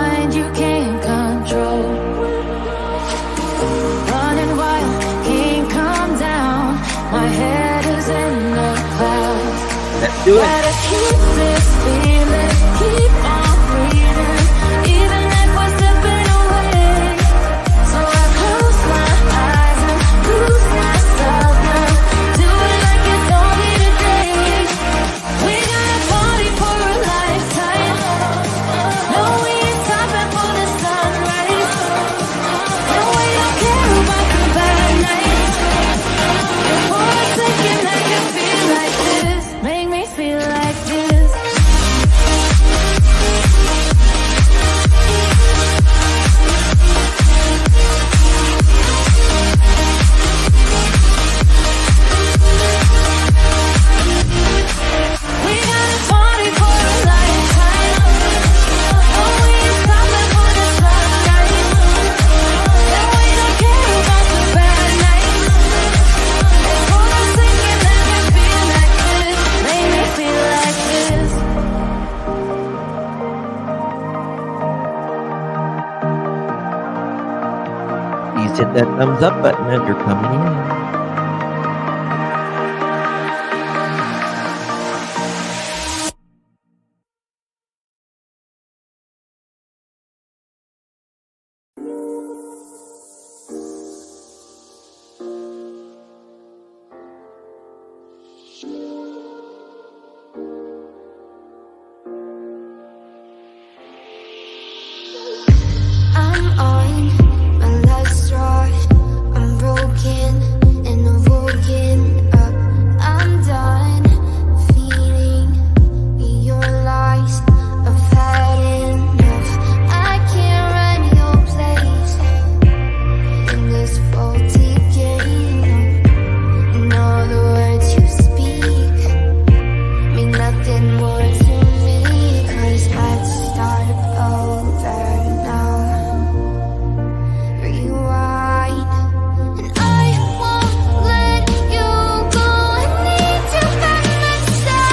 mind you can't control. Running wild, can't calm down. My head is in the clouds. Let's do it. Gotta keep this feeling, keep on breathing, even if we're slipping away. So I close my eyes and lose myself now. Do it like it's only today. We gotta party for a lifetime. No, we ain't stopping for the sunrise. No, we don't care about the bad nights. And for a second I can feel like this. Make me feel like this. We gotta party for a lifetime. Oh, we ain't stopping for the sunrise. And we don't care about the bad nights. And for a second I can feel like this. Make me feel like this. Please hit that thumbs up button if you're coming in. I'm on my last straw. I'm broken and I'm woken up. I'm done feeding your lies. I've had enough. I can't run your place in this faulty game. And all the words you speak mean nothing more to me. 'Cause I'd start over now. Rewind, and I won't let you go. I need you by my side.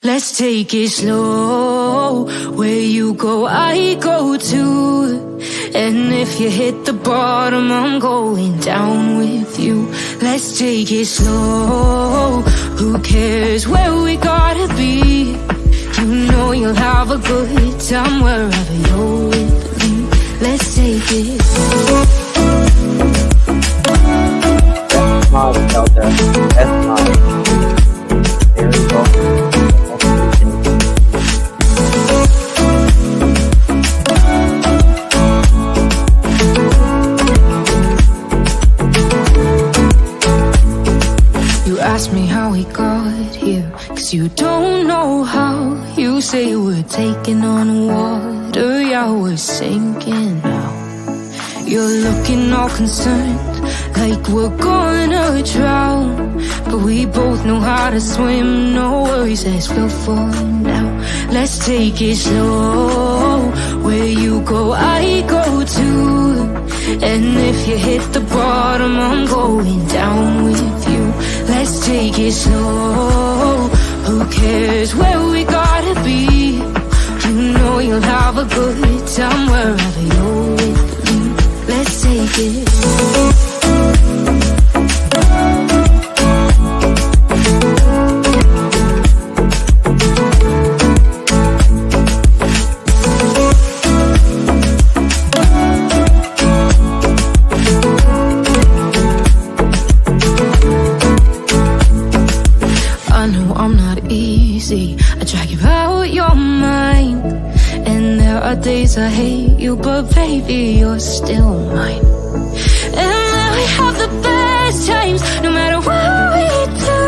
Let's take it slow. Where you go, I go too. And if you hit the bottom, I'm going down with you. Let's take it slow. Who cares where we gotta be? You know you'll have a good time wherever you're with me. Let's take it slow. That's not Delta. That's not. There we go. 'Cause you don't know how. You say we're taking on water, yeah, we're sinking now. You're looking all concerned, like we're gonna drown. But we both know how to swim, no worries as we'll fall now. Let's take it slow, where you go, I go too. And if you hit the bottom, I'm going down with you. Let's take it slow, who cares where we gotta be? You know you'll have a good time wherever you're with me. Let's take it slow. I know I'm not easy, I drag you out your mind. And there are days I hate you, but baby, you're still mine. And then we have the best times, no matter what we do.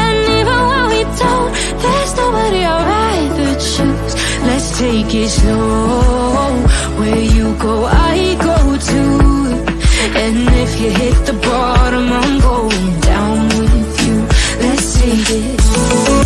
And even when we don't, there's nobody I'd rather choose. Let's take it slow, where you go, I go too. And if you hit the bottom, I'm going down with you. Let's take it slow.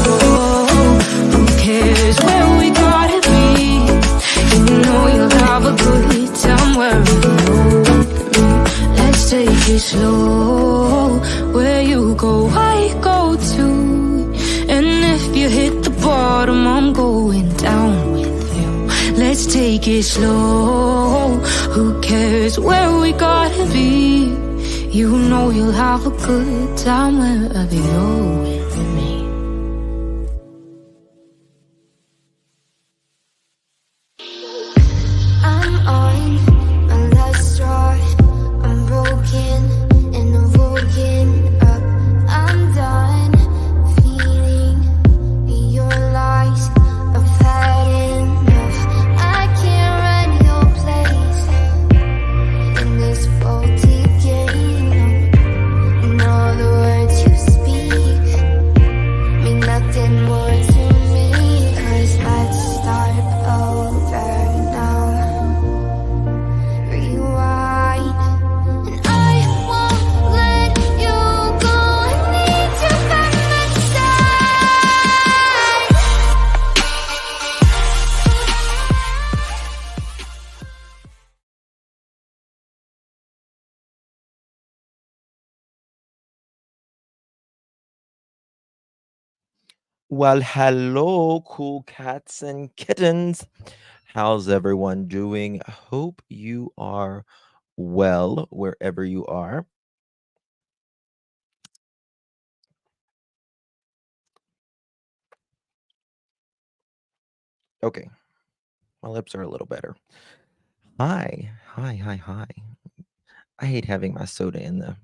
Slow, who cares where we gotta be? You know you'll have a good time wherever you're with me. Let's take it slow, where you go, I go too. And if you hit the bottom, I'm going down with you. Let's take it slow, who cares where we gotta be? You know you'll have a good time wherever you're with me. I'm on my last straw. I'm broken and I'm woken up. I'm done feeling your lies. I've had enough. I can't run your place in this faulty game. And all the words you speak mean nothing more to me. 'Cause let's start over. Well, hello, cool cats and kittens. How's everyone doing? Hope you are well wherever you are. Okay, my lips are a little better. Hi, hi, hi, hi. I hate having my soda in the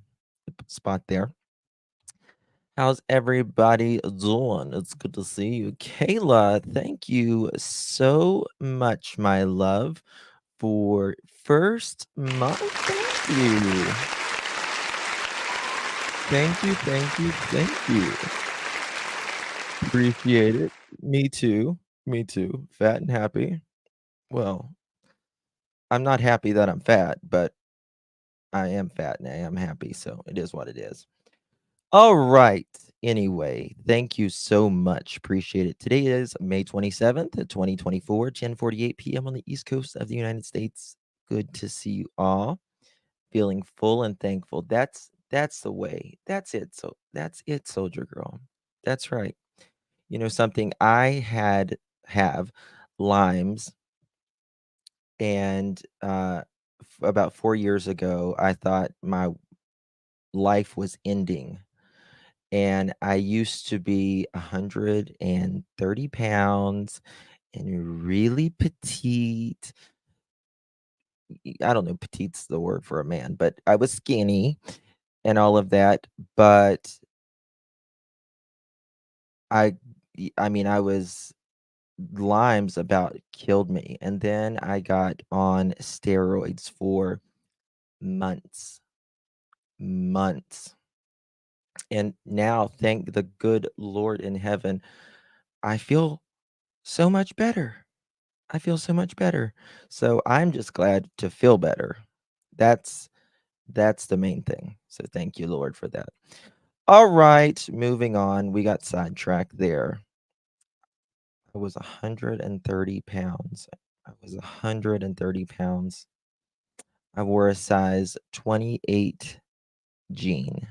spot there. How's everybody doing? It's good to see you. Kayla, thank you so much, my love, for first month. Thank you. Thank you, thank you, thank you. Appreciate it. Me too. Me too. Fat and happy. Well, I'm not happy that I'm fat, but I am fat and I am happy, so it is what it is. All right. Anyway, thank you so much. Appreciate it. Today is May 27th, 2024, 10:48 p.m. on the East Coast of the United States. Good to see you all. Feeling full and thankful. That's the way. That's it. So that's it, soldier girl. That's right. You know something, I have Lyme's, and about 4 years ago, I thought my life was ending. And I used to be 130 pounds and really petite, I don't know, petite's the word for a man, but I was skinny and all of that, but I I mean, I was Lyme's about killed me, and then I got on steroids for months, months, and now, thank the good Lord in heaven, I feel so much better. I feel so much better. So, I'm just glad to feel better. That's that's the main thing. So, thank you, Lord, for that. Alright, moving on, we got sidetracked there. I was 130 pounds. I was 130 pounds. I wore a size 28 jean.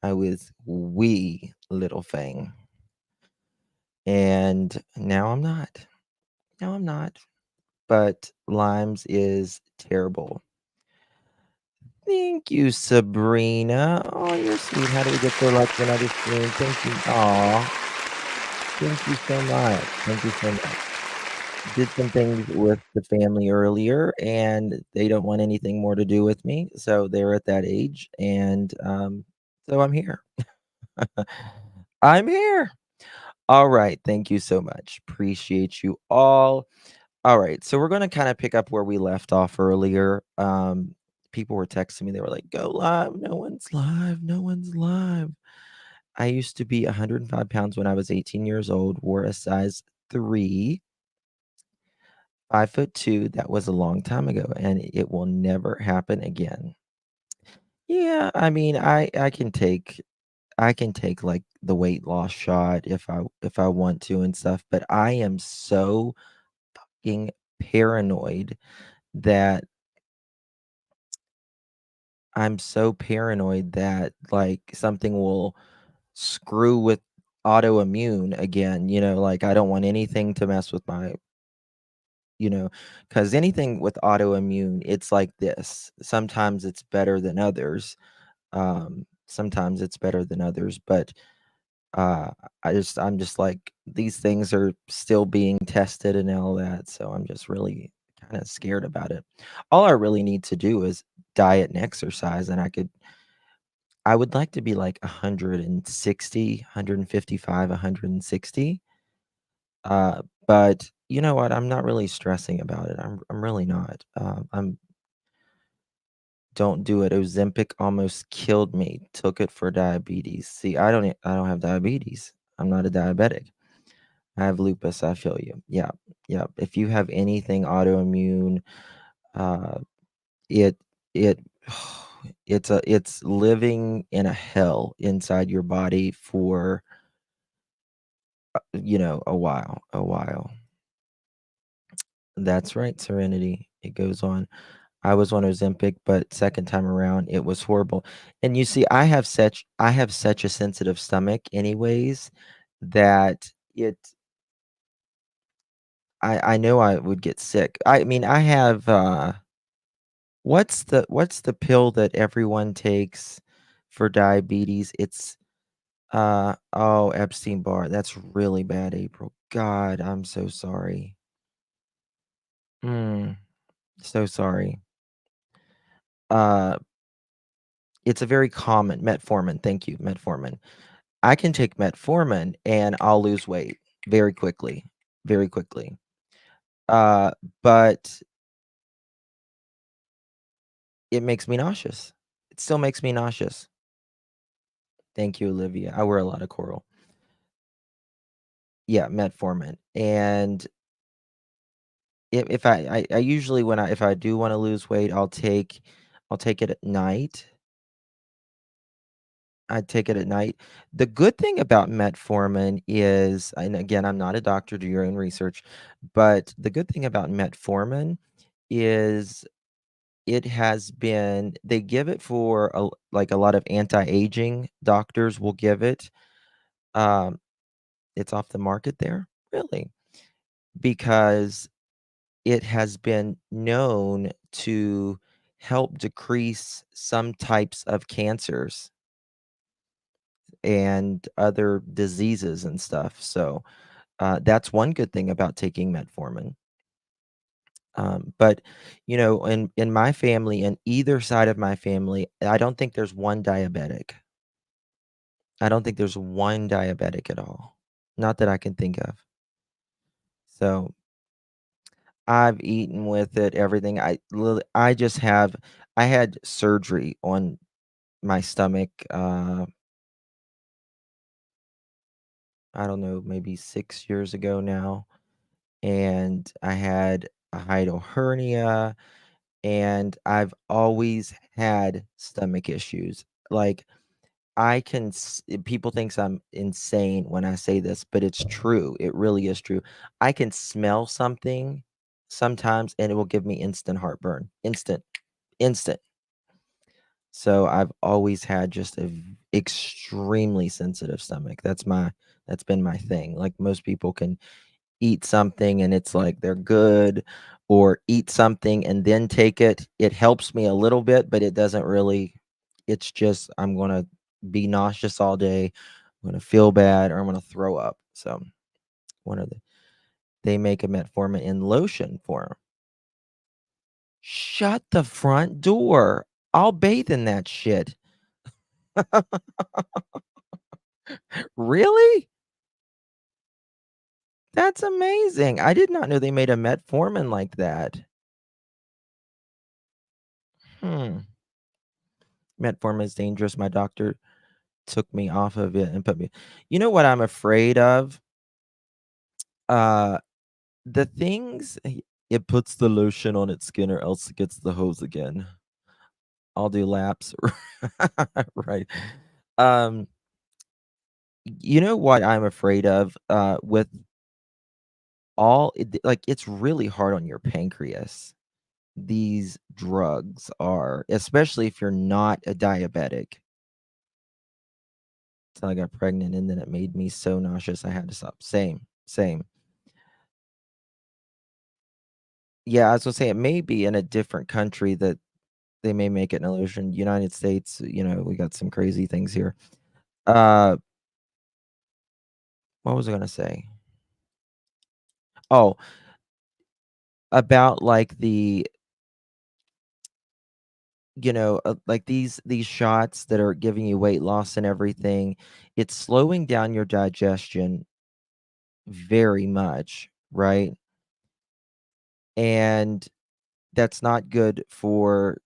I was wee little thing. And now I'm not. Now I'm not. But Limes is terrible. Thank you, Sabrina. Oh, you're sweet. How do we get so lucky another stream? Thank you. Aw. Thank you so much. Thank you so much. Did some things with the family earlier, and they don't want anything more to do with me. So they're at that age, and so I'm here. I'm here. All right. Thank you so much. Appreciate you all. All right. So we're going to kind of pick up where we left off earlier. People were texting me. They were like, go live. No one's live. No one's live. I used to be 105 pounds when I was 18 years old, wore a size 3, 5'2". That was a long time ago, and it will never happen again. Yeah, I mean, I can take like the weight loss shot if I want to and stuff, but I am so fucking paranoid that like something will screw with autoimmune again, like I don't want anything to mess with my, because anything with autoimmune, it's like this. Sometimes it's better than others. Sometimes it's better than others, but uh I'm just like these things are still being tested and all that, so I'm just really kind of scared about it. All I really need to do is diet and exercise, and I would like to be like 160, 155, 160. But you know what? I'm not really stressing about it. I'm really not. I'm Don't do it. Ozempic almost killed me. Took it for diabetes. See, I don't have diabetes. I'm not a diabetic. I have lupus. I feel you. Yeah. Yeah. If you have anything autoimmune, uh it it it's living in a hell inside your body for a while, a while. That's right, Serenity. It goes on. I was on Ozempic, but second time around, it was horrible. And you see, I have such a sensitive stomach anyways that I know I would get sick. I mean, I have what's the pill that everyone takes for diabetes? It's oh, Epstein-Barr. That's really bad, April. God, I'm so sorry. Mm, so sorry. Uh it's a very common metformin. Thank you, metformin. I can take metformin and I'll lose weight very quickly, very quickly. Uh, but it makes me nauseous. It still makes me nauseous. Thank you, Olivia. I wear a lot of coral. Yeah, metformin. And if I usually when I if I do want to lose weight, I'll take it at night. I take it at night. The good thing about metformin is, and again, I'm not a doctor, do your own research, but the good thing about metformin is they give it for like a lot of anti-aging doctors will give it. Um, it's off the market there, really, because it has been known to help decrease some types of cancers and other diseases and stuff. So that's one good thing about taking metformin. But, in my family, in either side of my family, I don't think there's one diabetic. I don't think there's one diabetic at all. Not that I can think of. So, I've eaten with it, everything. I just have I had surgery on my stomach, I don't know, maybe 6 years ago now, and I had a hiatal hernia, and I've always had stomach issues. Like, people thinks I'm insane when I say this, but it's true. It really is true. I can smell something sometimes, and it will give me instant heartburn. Instant, instant. So I've always had just extremely sensitive stomach. That's been my thing. Like most people can eat something and it's like they're good, or eat something and then take it. It helps me a little bit, but it doesn't really. It's just I'm gonna be nauseous all day. I'm gonna feel bad, or I'm gonna throw up. So one of the they make a metformin in lotion form. Shut the front door. I'll bathe in that shit. Really? That's amazing. I did not know they made a metformin like that. Hmm. Metformin is dangerous. My doctor took me off of it and put me. You know what I'm afraid of? Uh, the things it puts the lotion on its skin or else it gets the hose again. I'll do laps. Right. Um, you know what I'm afraid of? With like it's really hard on your pancreas. These drugs are, especially if you're not a diabetic. Till I got pregnant, and then it made me so nauseous I had to stop. Same, same. Yeah, I was gonna say it may be in a different country that they may make it an illusion. United States, we got some crazy things here. Uh, what was I gonna say? Oh, about like like these shots that are giving you weight loss and everything. It's slowing down your digestion very much, right? And that's not good for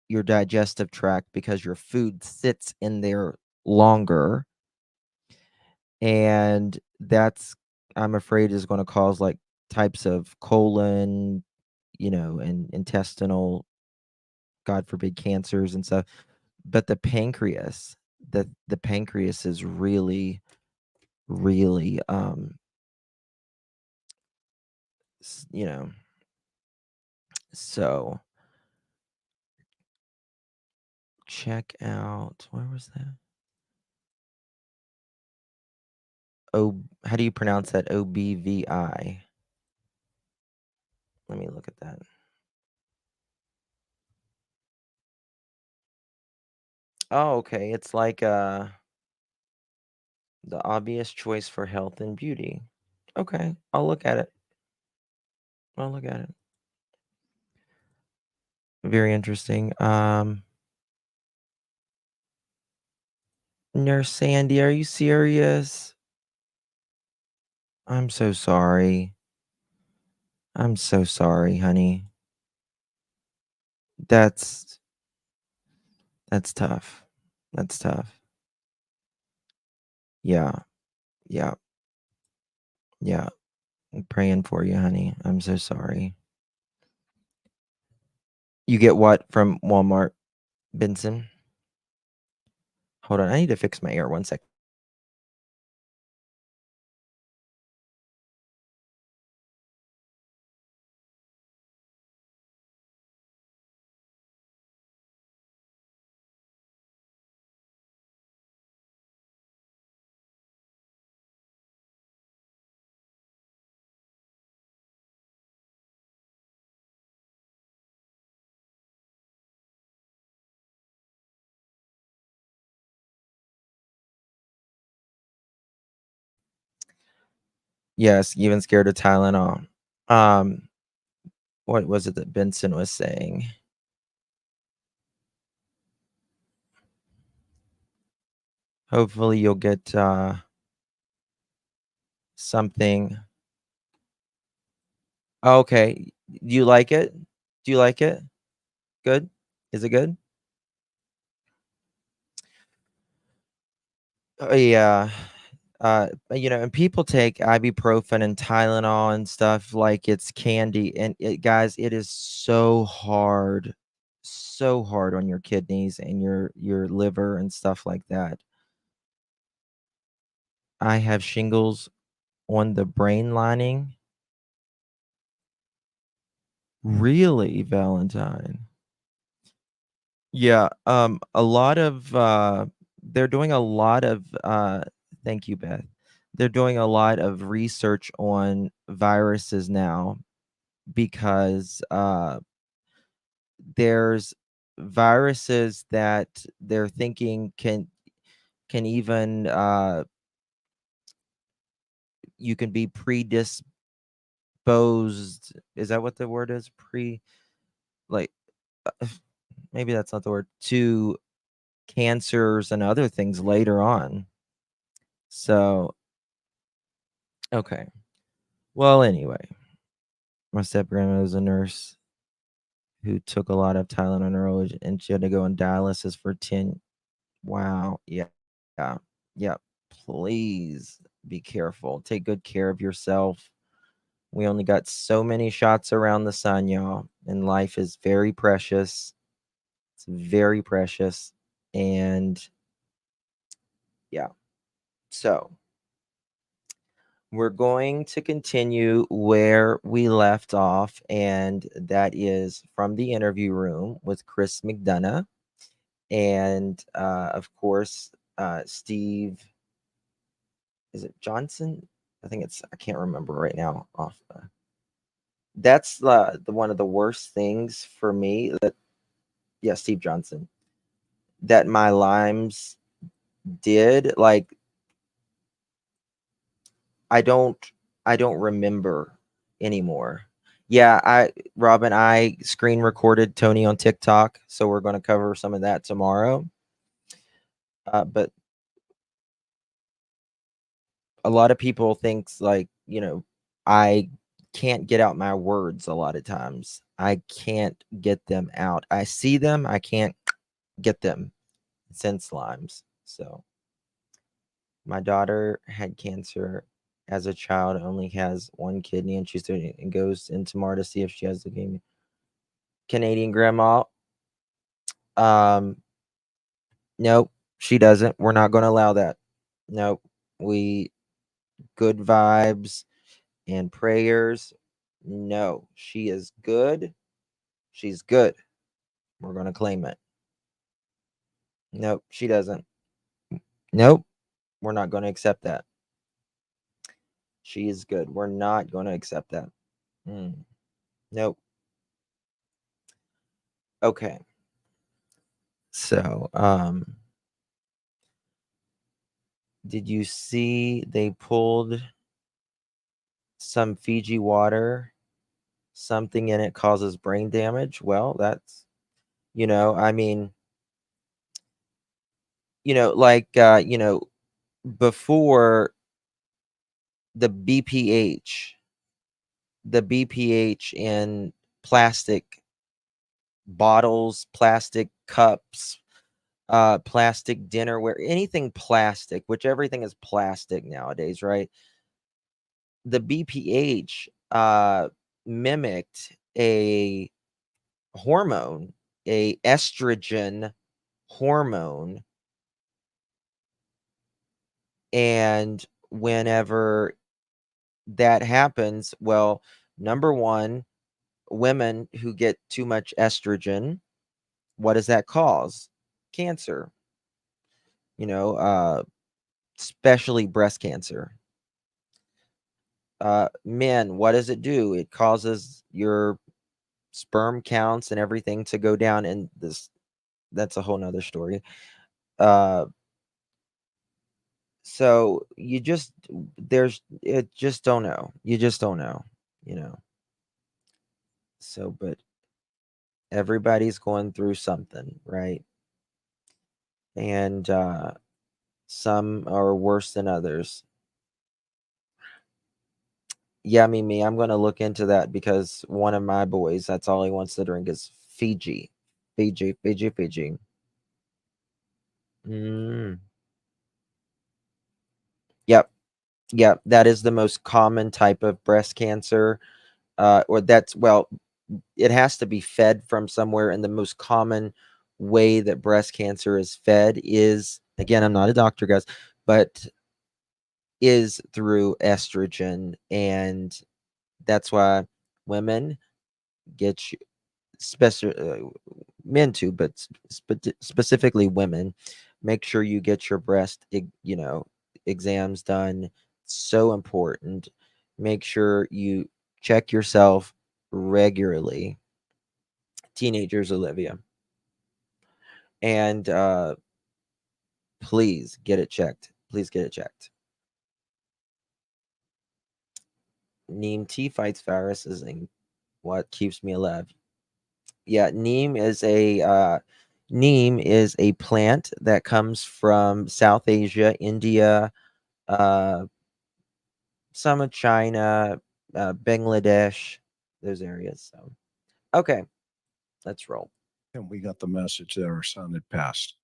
your digestive tract because your food sits in there longer, and that's I'm afraid is gonna cause, like, types of colon, and intestinal, God forbid, cancers and stuff. But the pancreas is really, really, s you know, so check out where was that? How do you pronounce that? OBVI. Let me look at that. Oh, okay, it's like, the obvious choice for health and beauty. Okay, I'll look at it. I'll look at it. Very interesting. Nurse Sandy, are you serious? I'm so sorry. I'm so sorry, honey. That's that's tough. That's tough. Yeah, yeah, yeah. I'm praying for you, honey. I'm so sorry. You get what from Walmart, Benson? Hold on, I need to fix my air. 1 sec. Yes, even scared of Tylenol. Um, What was it that Benson was saying? Hopefully you'll get something. Okay. Do you like it? Do you like it? Good? Is it good? Oh, yeah. And people take ibuprofen and Tylenol and stuff like it's candy. And guys, it is so hard on your kidneys and your liver and stuff like that. I have shingles on the brain lining. Really, Valentine? Yeah, a lot of they're doing a lot of thank you, Beth. They're doing a lot of research on viruses now because there's viruses that they're thinking can even you can be predisposed. Is that what the word is? Like maybe that's not the word, to cancers and other things later on. So, okay. Well, anyway, my step grandma was a nurse who took a lot of Tylenol early, and she had to go on dialysis for 10. Wow. Yeah. Yeah. Yeah. Please be careful. Take good care of yourself. We only got so many shots around the sun, y'all, and life is very precious. It's very precious. And yeah. So, we're going to continue where we left off, and that is from the interview room with Chris McDonough. And of course, Steve, is it Johnson? I think I can't remember right now. That's the one of the worst things for me yeah, Steve Johnson, that my limes did. Like, I don't I don't remember anymore. Yeah, Robin, I screen recorded Tony on TikTok, so we're going to cover some of that tomorrow. But a lot of people thinks like, I can't get out my words a lot of times. I can't get them out. I see them, I can't get them. Since limes. So my daughter had cancer as a child, only has one kidney, and and goes in tomorrow to see if she has leukemia. Canadian grandma. Um, nope, she doesn't. We're not going to allow that. Nope. We good vibes and prayers. No, she is good. She's good. We're going to claim it. Nope, she doesn't. Nope, we're not going to accept that. She is good. We're not going to accept that. Nope. Okay. So, did you see they pulled some Fiji water? Something in it causes brain damage. Well, that's, I mean, like, before the BPH, the BPH in plastic bottles, plastic cups, plastic dinnerware, anything plastic, which everything is plastic nowadays, right? The BPH mimicked a hormone, a estrogen hormone, and whenever that happens, well, number one, women who get too much estrogen, what does that cause? Cancer. You know, especially breast cancer. Men, what does it do? It causes your sperm counts and everything to go down, and that's a whole nother story. Uh, so you just just don't know. You just don't know, you know. So, but everybody's going through something, right? And some are worse than others. Yeah, me. I'm going to look into that because one of my boys, that's all he wants to drink is Fiji. Fiji. Mm. Yep. Yep. That is the most common type of breast cancer. Or that's, well, it has to be fed from somewhere. And the most common way that breast cancer is fed is, again, I'm not a doctor, guys, but is through estrogen. And that's why women get you, men too, but specifically women, make sure you get your breast, exams done. So important. Make sure you check yourself regularly. Teenagers, Olivia, and please get it checked. Please get it checked. Neem tea fights viruses and what keeps me alive. Yeah, neem is a plant that comes from South Asia, India, uh, some of China, Bangladesh, those areas. So, okay, let's roll. And we got the message that our son had passed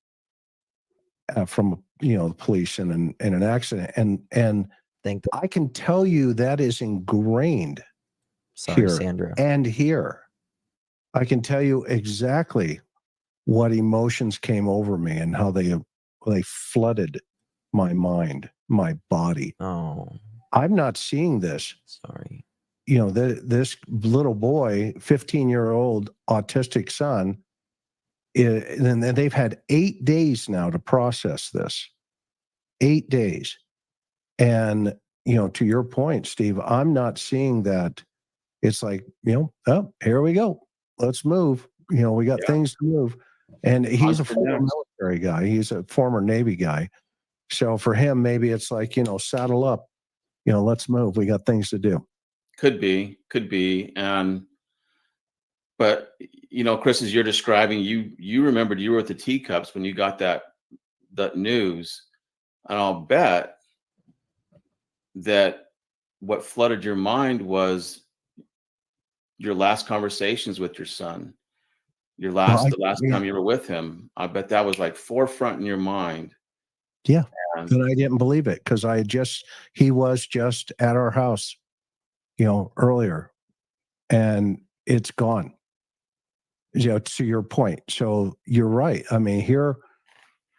from the police in an accident, and Thank. I can tell you that is ingrained Sorry, here Sandra. and here. I can tell you exactly what emotions came over me and how they flooded my mind, my body. Oh, I'm not seeing this. sorry. This little boy, 15-year-old autistic son, and they've had 8 days now to process this. 8 days. And, to your point, Steve, I'm not seeing that. It's like, oh, here we go. Let's move. We got things to move. And he's a former military guy. He's a former Navy guy. So for him, maybe it's like, saddle up, let's move. We got things to do. Could be. But Chris, as you're describing, you remembered you were at the teacups when you got that news, and I'll bet that what flooded your mind was your last conversations with your son, the last time you were with him. I bet that was like forefront in your mind. Yeah. And I didn't believe it because he was just at our house, earlier, and it's gone. To your point. So you're right. I mean, here,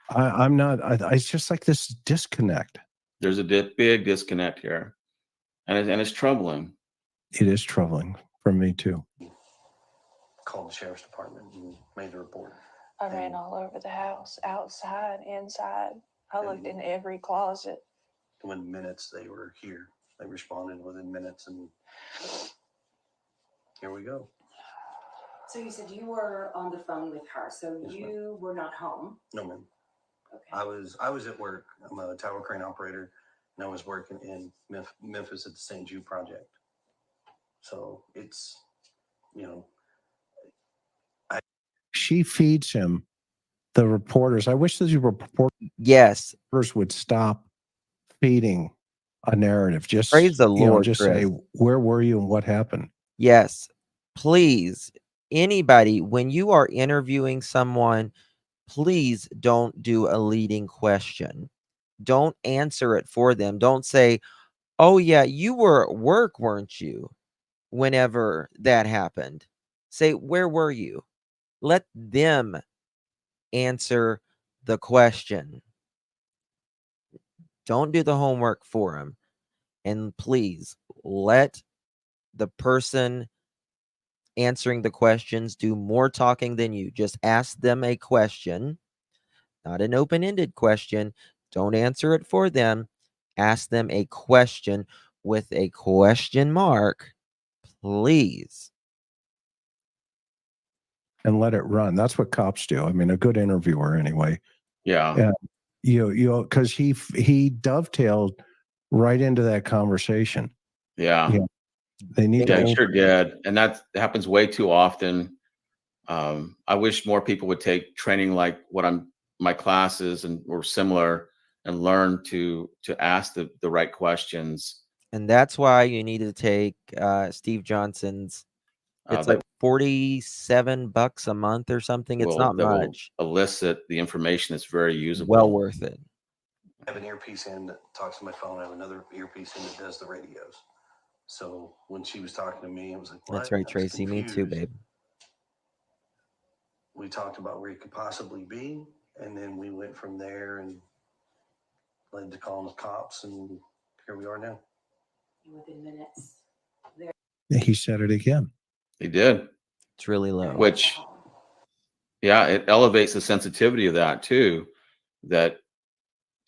I'm not, it's just like this disconnect. There's a big disconnect here. And it's troubling. It is troubling for me too. Called the sheriff's department and made the report. I ran all over the house, outside, inside. I looked in every closet. Within minutes, they were here. They responded within minutes, and here we go. So you said you were on the phone with her, so Yes, you were not home? No, ma'am. Okay. I was at work. I'm a tower crane operator, and I was working in Memphis at the St. Jude project. So it's, She feeds him the reporters. I wish these reporters Yes. would stop feeding a narrative. Just Praise the Lord, just Chris. say, where were you and what happened? Yes. Please, anybody, when you are interviewing someone, please don't do a leading question. Don't answer it for them. Don't say, oh, yeah, you were at work, weren't you? Whenever that happened. Say, where were you? Let them answer the question. Don't do the homework for them. And please let the person answering the questions do more talking than you. Just ask them a question, not an open-ended question. Don't answer it for them. Ask them a question with a question mark, please. And let it run. That's what cops do. I mean, a good interviewer anyway. Yeah. Because he dovetailed right into that conversation. Yeah. They need Yeah, to it open. sure did. And that happens way too often. I wish more people would take training like my classes or similar, and learn to ask the right questions. And that's why you need to take Steve Johnson's. It's like That $47 a month or something. It's not will much. elicit the information that's very usable. Well worth it. I have an earpiece in that talks to my phone. I have another earpiece in that does the radios. So when she was talking to me, I was like, what? That's right, I was Tracy. Me too, confused. babe. We talked about where he could possibly be, and then we went from there and led to calling the cops, and here we are now. Within minutes. He said it again. He did. It's really low. Which, yeah, it elevates the sensitivity of that too. That,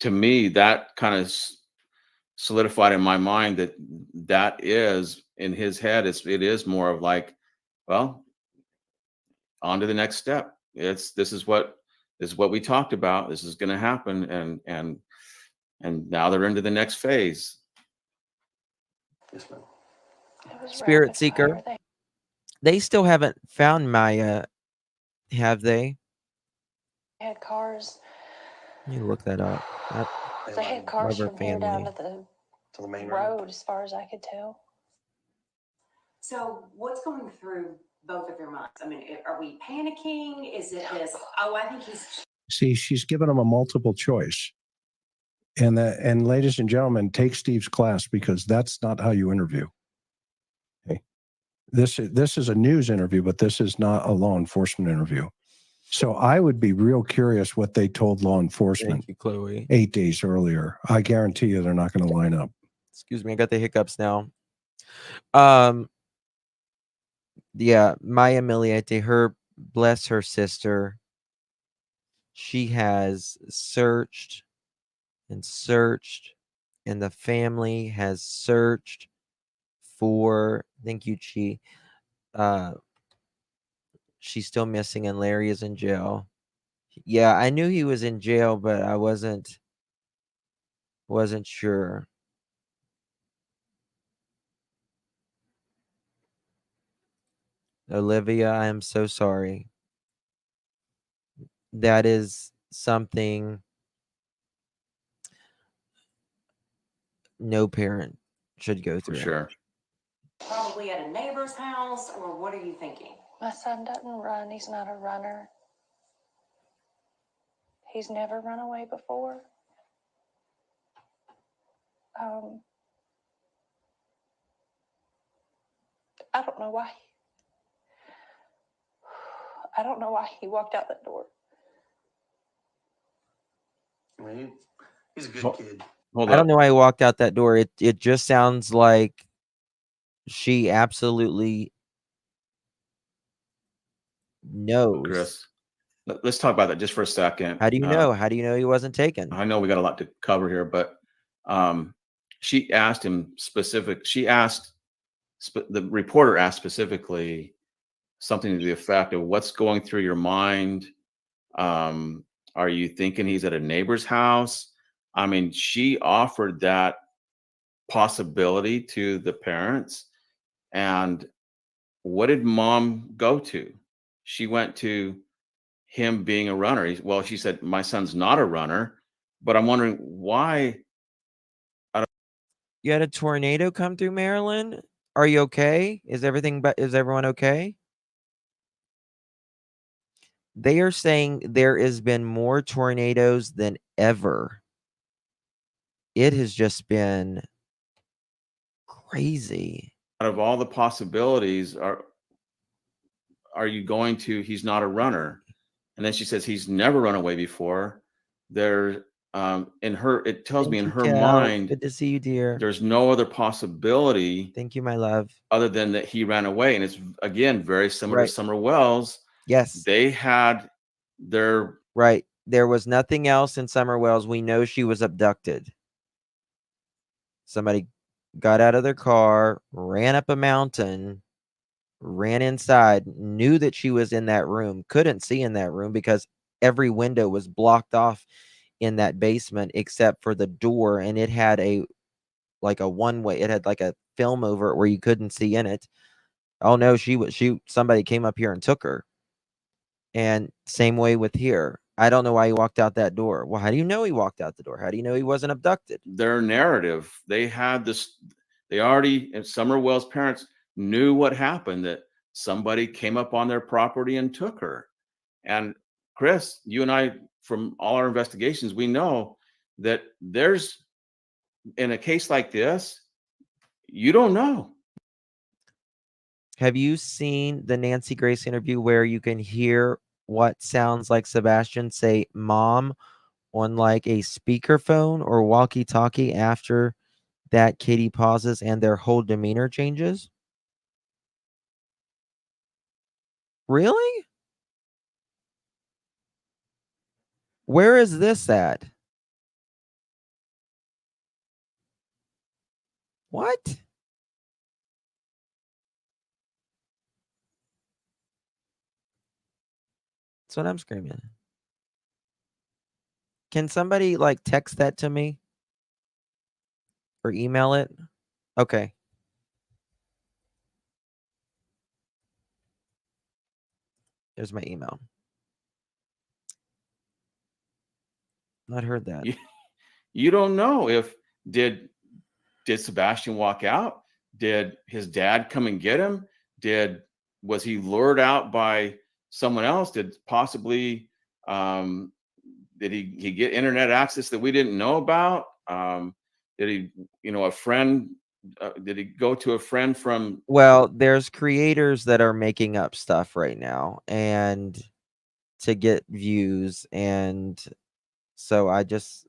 to me, that kind of solidified in my mind that is in his head. It is more of like, well, on to the next step. This is what we talked about. This is going to happen, and now they're into the next phase. Yes, ma'am. It was Spirit rapid Seeker. fire. They still haven't found Maya, have they? They had cars. You look that up. They had cars her from here down family. to the main road, as far as I could tell. So what's going through both of your minds? I mean, are we panicking? Is it this, oh, I think he's... See, she's given him a multiple choice. And ladies and gentlemen, take Steve's class, because that's not how you interview. Okay. This is a news interview, but this is not a law enforcement interview. So I would be real curious what they told law enforcement. Thank you, Chloe. 8 days earlier. I guarantee you they're not going to line up. Excuse me, I got the hiccups now. Yeah, Maya Miliete, bless her sister. She has searched and searched, and the family has searched for, thank you, Chi. She's still missing, and Larry is in jail. Yeah, I knew he was in jail, but I wasn't sure. Olivia, I am so sorry. That is something no parent should go For through. sure. Probably at a neighbor's house, or what are you thinking? My son doesn't run. He's not a runner. He's never run away before. I don't know why. I don't know why he walked out that door. I mean, he's a good kid. Hold I don't up. know why he walked out that door. It just sounds like she absolutely knows. Chris, let's talk about that just for a second. How do you know? How do you know he wasn't taken? I know we got a lot to cover here, but she asked him the reporter asked specifically something to the effect of, what's going through your mind? Are you thinking he's at a neighbor's house? I mean, she offered that possibility to the parents. And what did mom go to? She went to him being a runner. Well, she said, my son's not a runner, but I'm wondering why. You had a tornado come through Maryland? Are you okay? Is everyone okay? They are saying there has been more tornadoes than ever. It has just been crazy. Out of all the possibilities, are you going to, he's not a runner? And then she says he's never run away before. There, it tells me in her mind, good to see you, dear. There's no other possibility. Thank you, my love. Other than that he ran away. And it's, again, very similar to Summer Wells. Yes. They had their... Right. There was nothing else in Summer Wells. We know she was abducted. Somebody got out of their car, ran up a mountain, ran inside, knew that she was in that room, couldn't see in that room because every window was blocked off in that basement except for the door, and it had a one-way, it had like a film over it where you couldn't see in it. Oh no, somebody came up here and took her. And same way with here. I don't know why he walked out that door. Well, how do you know he walked out the door? How do you know he wasn't abducted? Their narrative, they had this, they already, and Summer Wells' parents knew what happened, that somebody came up on their property and took her. And Chris, you and I, from all our investigations, we know that there's, in a case like this, you don't know. Have you seen the Nancy Grace interview where you can hear what sounds like Sebastian say mom on like a speakerphone or walkie-talkie after that Katie pauses and their whole demeanor changes? Really? Where is this at? What? That's what I'm screaming. Can somebody like text that to me or email it? Okay. There's my email. Not heard that. You don't know if did Sebastian walk out? Did his dad come and get him? Was he lured out by someone else? Did possibly did he get internet access that we didn't know about? Did he, a friend? Did he go to a friend from? Well, there's creators that are making up stuff right now and to get views, and so I just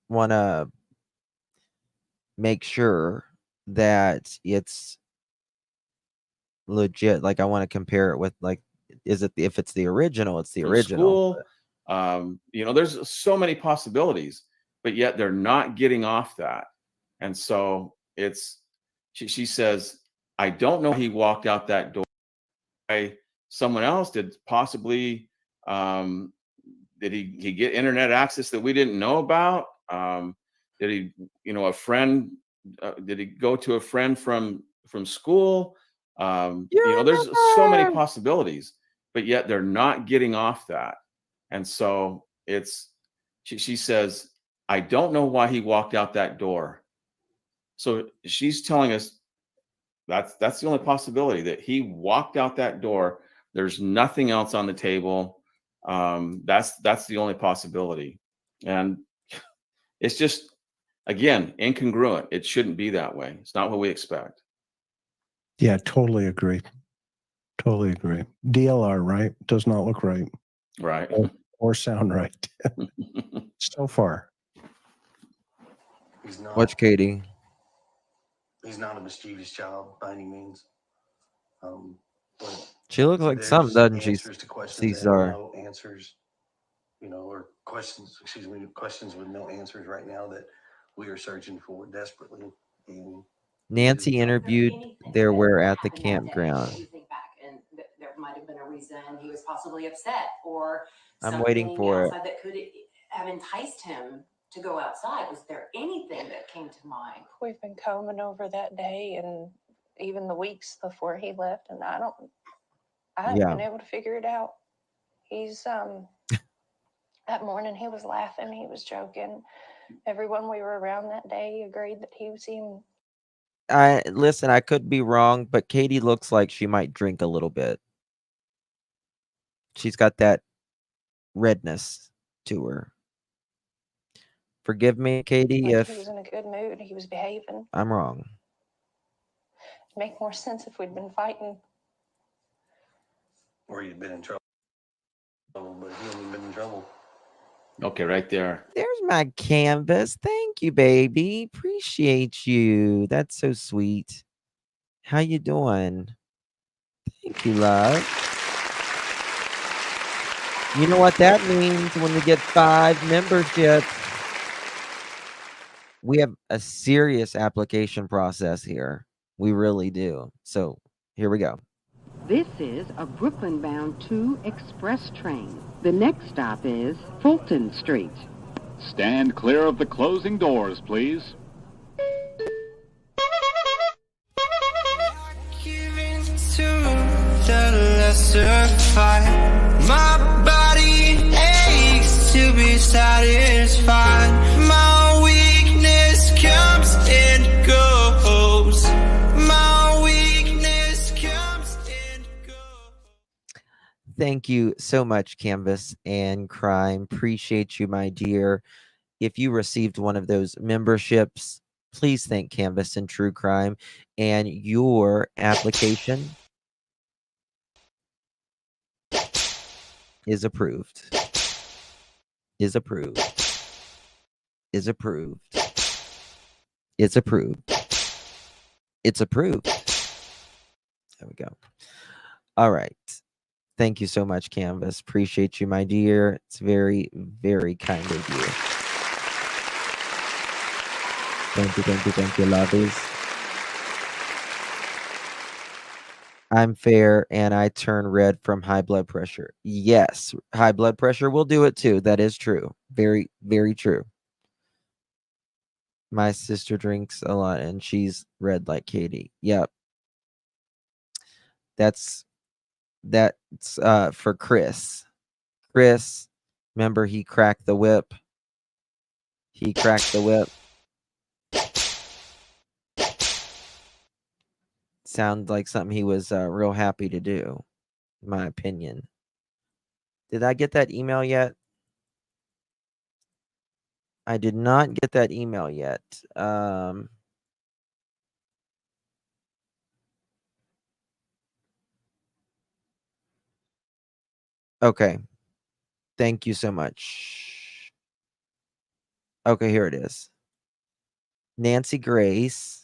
want to make sure that it's legit. Like I want to compare it with like, if it's the original, it's the from original. School. There's so many possibilities, but yet they're not getting off that. And so she says, I don't know he walked out that door. Someone else did possibly, did he get internet access that we didn't know about? Did he, a friend, did he go to a friend from school? There's so many possibilities, but yet they're not getting off that. And so she says, I don't know why he walked out that door. So she's telling us that's the only possibility, that he walked out that door. There's nothing else on the table. That's the only possibility. And it's just, again, incongruent. It shouldn't be that way. It's not what we expect. Yeah, totally agree. Totally agree. DLR, right? Does not look right. Right. Or sound right. So far. He's not. Watch Katie. He's not a mischievous child by any means. But She looks like there's something, doesn't she? answers to questions that have Cesar. no answers, or questions with no answers right now that we are searching for desperately. And Nancy interviewed there were at the happened that day campground. that you think back, and there might have been a reason he was possibly upset, or I'm waiting for it. outside that could have enticed him to go outside. Was there anything that came to mind? We've been combing over that day and even the weeks before he left, and I haven't been able to figure it out. He's that morning he was laughing, he was joking. Everyone we were around that day agreed that he seemed. Listen, I could be wrong, but Katie looks like she might drink a little bit. She's got that redness to her. Forgive me, Katie, Like if he was in a good mood, he was behaving. I'm wrong. It'd make more sense if we'd been fighting. or he'd been in trouble, but he hasn't been in trouble. Okay, right there. There's my canvas. Thank you, baby. Appreciate you. That's so sweet. How you doing? Thank you, love. You know what that means when we get 5 memberships. We have a serious application process here. We really do. So here we go. This is a Brooklyn-bound 2 express train. The next stop is Fulton Street. Stand clear of the closing doors, please. certified. My body aches to be satisfied. My weakness comes and goes. My weakness comes and goes. Thank you so much, Canvas and Crime. Appreciate you, my dear. If you received one of those memberships, please thank Canvas and True Crime, and your application is approved. Is approved. Is approved. It's approved. It's approved. There we go. All right. Thank you so much, Canvas. Appreciate you, my dear. It's very, very kind of you. Thank you, lovies. I'm fair and I turn red from high blood pressure. Yes, high blood pressure will do it too. That is true. Very, very true. My sister drinks a lot and she's red like Katie. Yep. That's for Chris. Chris, remember he cracked the whip. He cracked the whip. Sounds like something he was real happy to do, in my opinion. Did I get that email yet? I did not get that email yet. Okay. Thank you so much. Okay, here it is. Nancy Grace.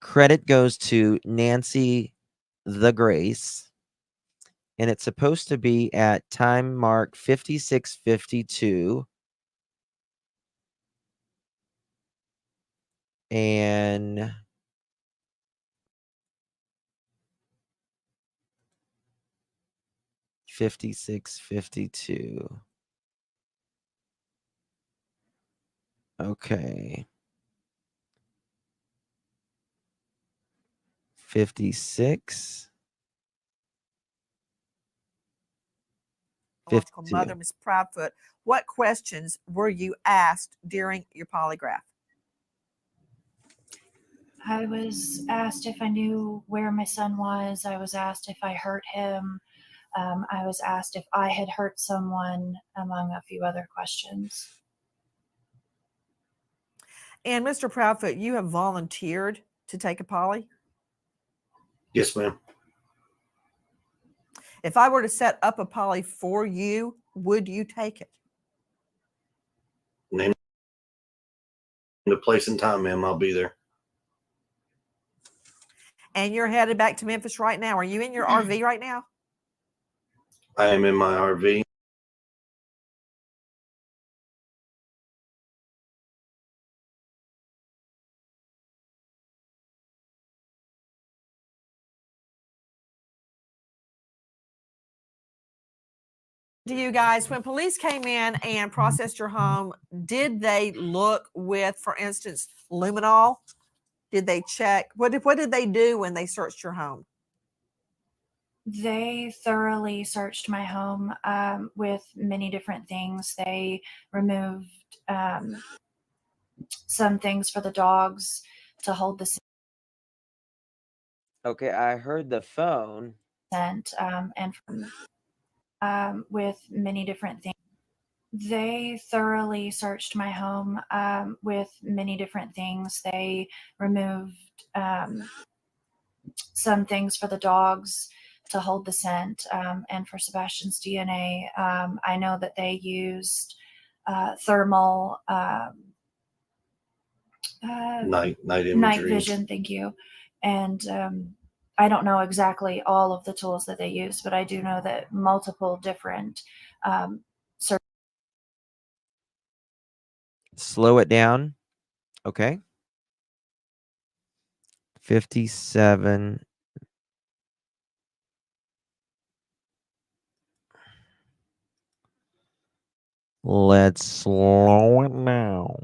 Credit goes to Nancy the Grace. And it's supposed to be at time mark 56:52. And $56.52. Okay. 56. Biological 52. mother, Ms. Proudfoot, what questions were you asked during your polygraph? I was asked if I knew where my son was. I was asked if I hurt him. I was asked if I had hurt someone, among a few other questions. And Mr. Proudfoot, you have volunteered to take a poly? Yes, ma'am. If I were to set up a poly for you, would you take it? Name the place and time, ma'am. I'll be there. And you're headed back to Memphis right now. Are you in your RV right now? I am in my RV. Do you guys, when police came in and processed your home, did they look with, for instance, luminol? Did they check? What did they do when they searched your home? They thoroughly searched my home with many different things. They removed some things for the dogs to hold the Okay, I heard the phone. scent and with many different things. They thoroughly searched my home with many different things. They removed some things for the dogs to hold the scent and for Sebastian's DNA. I know that they used thermal Night imagery. night vision. Thank you. And I don't know exactly all of the tools that they use, but I do know that multiple different Slow it down. Okay. 57. Let's slow it down.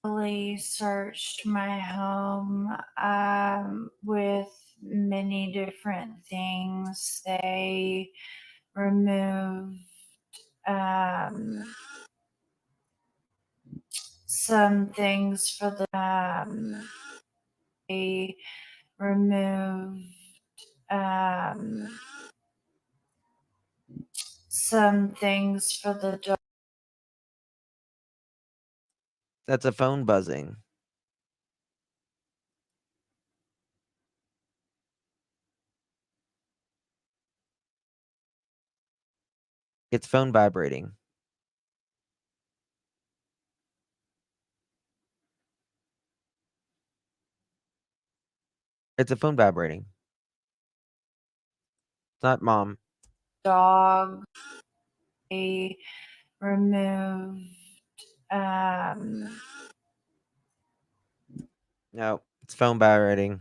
Police searched my home with many different things. They removed some things for the they removed some things for the dog. That's a phone buzzing. It's phone vibrating. It's a phone vibrating. It's not mom. Dog. They removed No, it's phone vibrating.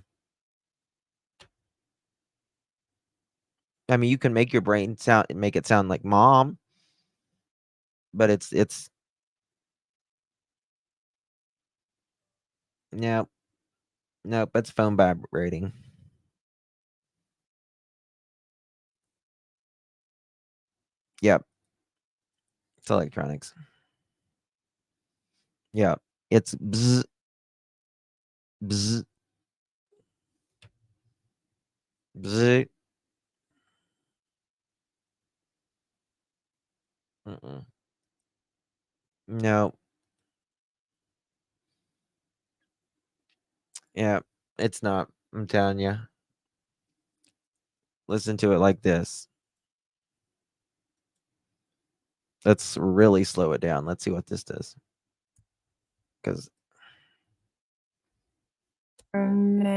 I mean, you can make your brain make it sound like mom, but it's nope, it's phone vibrating. Yep, it's electronics. Yeah, it's bzz, bzz, bzz. Mm-mm. No. Yeah, it's not. I'm telling you. Listen to it like this. Let's really slow it down. Let's see what this does. Because remove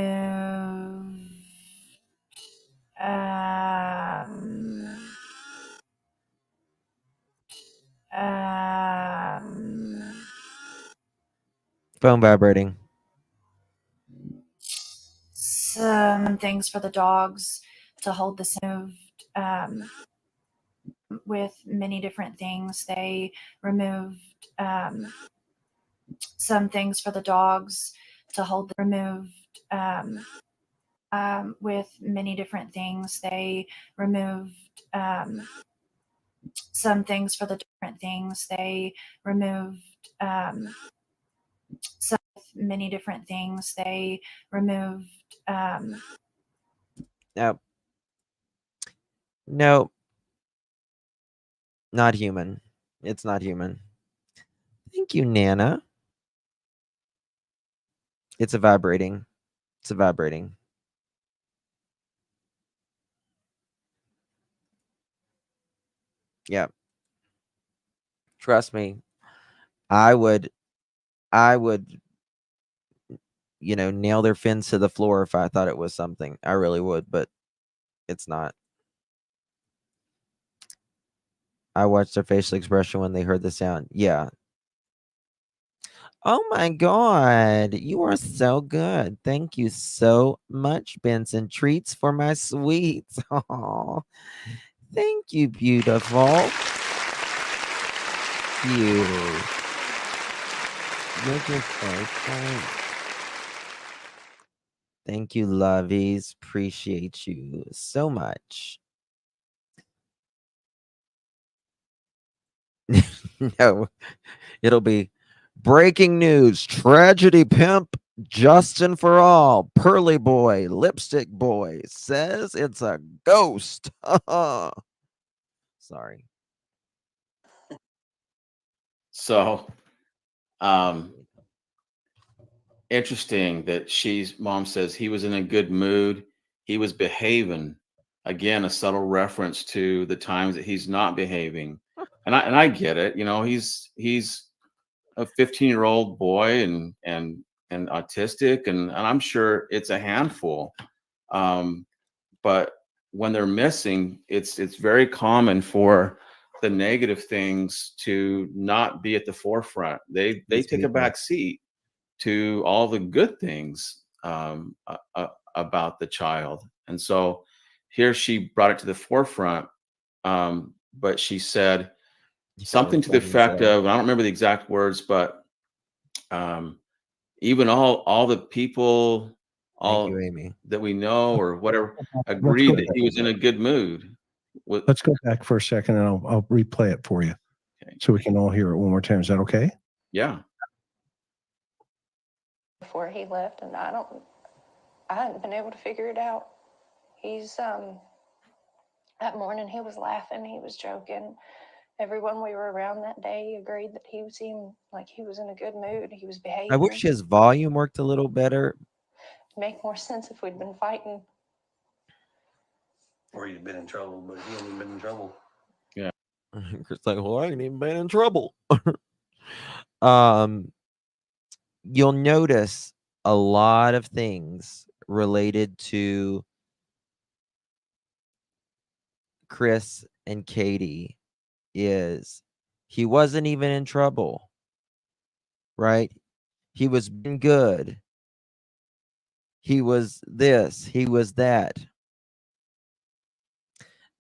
phone vibrating. some things for the dogs to hold the moved with many different things. They removed some things for the dogs to hold removed with many different things. They removed some things for the different things. They removed some many different things. They removed Nope. Nope. Not human. It's not human. Thank you, Nana. It's a vibrating. It's a vibrating. Yep. Trust me. I would nail their fins to the floor if I thought it was something. I really would, but it's not. I watched their facial expression when they heard the sound. Yeah. Oh my God. You are so good. Thank you so much, Benson. Treats for my sweets. Oh, thank you, beautiful. You. You're just so kind. Thank you, lovies. Appreciate you so much. No, it'll be breaking news. Tragedy pimp Justin for all. Pearly boy, lipstick boy says it's a ghost. Sorry. So, interesting that mom says he was in a good mood. He was behaving. Again, a subtle reference to the times that he's not behaving. And I get it. He's a 15-year-old boy and autistic, and I'm sure it's a handful. But when they're missing, it's very common for the negative things to not be at the forefront. They take a back seat to all the good things about the child. And so here she brought it to the forefront, but she said something to the effect of, I don't remember the exact words, but Even all the people, Thank you, all Amy. that we know or whatever, Let's agreed go that back. he was in a good mood. Let's go back for a second, and I'll replay it for you, Okay. so we can all hear it one more time. Is that okay? Yeah. Before he left, and I hadn't been able to figure it out. He's that morning he was laughing, he was joking. Everyone we were around that day agreed that he seemed like he was in a good mood. He was behaving. I wish his volume worked a little better. Make more sense if we'd been fighting. Or he'd been in trouble, but he hadn't been in trouble. It's like, well, I ain't even been in trouble. You'll notice a lot of things related to Chris and Katie is he wasn't even in trouble, right? He was being good. He was this, he was that.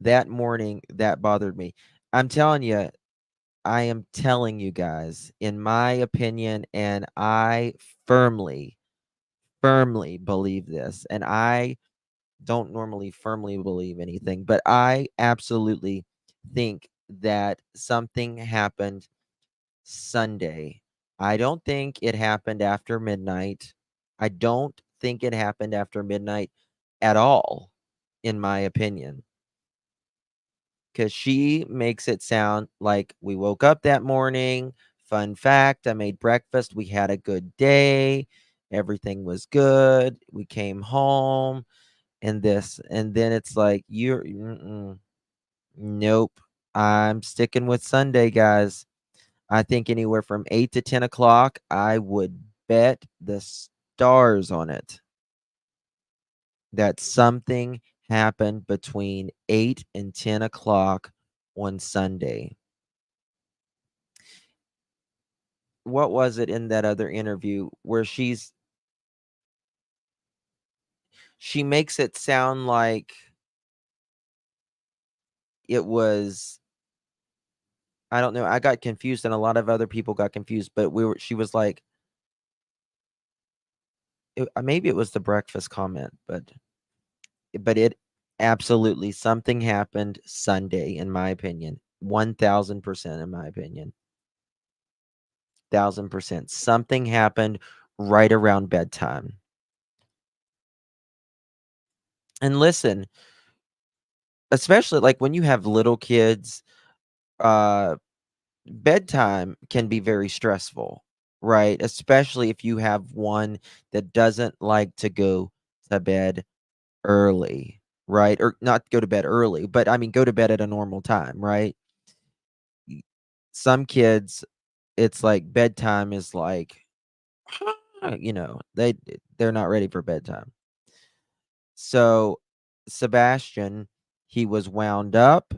That morning, that bothered me. I'm telling you, I am telling you guys, in my opinion, and I firmly believe this, and I don't normally firmly believe anything, but I absolutely think that something happened Sunday. I don't think it happened after midnight. I don't think it happened after midnight at all, in my opinion. Because she makes it sound like we woke up that morning. Fun fact, I made breakfast. We had a good day. Everything was good. We came home and this. And then it's like, nope. I'm sticking with Sunday, guys. I think anywhere from 8 to 10 o'clock, I would bet the stars on it that something happened between 8 and 10 o'clock on Sunday. What was it in that other interview where she makes it sound like it was, I don't know, I got confused and a lot of other people got confused, but she was like, maybe it was the breakfast comment, but it absolutely, something happened Sunday, in my opinion. 1000% in my opinion. 1000%. Something happened right around bedtime. And listen, especially like when you have little kids, bedtime can be very stressful, right? Especially if you have one that doesn't like to go to bed early, right? Or not go to bed early, but I mean, go to bed at a normal time, right? Some kids, it's like bedtime is like, they're not ready for bedtime. So Sebastian, he was wound up,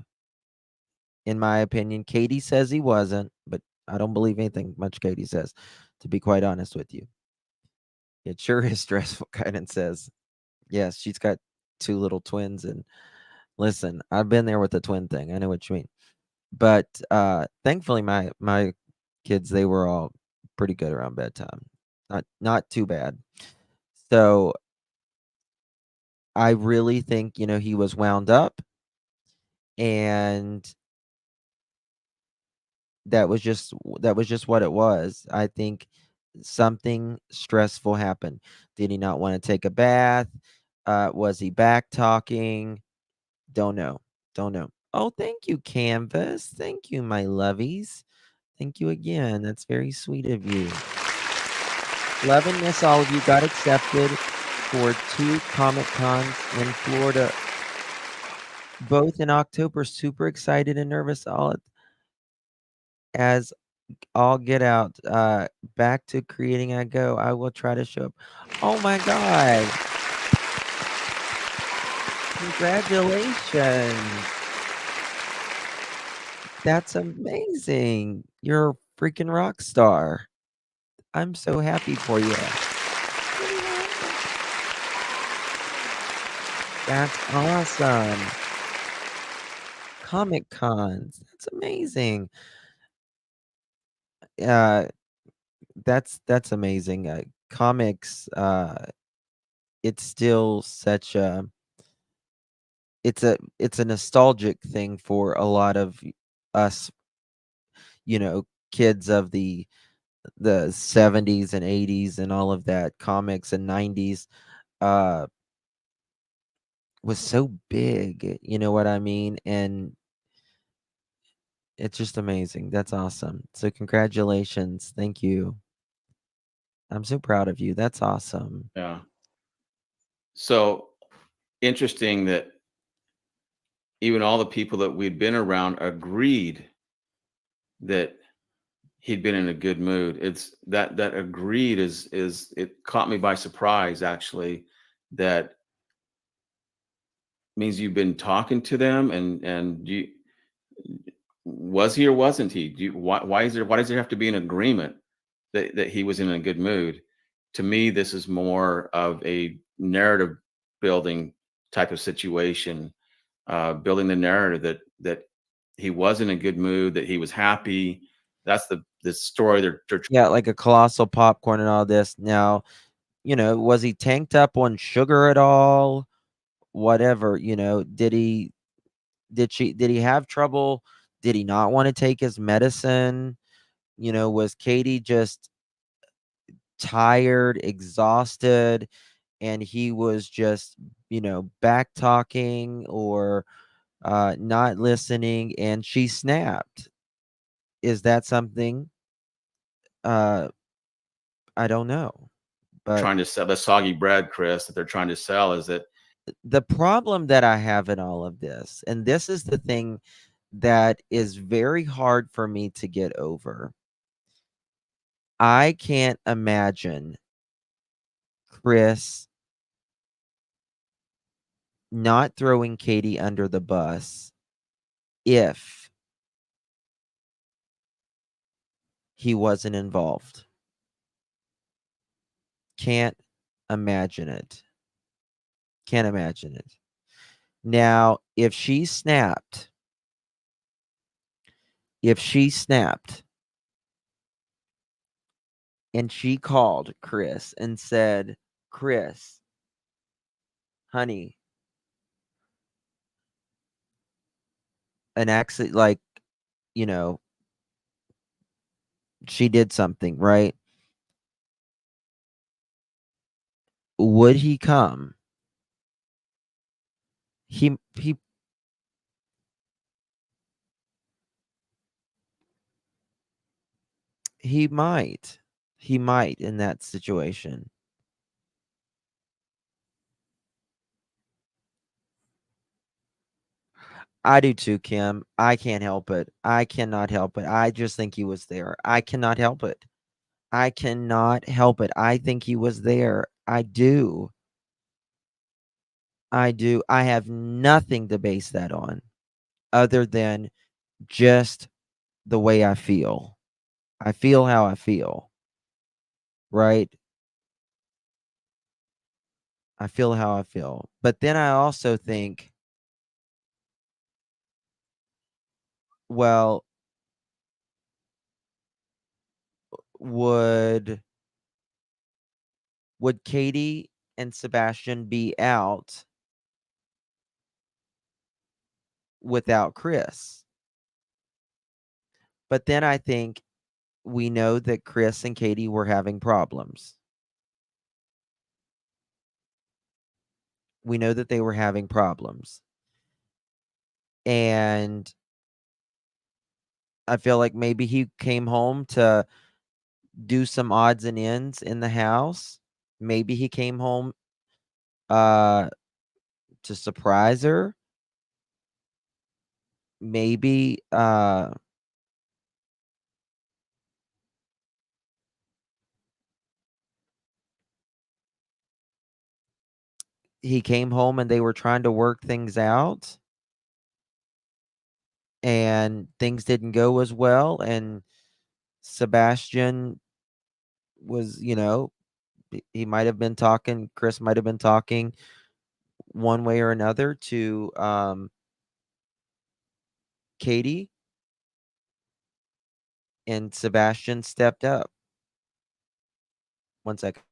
in my opinion. Katie says he wasn't, but I don't believe anything much Katie says, to be quite honest with you. It sure is stressful. Kaiden says, yes, she's got 2 little twins, and listen, I've been there with the twin thing. I know what you mean. But thankfully my kids, they were all pretty good around bedtime. Not too bad. So I really think, he was wound up, and that was just what it was. I think something stressful happened. Did he not want to take a bath? Was he back talking? Don't know. Oh, thank you, Canvas. Thank you, my lovies. Thank you again. That's very sweet of you. Love and miss all of you. Got accepted for 2 Comic Cons in Florida, both in October. Super excited and nervous as all get out. Back to creating I go. I will try to show up. Oh my God. Congratulations. That's amazing. You're a freaking rock star. I'm so happy for you. That's awesome. Comic Cons. That's amazing. That's amazing. Comics, it's still such a it's a nostalgic thing for a lot of us, kids of the 70s and 80s and all of that. Comics and 90s uh was so big, you know what I mean? And it's just amazing. That's awesome. So congratulations. Thank you. I'm so proud of you. That's awesome. Yeah. So interesting that even all the people that we'd been around agreed that he'd been in a good mood. It's that agreed is it caught me by surprise, actually. That means you've been talking to them, and you was he or wasn't he? Why does there have to be an agreement that he was in a good mood? To me, this is more of a narrative building type of situation, building the narrative that he was in a good mood, that he was happy. That's the story they're Yeah, like a colossal popcorn and all this. Now, was he tanked up on sugar at all? Whatever, did he have trouble? Did he not want to take his medicine? Was Katie just tired, exhausted, and he was just, back talking or not listening and she snapped? Is that something? Uh, I don't know. But trying to sell the soggy bread, Chris, that they're trying to sell is that the problem that I have in all of this, and this is the thing that is very hard for me to get over. I can't imagine Chris not throwing Katie under the bus if he wasn't involved. Can't imagine it. Can't imagine it. Now, if she snapped and she called Chris and said, Chris, honey, an accident, like, you know, she did something, right? Would he come? He he might. He might in that situation. I do too, Kim. I can't help it. I cannot help it. I just think he was there. I cannot help it. I cannot help it. I think he was there. I do. I do. I have nothing to base that on other than just the way I feel. I feel how I feel, right? I feel how I feel. But then I also think, well, would Katie and Sebastian be out without Chris? But then I think we know that Chris and Katie were having problems. We know that they were having problems. And I feel like maybe he came home to do some odds and ends in the house. Maybe he came home uh to surprise her. Maybe he came home and they were trying to work things out and things didn't go as well, and Sebastian was, he might have been talking, Chris might have been talking one way or another to Katie, and Sebastian stepped up. 1 second.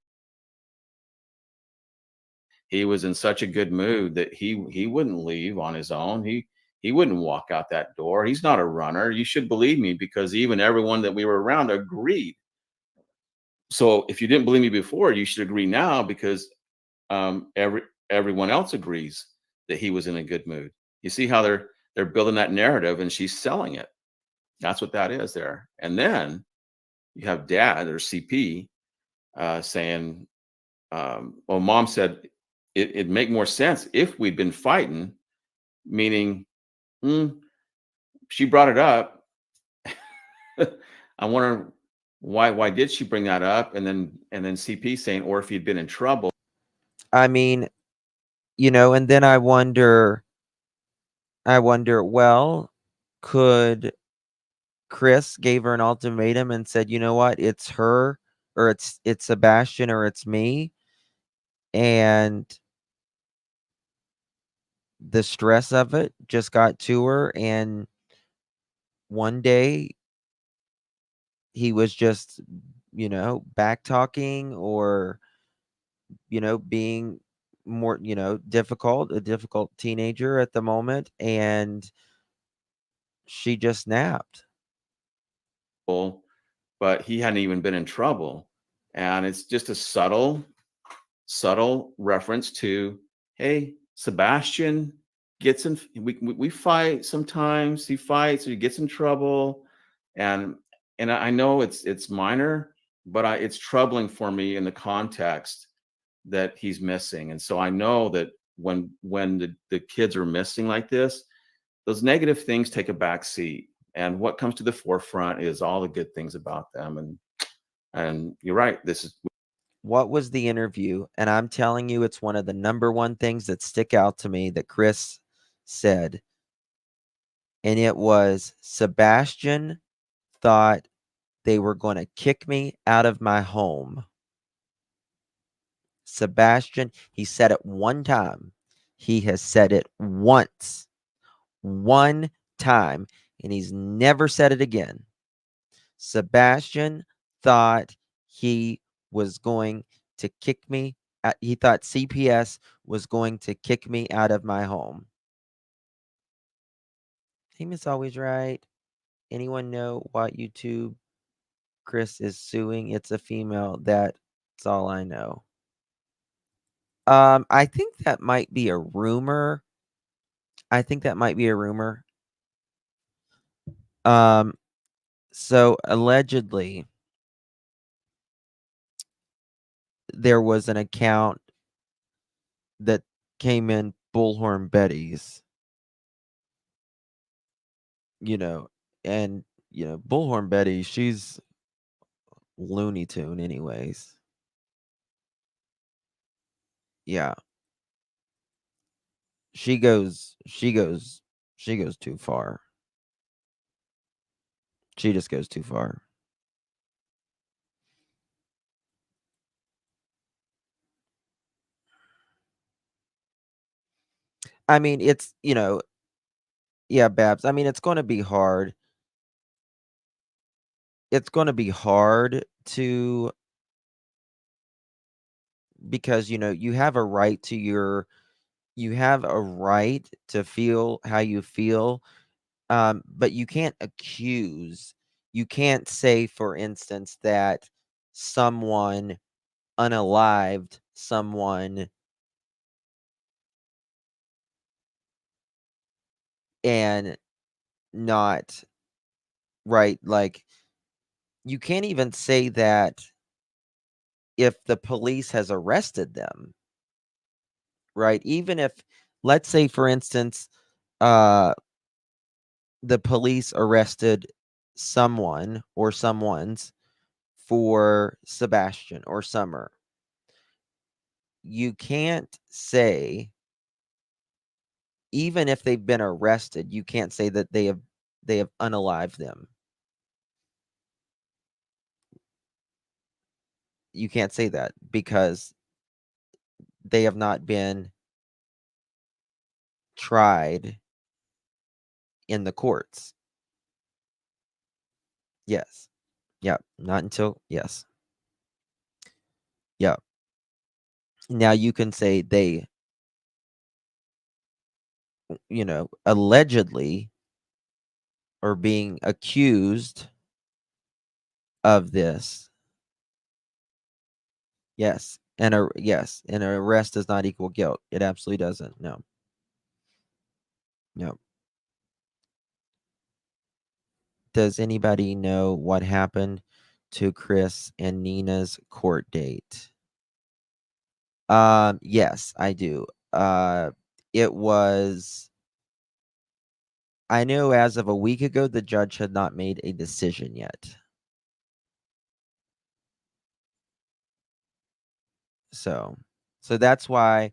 He was in such a good mood that he wouldn't leave on his own. He wouldn't walk out that door. He's not a runner. You should believe me, because even everyone that we were around agreed. So if you didn't believe me before, you should agree now, because everyone else agrees that he was in a good mood. You see how they're building that narrative, and she's selling it. That's what that is there. And then you have dad or CP saying, well, mom said it'd make more sense if we'd been fighting, meaning she brought it up. I wonder why did she bring that up? And then CP saying, or if he'd been in trouble. I mean, and then I wonder, well, could Chris gave her an ultimatum and said, you know what, it's her, or it's Sebastian, or it's me, and the stress of it just got to her, and one day he was just, back talking, or being more, a difficult teenager at the moment, and she just snapped. But he hadn't even been in trouble. And it's just a subtle reference to, hey, Sebastian gets in, we fight sometimes. He fights, or he gets in trouble. And I know it's minor, but it's troubling for me in the context that he's missing. And so I know that when the kids are missing like this, those negative things take a back seat, and what comes to the forefront is all the good things about them. And you're right, what was the interview? And I'm telling you, it's one of the number one things that stick out to me that Chris said. And it was, Sebastian thought they were going to kick me out of my home. Sebastian, he said it one time. He has said it once. One time. And he's never said it again. Sebastian thought he was going to kick me out. He thought CPS was going to kick me out of my home. Hey, Miss Always Right. Anyone know what YouTube Chris is suing? It's a female. That's all I know. I think that might be a rumor. So allegedly, there was an account that came in Bullhorn Betty's, and Bullhorn Betty, she's Looney Tune anyways. Yeah. She goes too far. She just goes too far. I mean, it's, yeah, Babs. I mean, it's going to be hard. It's going to be hard to, because, you have a right to feel how you feel. But you can't accuse. You can't say, for instance, that someone unalived someone and not right. Like, you can't even say that if the police has arrested them, right? Even if, let's say, for instance, the police arrested someone or someone's for Sebastian or Summer, you can't say, even if they've been arrested, you can't say that they have unalived them. You can't say that, because they have not been tried in the courts. Yes. Yeah. Not until, yes. Yeah. Now you can say they, allegedly or being accused of this. Yes. And an arrest does not equal guilt. It absolutely doesn't. No. No. Does anybody know what happened to Chris and Nina's court date? Yes, I do. It was, I know as of a week ago, the judge had not made a decision yet. So that's why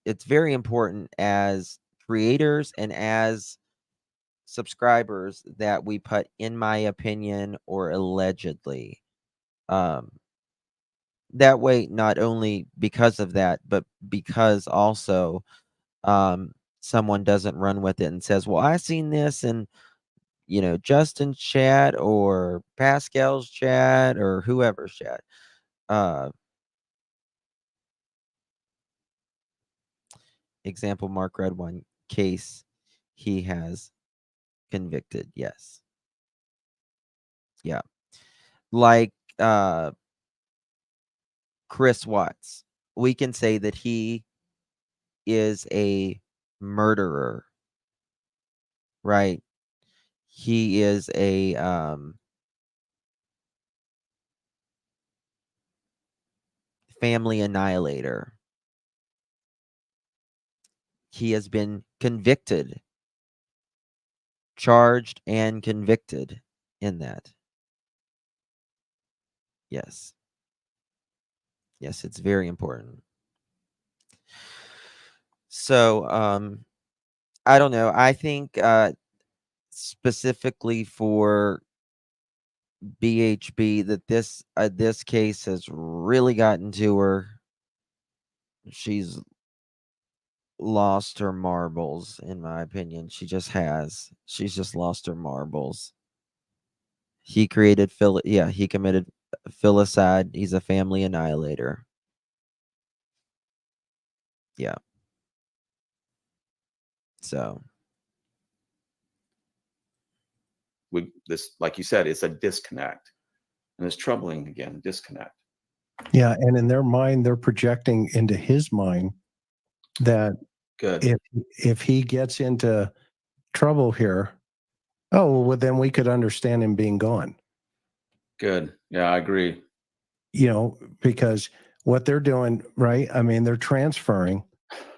it's very important as creators and as subscribers that we put in my opinion or allegedly. That way, not only because of that, but because also someone doesn't run with it and says, well, I seen this in, Justin's chat or Pascal's chat or whoever's chat. Example, Mark read one case he has convicted. Yes. Yeah. Like Chris Watts. We can say that he is a murderer, right? He is a family annihilator. He has been convicted, charged and convicted in that. Yes. Yes, it's very important. So, I don't know. I think specifically for BHB that this case has really gotten to her. She's lost her marbles, in my opinion. She just has. She's just lost her marbles. He committed filicide. He's a family annihilator. Yeah. So this, like you said, it's a disconnect, and it's troubling again. Disconnect. Yeah, and in their mind, they're projecting into his mind that Good. if he gets into trouble here, oh well, then we could understand him being gone. Good. Yeah, I agree. Because what they're doing, right? I mean, they're transferring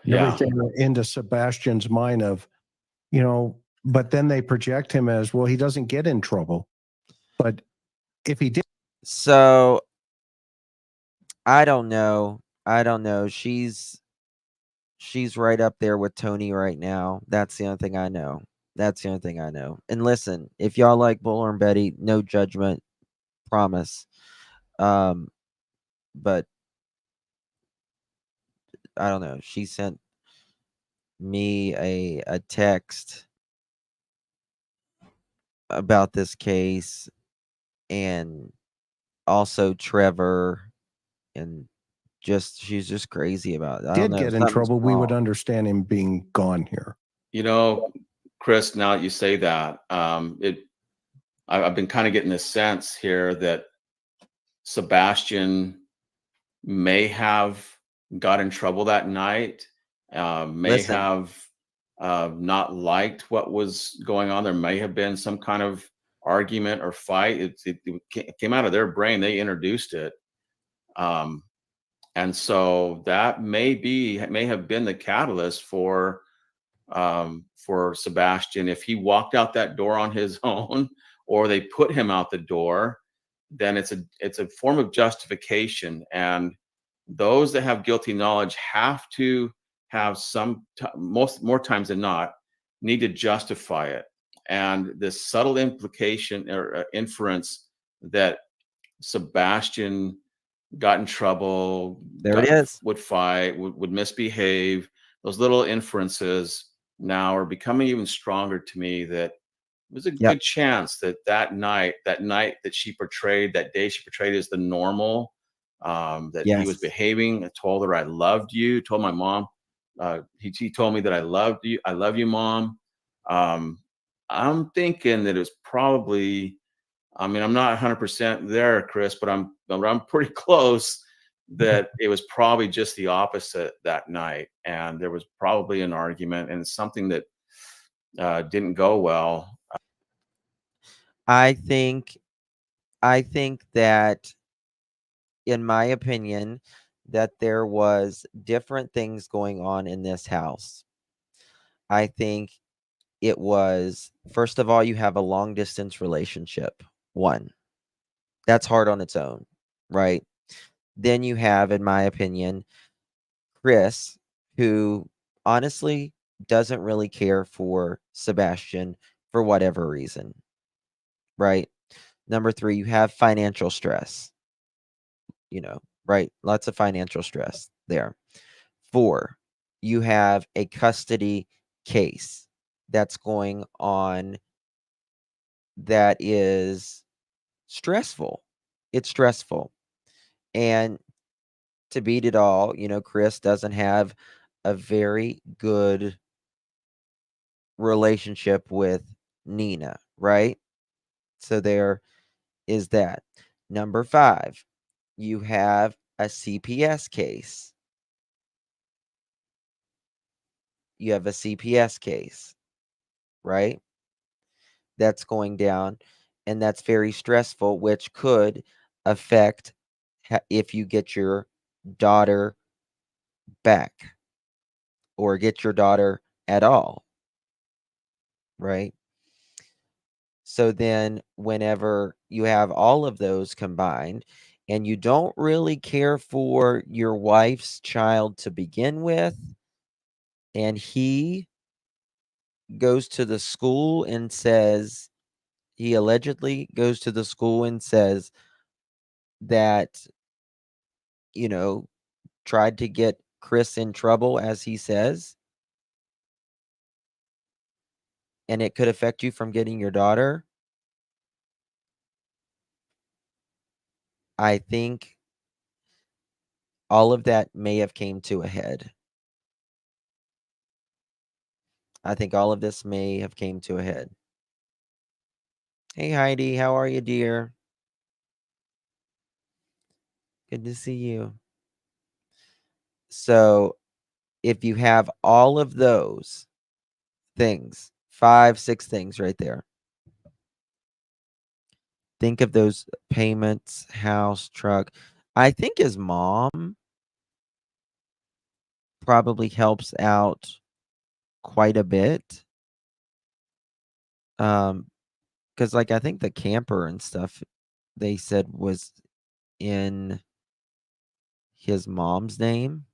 everything into Sebastian's mind of, but then they project him as, well, he doesn't get in trouble. But if he did. So I don't know. She's right up there with Tony right now. That's the only thing I know. And listen, if y'all like Buller and Betty, no judgment, promise. But I don't know. She sent me a text about this case, and also Trevor, and she's just crazy about it. I don't know. Get in trouble, we would understand him being gone here. Chris, now that you say that, I've been kind of getting this sense here that Sebastian may have got in trouble that night, may have not liked what was going on. There may have been some kind of argument or fight. It came out of their brain. They introduced it. And so that may have been the catalyst for Sebastian. If he walked out that door on his own, or they put him out the door, then it's a form of justification. And those that have guilty knowledge have to have more times than not, need to justify it. And this subtle implication or inference that Sebastian got in trouble, would fight, would misbehave, those little inferences now are becoming even stronger to me, that there's a good chance that night that she portrayed, that day she portrayed as the normal that he was Yes. behaving. I told her I loved you. Told my mom. He told me that I loved you. I love you, Mom. Um, I'm thinking that it was probably. I mean, I'm not 100% there, Chris, but I'm pretty close. That it was probably just the opposite that night, and there was probably an argument and something that didn't go well. I think that, in my opinion, that there was different things going on in this house. I think it was, first of all, you have a long distance relationship. One, that's hard on its own, right? Then you have, in my opinion, Chris, who honestly doesn't really care for Sebastian for whatever reason, right? Number three, you have financial stress, right? Lots of financial stress there. Four, you have a custody case that's going on that is stressful. It's stressful. And to beat it all, Chris doesn't have a very good relationship with Nina, right? So there is that. Number five, you have a CPS case. You have a CPS case, right? That's going down, and that's very stressful, which could affect if you get your daughter back or get your daughter at all, right? So then, whenever you have all of those combined, and you don't really care for your wife's child to begin with, and he goes to the school and says, he allegedly goes to the school and says that, you know, tried to get Chris in trouble, as he says, and it could affect you from getting your daughter. I think all of that may have came to a head. I think all of this may have came to a head. Hey, Heidi, how are you, dear? Good to see you. So, if you have all of those things, 5, 6 things right there. Think of those payments, house, truck. I think his mom probably helps out quite a bit. Because I think the camper and stuff they said was in his mom's name.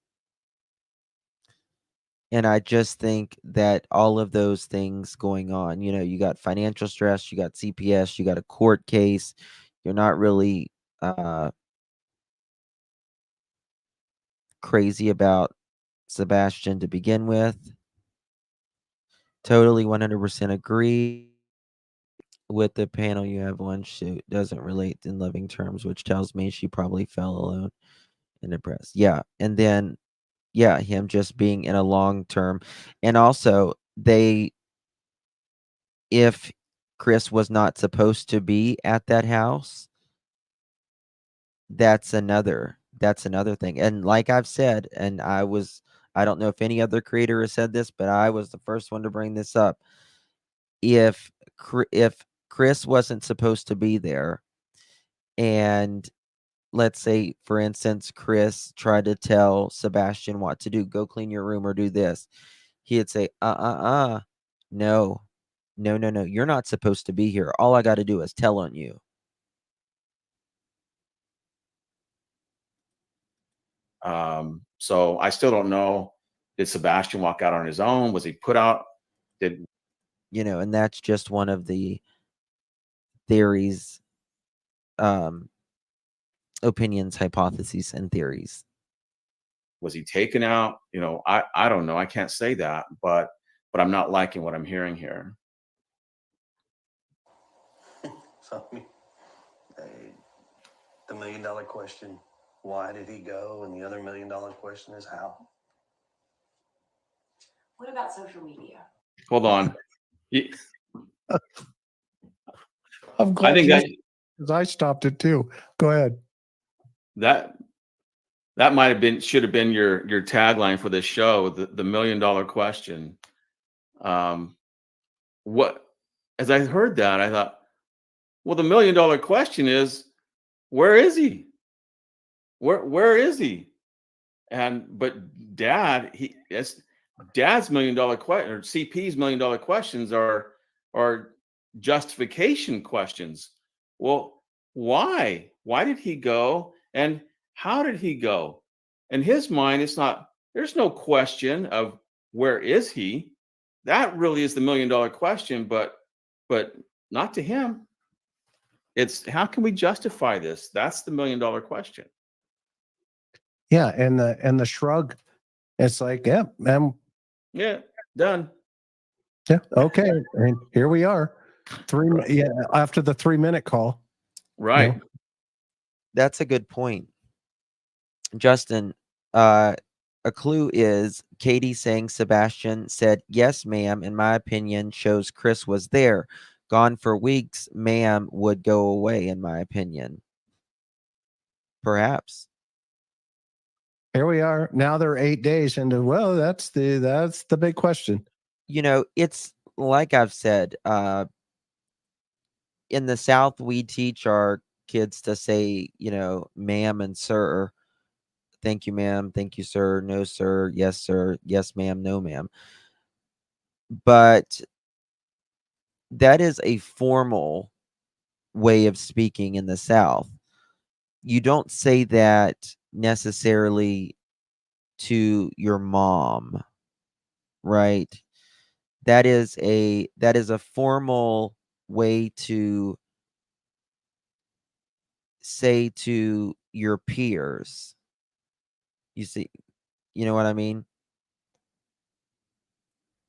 And I just think that all of those things going on, you got financial stress, you got CPS, you got a court case. You're not really crazy about Sebastian to begin with. Totally 100% agree with the panel. You have one shoot doesn't relate in loving terms, which tells me she probably fell alone and depressed. Yeah. And then, yeah, him just being in a long term. And also, if Chris was not supposed to be at that house, that's another thing. And like I've said, and I don't know if any other creator has said this, but I was the first one to bring this up. If Chris wasn't supposed to be there, and let's say, for instance, Chris tried to tell Sebastian what to do, go clean your room or do this, he'd say, no, no, you're not supposed to be here. All I got to do is tell on you. So I still don't know. Did Sebastian walk out on his own? Was he put out? And that's just one of the theories, opinions, hypotheses, and theories. Was he taken out? I don't know. I can't say that, but I'm not liking what I'm hearing here. So, the $1 million question, why did he go? And the other $1 million question is how. What about social media? Hold on. He- I'm I glad think you, because I stopped it too. Go ahead. that might have been, should have been your tagline for this show, the $1 million question. What, as I heard that, I thought, well, the $1 million question is, where is he? Where is he? But Dad's $1 million question, or CP's $1 million questions are justification questions. Well, why? Why did he go? And how did he go? In his mind, there's no question of where is he? That really is the $1 million question, but not to him. It's how can we justify this? That's the $1 million question. Yeah, and the shrug. It's like, yeah, Yeah, done. yeah, okay, and here we are. After the 3-minute call. Right. know? That's a good point. Justin, a clue is Katie saying Sebastian said, yes, ma'am, in my opinion, shows Chris was there. Gone for weeks, ma'am would go away, in my opinion. Perhaps. Here we are. Now they're 8 days into, well, that's the big question. You know, it's like I've said, in the South, we teach our kids to say, you know, ma'am and sir. Thank you, ma'am. Thank you, sir. No, sir. Yes, sir. Yes, ma'am. No, ma'am. But that is a formal way of speaking in the South. You don't say that necessarily to your mom, right? That is a formal way to say to your peers. You see, you know what I mean?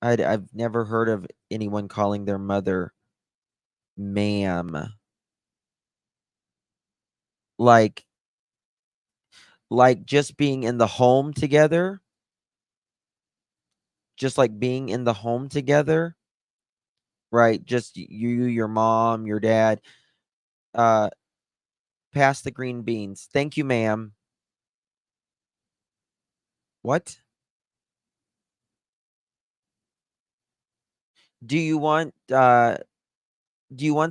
I've never heard of anyone calling their mother ma'am. Like just being in the home together. Just like being in the home together, right? Just you, your mom, your dad. Pass the green beans. Thank you, ma'am. What? Do you want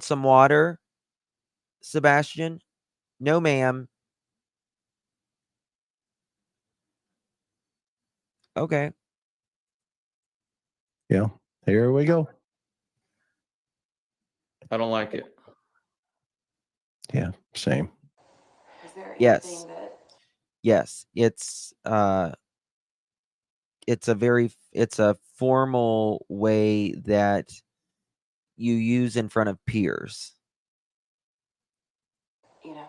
some water, Sebastian? No, ma'am. Okay. Yeah, here we go. I don't like it. Yeah, same. Is there Yes. anything that Yes. It's a formal way that you use in front of peers.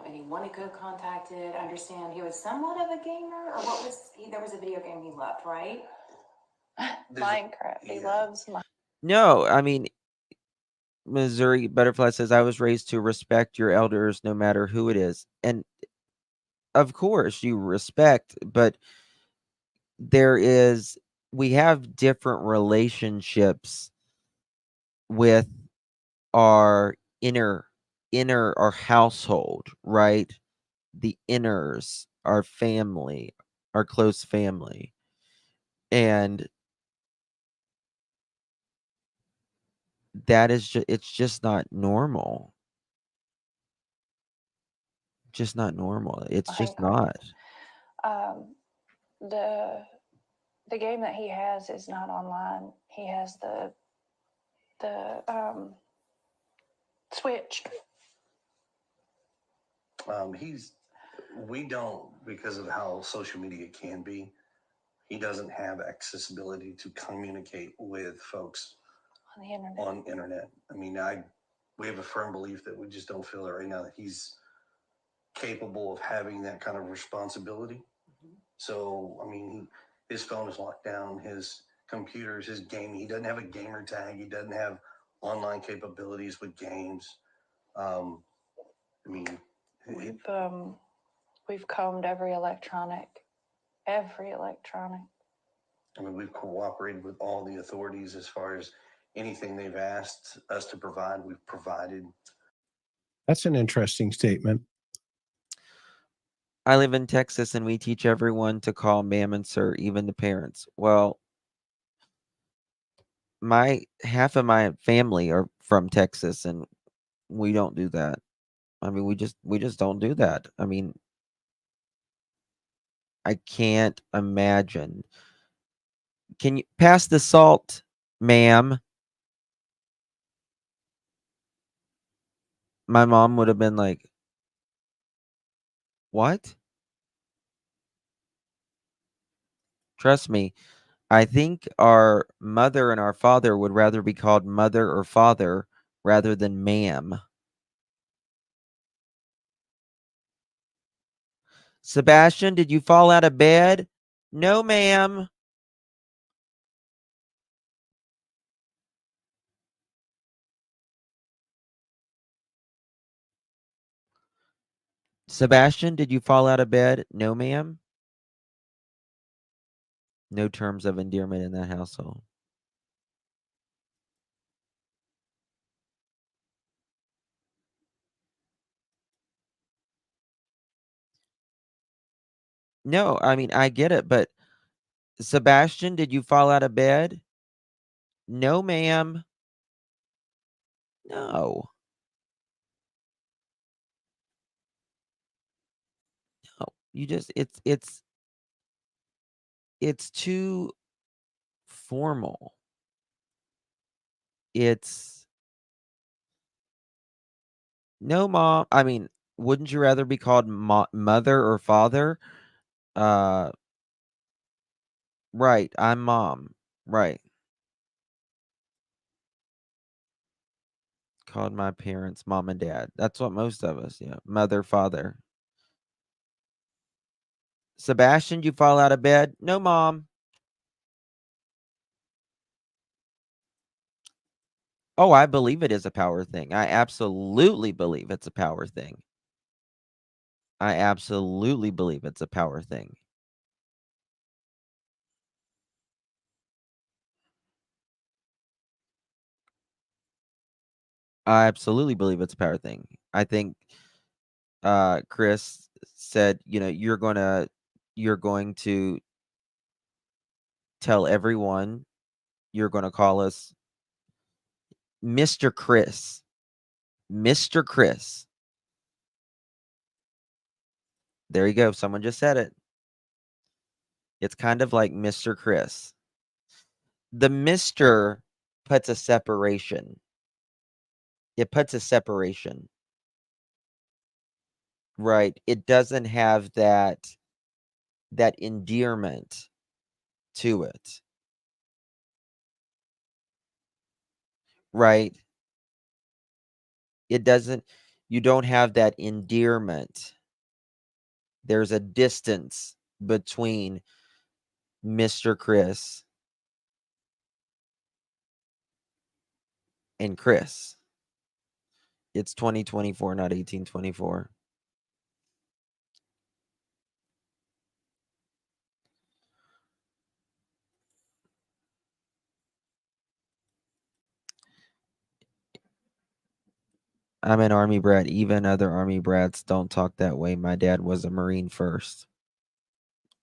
anyone who could have contacted? I understand he was somewhat of a gamer, or what was he? There was a video game he loved, right? Minecraft. He loves Minecraft. No, I mean, Missouri Butterfly says, I was raised to respect your elders no matter who it is. And of course you respect, but we have different relationships with our our household, right? The inners, our family, our close family. And that is it's just not normal. Just not normal. It's just not. The game that he has is not online. He has the Switch. We don't, because of how social media can be, he doesn't have accessibility to communicate with folks on internet. I mean, we have a firm belief that we just don't feel it right now that he's capable of having that kind of responsibility. Mm-hmm. So, I mean, his phone is locked down, his computers, his gaming. He doesn't have a gamer tag. He doesn't have online capabilities with games. I mean, We've combed every electronic. I mean, we've cooperated with all the authorities as far as anything they've asked us to provide, we've provided. That's an interesting statement. I live in Texas and we teach everyone to call ma'am and sir, even the parents. Well, half of my family are from Texas and we don't do that. I mean, we just don't do that. I mean, I can't imagine. Can you pass the salt, ma'am? My mom would have been like, what? Trust me, I think our mother and our father would rather be called mother or father rather than ma'am. Sebastian, did you fall out of bed? No, ma'am. Sebastian, did you fall out of bed? No, ma'am. No terms of endearment in that household. No, I mean, I get it, but Sebastian, did you fall out of bed? No, ma'am. No. No. You just it's too formal. It's no, mom. I mean, wouldn't you rather be called mother or father? Uh, right. I'm mom. Right. Called my parents mom and dad. That's what most of us, yeah. Mother, father. Sebastian, you fall out of bed? No, mom. Oh, I believe it is a power thing. I absolutely believe it's a power thing. I absolutely believe it's a power thing. I absolutely believe it's a power thing. I think Chris said, you're going to tell everyone you're going to call us Mr. Chris. Mr. Chris. There you go. Someone just said it. It's kind of like Mr. Chris. The Mr. puts a separation. It puts a separation. Right. It doesn't have that endearment to it. Right. It doesn't, you don't have that endearment. There's a distance between Mr. Chris and Chris. It's 2024, not 1824. I'm an Army brat. Even other Army brats don't talk that way. My dad was a Marine first.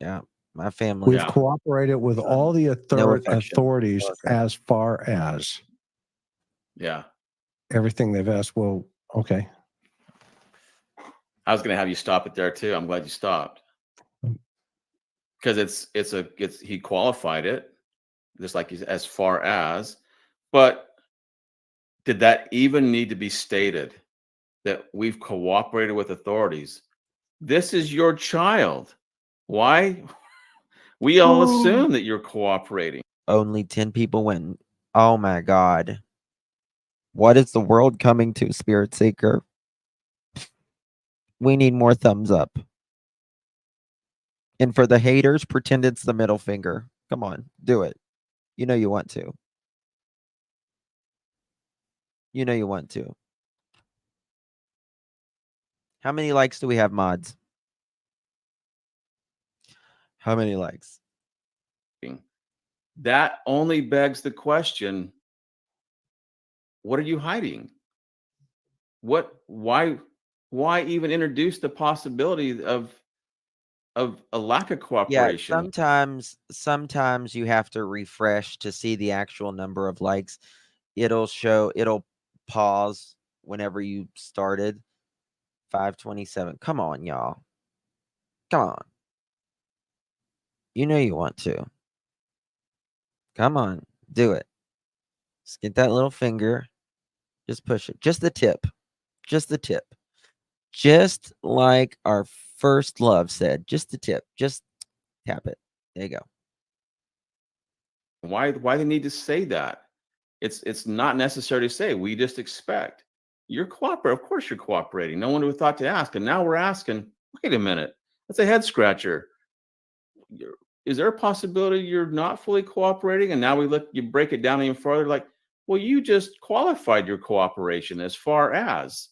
Yeah, my family. We've cooperated with all the authorities as far as everything they've asked. Well, okay. I was going to have you stop it there too. I'm glad you stopped because he qualified it just like as far as, but did that even need to be stated that we've cooperated with authorities? This is your child. Why? We all assume that you're cooperating. Only 10 people went. Oh my God. What is the world coming to, Spirit Seeker? We need more thumbs up. And for the haters, pretend it's the middle finger. Come on, do it. You know you want to. You know you want to. How many likes do we have, mods? How many likes? That only begs the question, what are you hiding? Why even introduce the possibility of a lack of Yeah, cooperation? sometimes you have to refresh to see the actual number of likes. It'll pause whenever you started. 527. Come on, y'all. Come on. You know you want to. Come on, do it. Just get that little finger. Just push it. Just the tip. Just the tip. Just like our first love said, just the tip. Just tap it. There you go. Why they need to say that? It's not necessary to say. We just expect. You're cooperating. Of course you're cooperating. No one would have thought to ask. And now we're asking, wait a minute. That's a head scratcher. Is there a possibility you're not fully cooperating? And now you break it down even further, like, well, you just qualified your cooperation as far as.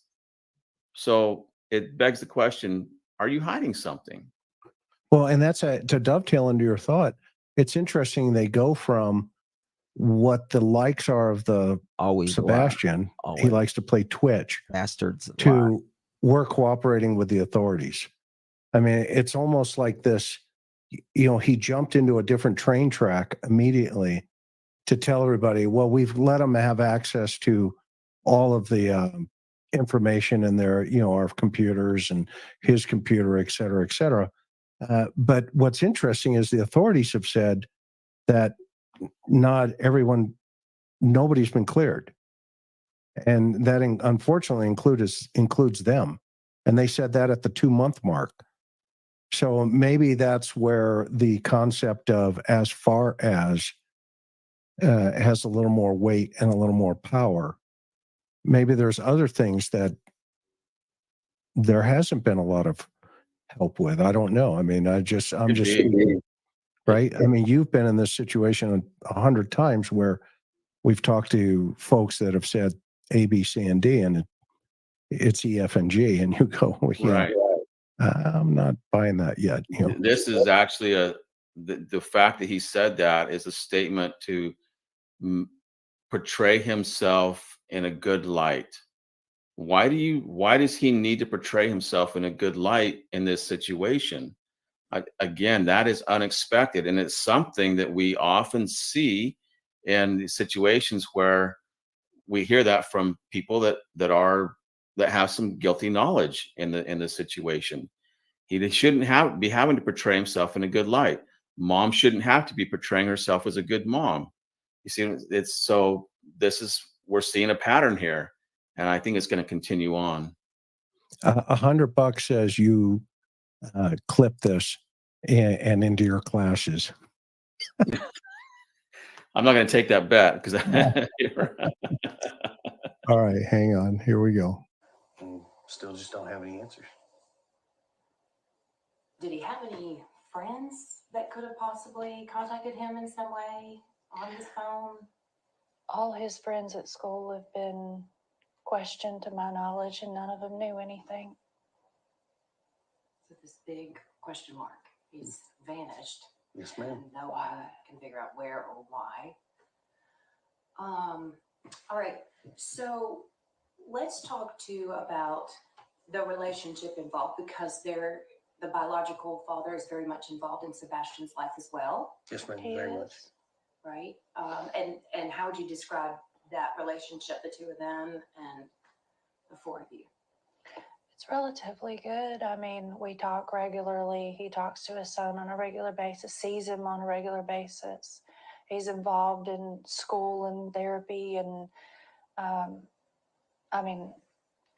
So it begs the question, are you hiding something? Well, and that's to dovetail into your thought. It's interesting. They go from what the likes are of the Always Sebastian. Always. He likes to play Twitch. Bastards. To we're cooperating with the authorities. I mean, it's almost like this, he jumped into a different train track immediately to tell everybody, well, we've let them have access to all of the information in their, our computers and his computer, et cetera, et cetera. But what's interesting is the authorities have said that nobody's been cleared. And that unfortunately includes them. And they said that at the 2-month mark. So maybe that's where the concept of as far as has a little more weight and a little more power. Maybe there's other things that there hasn't been a lot of help with. I don't know. I mean, I'm just speaking, right? I mean, you've been in this situation 100 times where we've talked to folks that have said A, B, C, and D, and it's E, F, and G, and you go, well, Right. I'm not buying that yet. This is actually the fact that he said that is a statement to portray himself in a good light. Why does he need to portray himself in a good light in this situation? Again, that is unexpected, and it's something that we often see in situations where we hear that from people that have some guilty knowledge in the situation. He shouldn't be having to portray himself in a good light. Mom shouldn't have to be portraying herself as a good mom. You see, we're seeing a pattern here, and I think it's going to continue on. $100 says you clip this and into your classes. I'm not going to take that bet because. All right, hang on. Here we go. And still just don't have any answers. Did he have any friends that could have possibly contacted him in some way on his phone? All his friends at school have been questioned to my knowledge, and none of them knew anything. So this big question mark. He's vanished. Yes, ma'am. No one can figure out where or why. All right. So let's talk about the relationship involved, because the biological father is very much involved in Sebastian's life as well. Yes, ma'am. Very much. Right. And how would you describe that relationship, the two of them and the four of you? It's relatively good. I mean, we talk regularly. He talks to his son on a regular basis, sees him on a regular basis. He's involved in school and therapy. And I mean,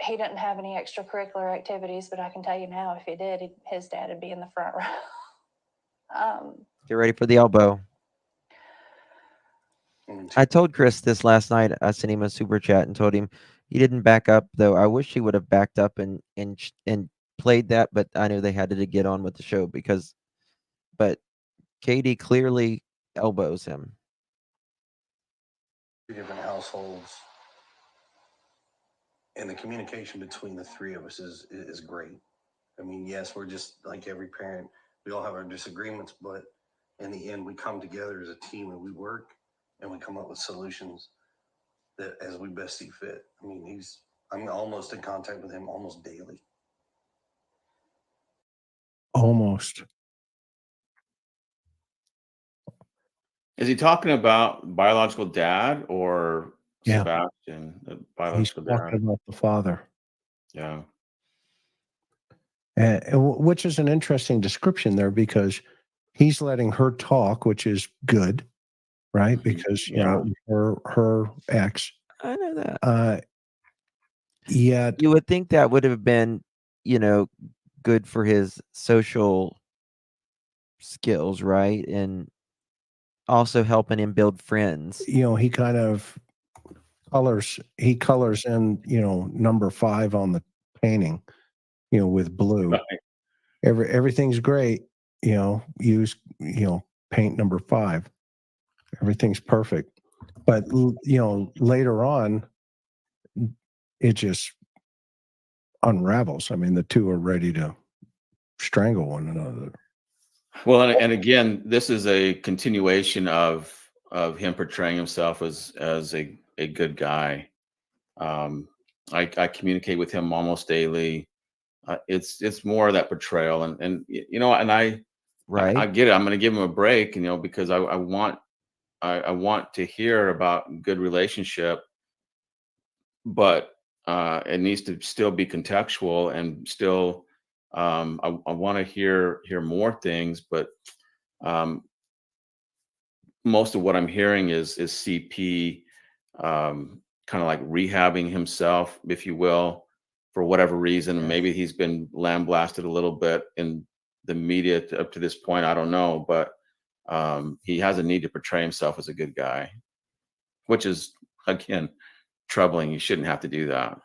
he didn't have any extracurricular activities, but I can tell you now, if he did, his dad would be in the front row. Get ready for the elbow. I told Chris this last night. I sent him a super chat and told him he didn't back up, though. I wish he would have backed up and played that, but I knew they had to get on with the show but Katie clearly elbows him. Different households, and the communication between the three of us is great. I mean, yes, we're just like every parent. We all have our disagreements, but in the end, we come together as a team and we work and we come up with solutions that as we best see fit. I mean, I'm almost in contact with him almost daily. Almost. Is he talking about biological dad or Yeah. Sebastian, the He's biological talking dad? about the father. Yeah. Which is an interesting description there, because he's letting her talk, which is good, right? Because you know, her ex. I know that. Yet You would think that would have been, you know, good for his social skills, right? And also helping him build friends. you know, he kind of colors in, you know, number 5 on the painting, you know, with blue. Right. Everything's great, you know, use, you know, paint number 5. Everything's perfect. But you know, later on it just unravels. I mean, the two are ready to strangle one another. Well, and again, this is a continuation of him portraying himself as a good guy. I communicate with him almost daily. It's more of that portrayal, and you know, and I Right. get it. I'm going to give him a break, you know, because I want to hear about good relationship, but it needs to still be contextual and still. I want to hear more things, but most of what I'm hearing is CP kind of like rehabbing himself, if you will, for whatever reason. Yes. Maybe he's been lambasted a little bit in the media up to this point. I don't know, but he has a need to portray himself as a good guy, which is again troubling. You shouldn't have to do that.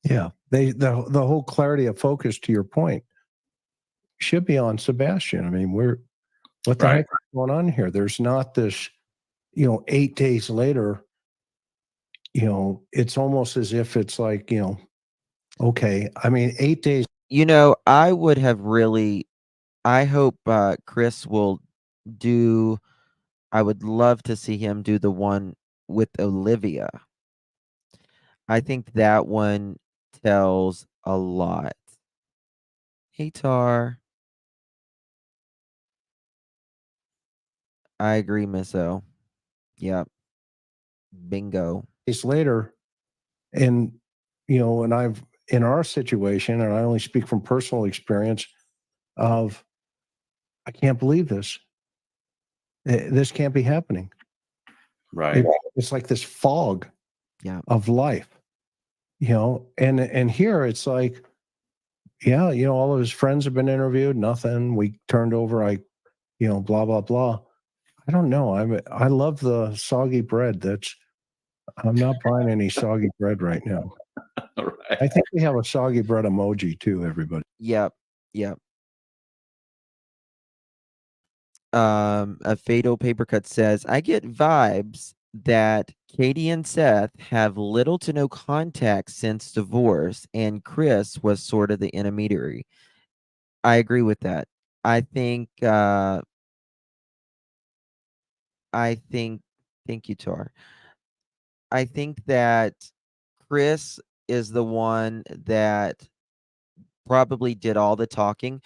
Yeah, the whole clarity of focus, to your point, should be on Sebastian. I mean, what the heck is going on here? There's not this, you know, 8 days later, you know, it's almost as if it's like, you know, okay. I mean, 8 days. You know, I would have really, I hope Chris will do, I would love to see him do the one with Olivia. I think that one tells a lot. Hey, Tar. I agree, Miss O. Yep. Bingo. Days later, and you know, and I've in our situation, and I only speak from personal experience of, I can't believe this. This can't be happening. Right. It's like this fog Yeah. of life, you know, and here it's like, yeah, you know, all of his friends have been interviewed, nothing. We turned over, you know, blah, blah, blah. I don't know. I love the soggy bread. I'm not buying any soggy bread right now. Right. I think we have a soggy bread emoji too, everybody. Yep. Yep. A fatal paper cut says, I get vibes that Katie and Seth have little to no contact since divorce, and Chris was sort of the intermediary. I agree with that. I think thank you, Tar. I think that Chris is the one that probably did all the talking,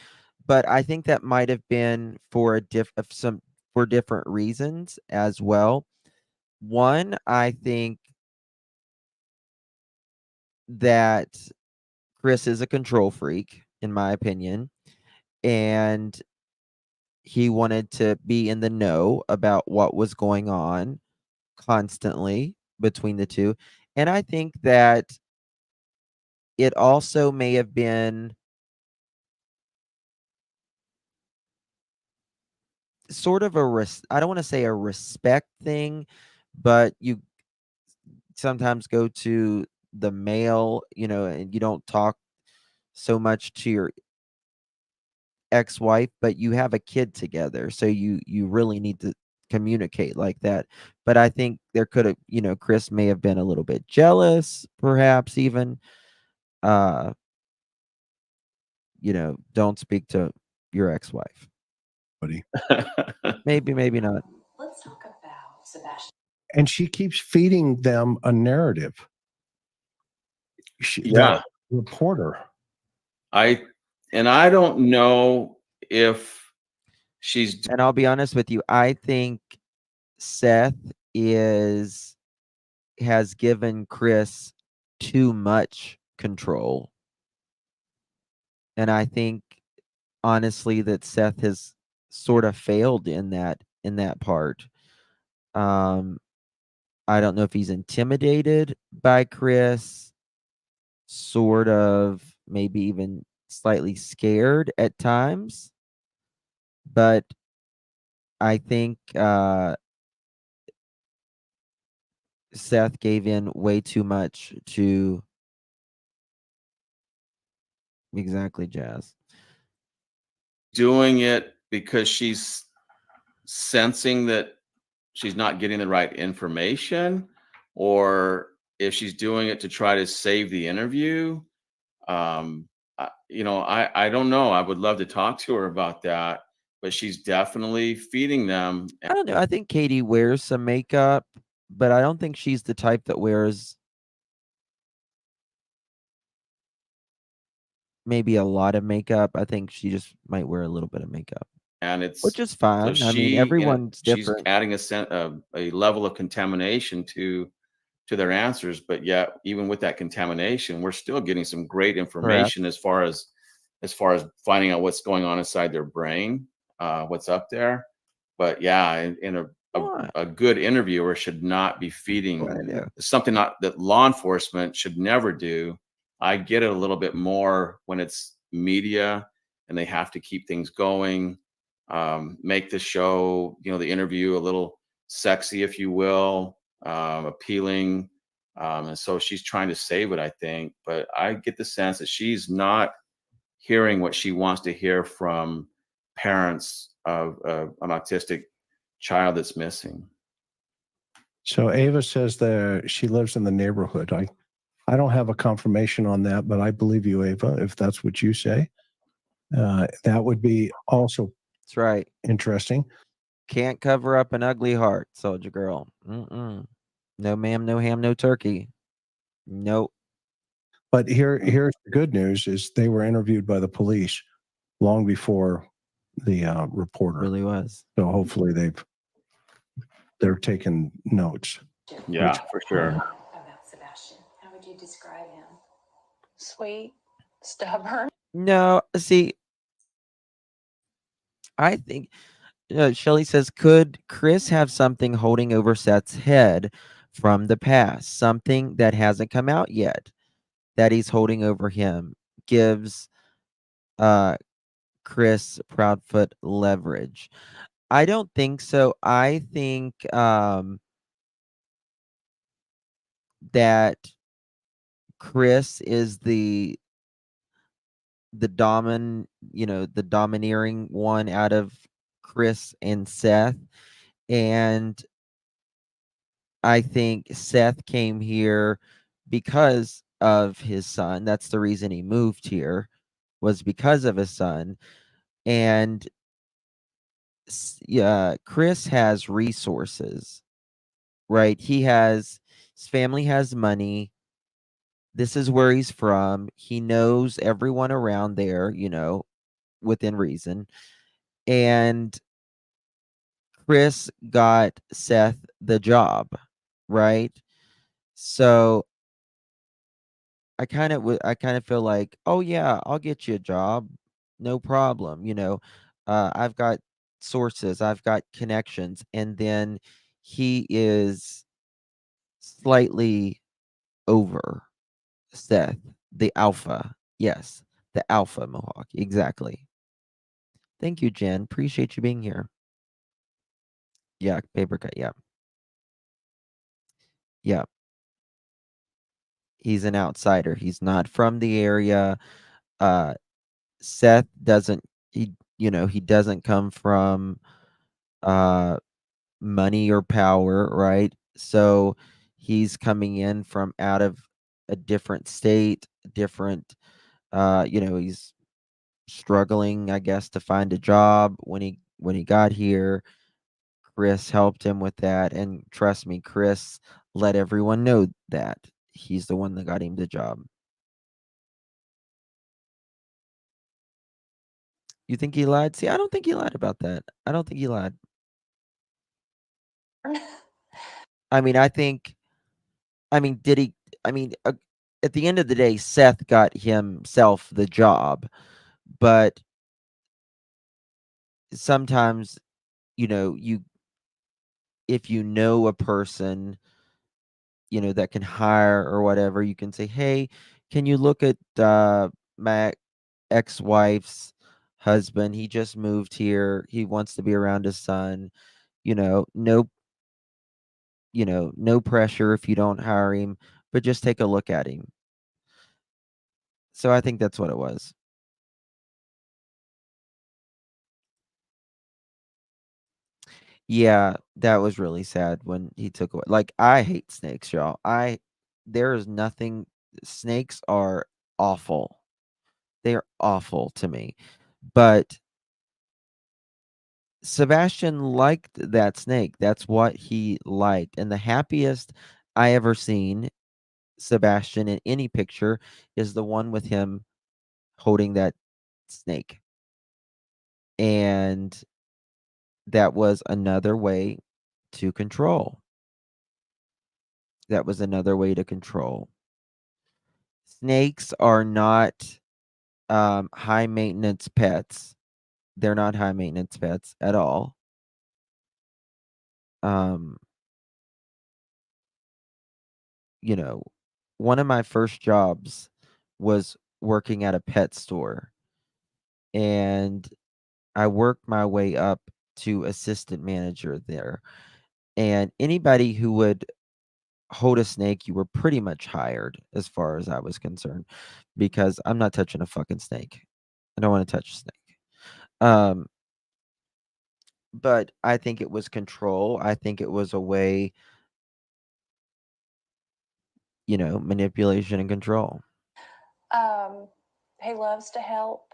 but I think that might have been for for different reasons as well. One, I think that Chris is a control freak, in my opinion, and he wanted to be in the know about what was going on constantly between the two. And I think that it also may have been sort of I don't want to say a respect thing, but you sometimes go to the male, you know, and you don't talk so much to your ex-wife, but you have a kid together, so you really need to communicate like that. But I think there could have, you know, Chris may have been a little bit jealous, perhaps even, you know, don't speak to, your ex-wife. Buddy. Maybe, maybe not. Let's talk about Sebastian. And she keeps feeding them a narrative. Yeah. The reporter. I don't know if she's And I'll be honest with you, I think Seth has given Chris too much control. And I think honestly that Seth has sort of failed in that part. I don't know if he's intimidated by Chris, sort of maybe even slightly scared at times. But I think Seth gave in way too much to exactly Jazz. doing it because she's sensing that she's not getting the right information, or if she's doing it to try to save the interview. I don't know. I would love to talk to her about that, but she's definitely feeding them. I don't know. I think Katie wears some makeup, but I don't think she's the type that wears maybe a lot of makeup. I think she just might wear a little bit of makeup, And it's which is fine. I mean, everyone's she's different. adding a level of contamination to their answers, but yet even with that contamination, we're still getting some great information as far as finding out what's going on inside their brain, what's up there. But yeah, in a good interviewer should not be feeding something that law enforcement should never do. I get it a little bit more when it's media and they have to keep things going, make the show, the interview a little sexy, if you will, appealing. And so she's trying to save it, I think. But I get the sense that she's not hearing what she wants to hear from parents of an autistic child that's missing. So Ava says that she lives in the neighborhood. I don't have a confirmation on that, but I believe you, Ava, if that's what you say. That would be also That's right. Interesting. Can't cover up an ugly heart, soldier girl. No ma'am, no ham, no turkey. Nope. But here's the good news: is they were interviewed by the police long before the reporter really was. So hopefully they're taking notes. Yeah, for sure. About Sebastian, how would you describe him? Sweet, stubborn. No, see, I think Shelly says, could Chris have something holding over Seth's head from the past? Something that hasn't come out yet that he's holding over him gives Chris Proudfoot leverage. I don't think so. I think that Chris is the domineering one out of Chris and Seth. And I think Seth came here because of his son. That's the reason he moved here, was because of his son. And Chris has resources, right? His family has money. This is where he's from. He knows everyone around there, within reason. And Chris got Seth the job, right? So I kind of feel like, oh yeah, I'll get you a job, no problem. I've got sources, I've got connections, and then he is slightly over Seth, the alpha. Yes, the alpha Mohawk, exactly. Thank you, Jen. Appreciate you being here. Yeah, paper cut. Yeah. Yeah. He's an outsider. He's not from the area. Seth doesn't he doesn't come from money or power, right? So he's coming in from out of a different state, different he's struggling, I guess, to find a job when he got here. Chris helped him with that, and trust me, Chris let everyone know that he's the one that got him the job. You think he lied? See, I don't think he lied about that. I don't think he lied. I mean, did he? I mean, at the end of the day, Seth got himself the job, but sometimes, if you know a person, that can hire or whatever, you can say, hey, can you look at my ex-wife's husband? He just moved here. He wants to be around his son. No, no pressure if you don't hire him, but just take a look at him. So I think that's what it was. Yeah, that was really sad when he took away. Like, I hate snakes, y'all. There is nothing. Snakes are awful. They are awful to me. But Sebastian liked that snake. That's what he liked. And the happiest I ever seen Sebastian in any picture is the one with him holding that snake. And that was another way to control. That was another way to control. Snakes are not high maintenance pets. They're not high maintenance pets at all. One of my first jobs was working at a pet store, and I worked my way up to assistant manager there. And anybody who would hold a snake, you were pretty much hired as far as I was concerned, because I'm not touching a fucking snake. I don't want to touch a snake. But I think it was control. I think it was a way, manipulation and control. He loves to help.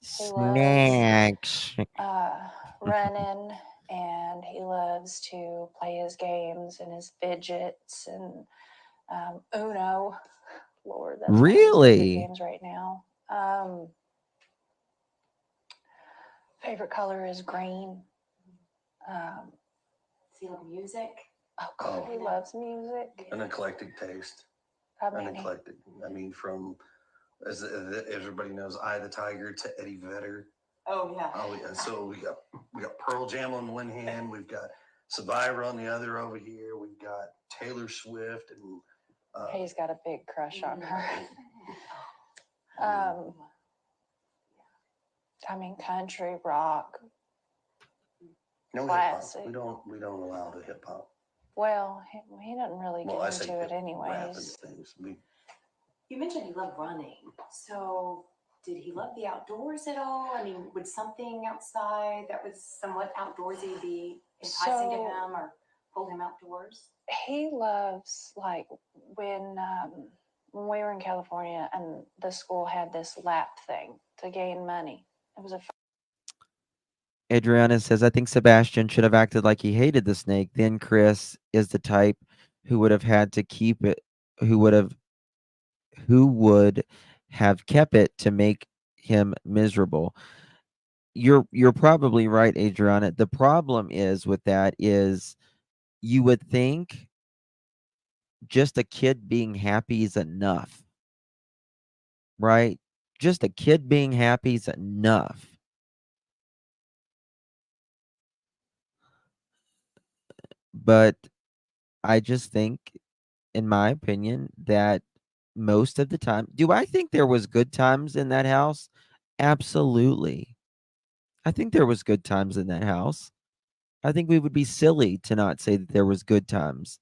He Snacks. loves running, and he loves to play his games and his fidgets and Uno. Lord, that's one of his favorite Really? games right now. Favorite color is green. Does he love music? Oh God, he loves music. An eclectic taste. From, as everybody knows, Eye of the Tiger to Eddie Vedder. Oh yeah. Oh yeah. So we got Pearl Jam on one hand, we've got Survivor on the other over here, we've got Taylor Swift, and he's got a big crush on her. Country, rock, no classic. hip hop. We don't allow the hip hop. Well, he doesn't really get into it Rap and anyways. things. You mentioned he loved running. So did he love the outdoors at all? I mean, would something outside that was somewhat outdoorsy be enticing to him or pull him outdoors? He loves, like, when we were in California and the school had this lap thing to gain money. It was a Adriana says, I think Sebastian should have acted like he hated the snake. Then Chris is the type who would have had to keep it, who would have kept it to make him miserable. You're probably right, Adriana. The problem is with that is you would think just a kid being happy is enough, right? Just a kid being happy is enough. But I just think, in my opinion, that most of the time, do I think there was good times in that house? Absolutely. I think there was good times in that house. I think we would be silly to not say that there was good times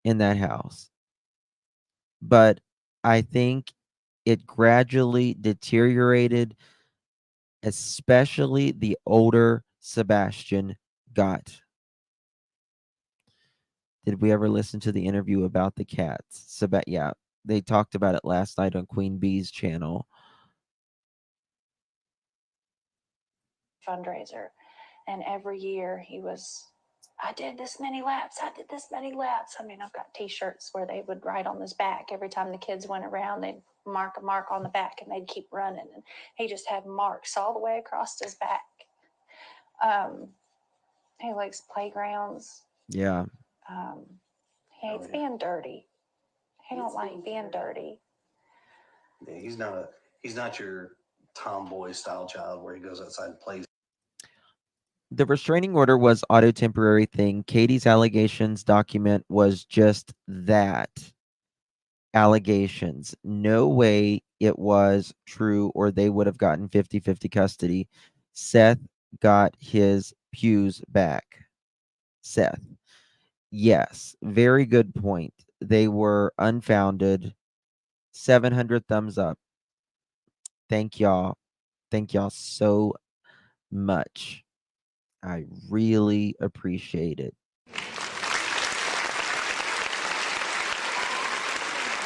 in that house. But I think it gradually deteriorated, especially the older Sebastian got. Did we ever listen to the interview about the cats? Yeah, they talked about it last night on Queen Bee's channel. fundraiser. And every year he was, I did this many laps. I did this many laps. I mean, I've got t-shirts where they would write on his back. Every time the kids went around, they'd mark a mark on the back and they'd keep running. And he just had marks all the way across his back. He likes playgrounds. Yeah. He hates being dirty. He don't like being dirty. Yeah, he's not your tomboy style child where he goes outside and plays. The restraining order was auto temporary thing. Katie's allegations document was just that. Allegations. No way it was true or they would have gotten 50-50 custody. Seth got his pews back. Seth. Yes, very good point. They were unfounded. 700 thumbs up. Thank y'all. Thank y'all so much. I really appreciate it.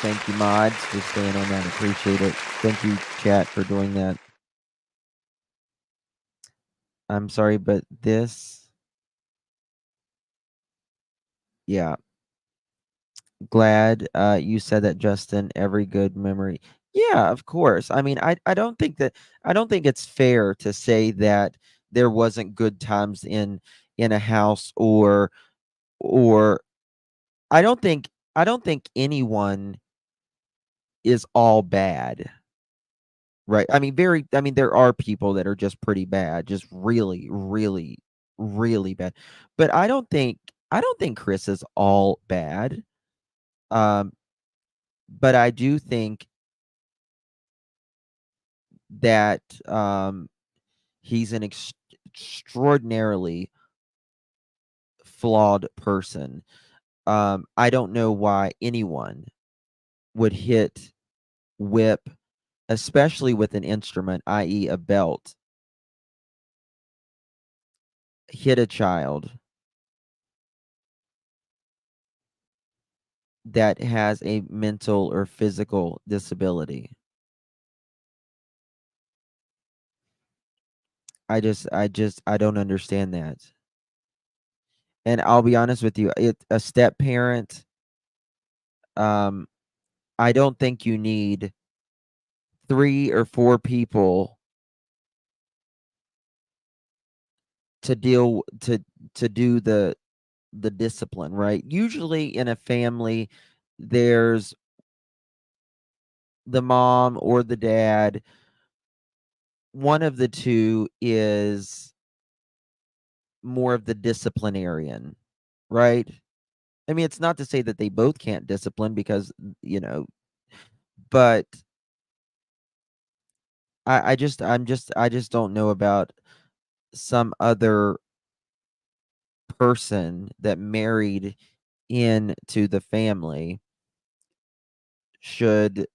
Thank you, mods, for staying on that. Appreciate it. Thank you, chat, for doing that. I'm sorry, but this... Yeah. Glad you said that, Justin. Every good memory. Yeah, of course. I mean, I don't think it's fair to say that there wasn't good times in a house or I don't think anyone is all bad. Right? I mean, there are people that are just pretty bad, just really, really, really bad. But I don't think Chris is all bad. But I do think that he's an extraordinarily flawed person. I don't know why anyone would whip, especially with an instrument, i.e. a belt, hit a child that has a mental or physical disability. I don't understand that. And I'll be honest with you, a step parent, I don't think you need 3 or 4 people to do the discipline, right? Usually in a family, there's the mom or the dad. One of the two is more of the disciplinarian, right? I mean, it's not to say that they both can't discipline because, but I just don't know about some other person that married into the family should,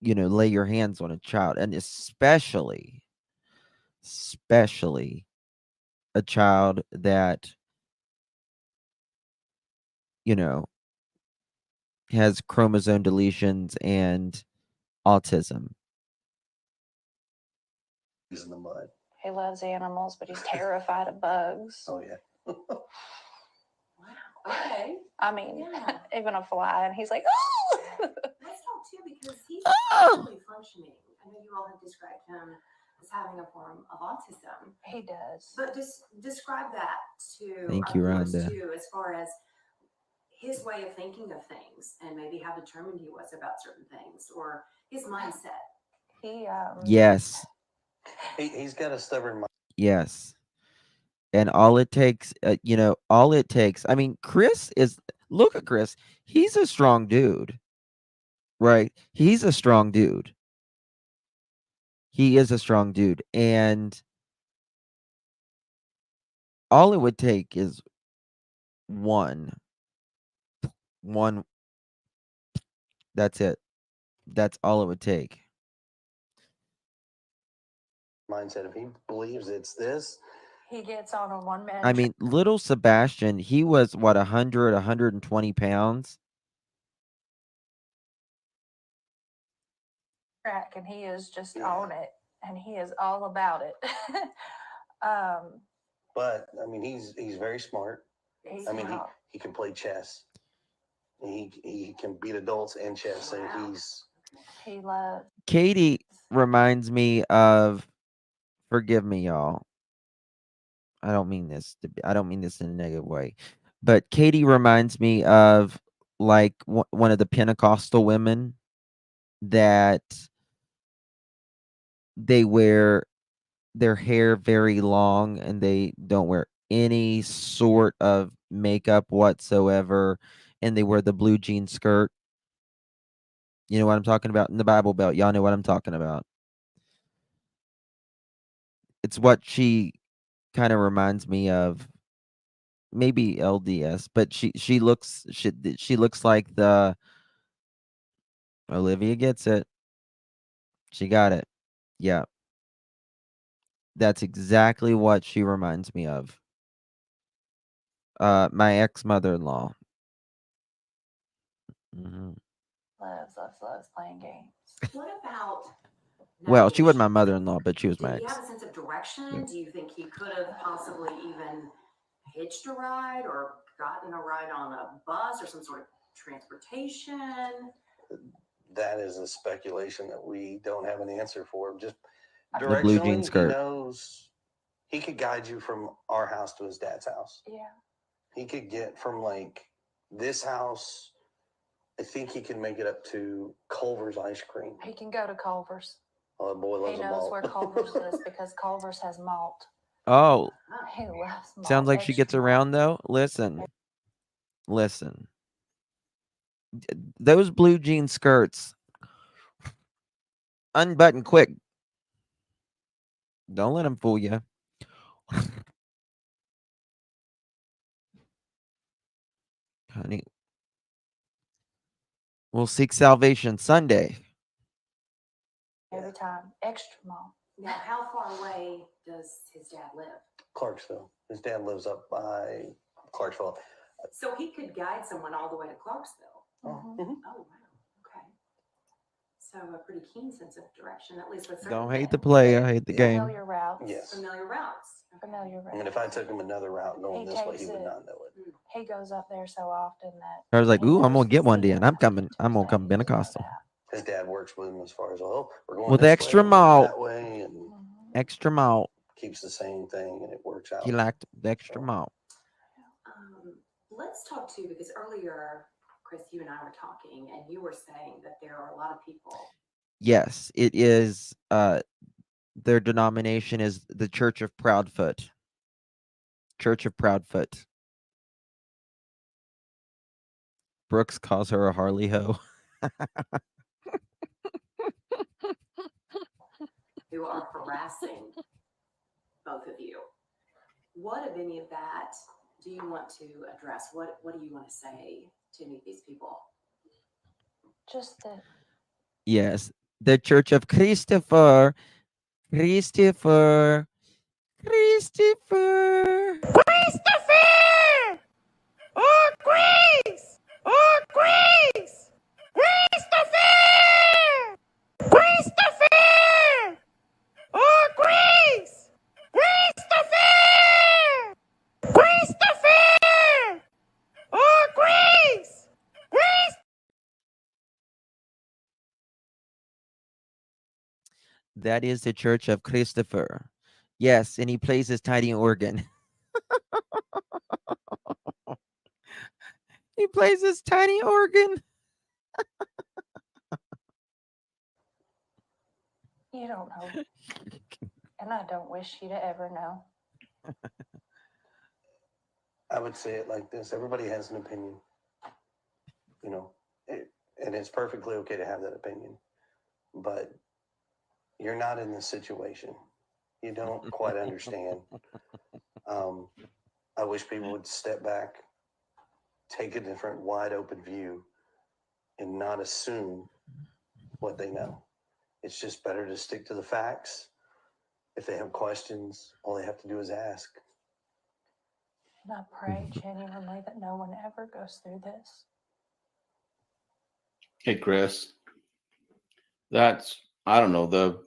lay your hands on a child, and especially a child that, has chromosome deletions and autism. He's in the mud. He loves animals, but he's terrified of bugs. Oh yeah. Wow. Okay. I mean, Yeah. even a fly, and he's like, oh! Let's talk too, because he's Oh! fully functioning. I know you all have described him as having a form of autism. He does. But just describe that to Thank our you, viewers Rhonda. too, as far as his way of thinking of things and maybe how determined he was about certain things or his mindset. He Yes. He's got a stubborn mind. Yes. And all it takes, I mean, look at Chris. He's a strong dude, right? He's a strong dude. He is a strong dude. And all it would take is one. That's it. That's all it would take. Mindset. If he believes it's this, he gets on a one-man. I mean, little Sebastian, he was what, 120 pounds? track, and he is just Yeah. on it, and he is all about it. But I mean, he's very smart. He's I mean, not- he can play chess. He can beat adults in chess. So he loves. Katie reminds me of, forgive me, y'all. I don't mean this in a negative way, but Katie reminds me of like one of the Pentecostal women that they wear their hair very long and they don't wear any sort of makeup whatsoever, and they wear the blue jean skirt. You know what I'm talking about? In the Bible Belt, y'all know what I'm talking about. It's what she kind of reminds me of. Maybe LDS, but she looks like the Olivia gets it. She got it. Yeah. That's exactly what she reminds me of. My ex-mother-in-law. Mm-hmm. Loves playing games. What about? Well, she wasn't my navigation? mother-in-law, but she was my Did he ex. have a sense of direction? Do you think he could have possibly even hitched a ride or gotten a ride on a bus or some sort of transportation? that is a speculation that we don't have an answer for. Just The blue jean directionally, he skirt. knows he could guide you from our house to his dad's house. Yeah. He could get from like this house. I think he can make it up to Culver's ice cream. He can go to Culver's. Oh, the boy loves He a knows malt. where Culver's is because Culver's has malt. Oh, He loves malt. sounds like she gets extra around though. Listen. Those blue jean skirts, unbutton quick. Don't let them fool you. Honey, we'll seek salvation Sunday. Every time. Extra malt. Now, how far away does his dad live? Clarksville. His dad lives up by Clarksville. So he could guide someone all the way to Clarksville. Mhm. Mhm. Oh, wow. Okay. So a pretty keen sense of direction, at least with certain Don't hate the things. player, hate the Yeah. game. Familiar routes. Yes. Familiar routes. Okay. Familiar routes. I mean, if I took him another route going He this way, takes he would it. not know it. He goes up there so often that I was like, he ooh, I'm knows gonna get the one day, and I'm route coming. to I'm gonna say come he can go Pentecostal. that. His dad works with him as far as, oh, we're going With this extra way, we're going malt. that way, and Mhm. Extra malt. keeps the same thing, and it works out. He liked the extra malt. Let's talk too, because earlier, Chris, you and I were talking, and you were saying that there are a lot of people. Yes, it is. Their denomination is the Church of Proudfoot. Church of Proudfoot. Brooks calls her a Harley hoe. Who are harassing both of you. What of any of that do you want to address? What do you want to say to any of these people? Just that Yes, the Church of Christopher. Christopher. Christopher. Christopher! Oh, Grace! Oh, Grace! Christopher! Christopher! Oh, Grace! Christopher! Christopher! Oh, Grace! Grace! That is the Church of Christopher. Yes, and he plays his tiny organ. He plays his tiny organ. you don't know. And I don't wish you to ever know. I would say it like this: everybody has an opinion, you know, and it's perfectly okay to have that opinion, but you're not in this situation. You don't quite understand. I wish people would step back, take a different, wide open view, and not assume what they know. It's just better to stick to the facts. If they have questions, all they have to do is ask. And I pray genuinely that no one ever goes through this. Hey, Chris, that's I don't know, the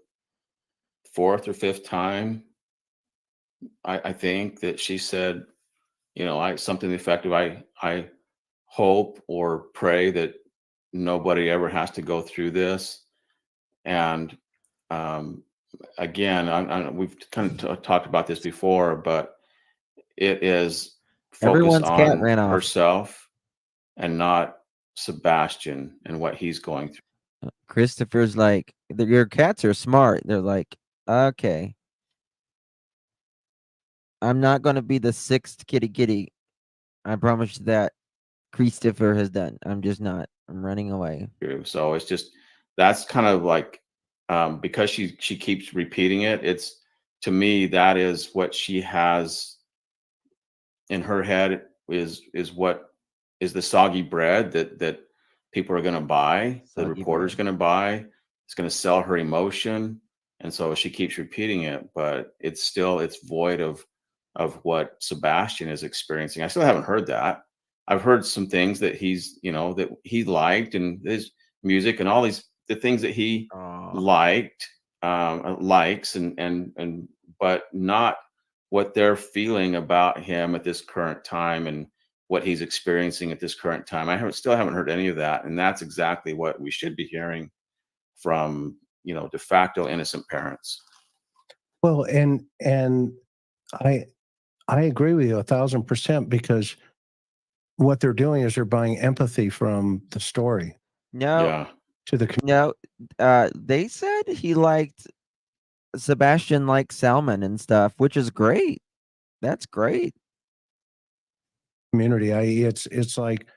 fourth or fifth time, I think that she said, something to the effect of, I hope or pray that nobody ever has to go through this. And um, again, we've kind of talked about this before, but it is focused Everyone's cat on ran off. herself and not Sebastian and what he's going through. Christopher's like, your cats are smart. They're like, okay, I'm not going to be the sixth kitty. I promise you that. Christopher has done. I'm just not. I'm running away. So it's just, that's kind of like, because she keeps repeating it. It's, to me, that is what she has in her head, is what is the soggy bread that people are going to buy, the Soggy reporter's bread. going to buy. It's going to sell her emotion, and so she keeps repeating it, but it's void of what Sebastian is experiencing. I still haven't heard that. I've heard some things that he's, that he liked, and his music and all the things that he Aw. liked, likes, and but not what they're feeling about him at this current time and what he's experiencing at this current time. Still haven't heard any of that, and that's exactly what we should be hearing from, de facto innocent parents. Well, and I I agree with you 1,000%, because what they're doing is they're buying empathy from the story No, Yeah. to the no. They said he liked Sebastian liked salmon and stuff, which is great. That's great. community. It's like,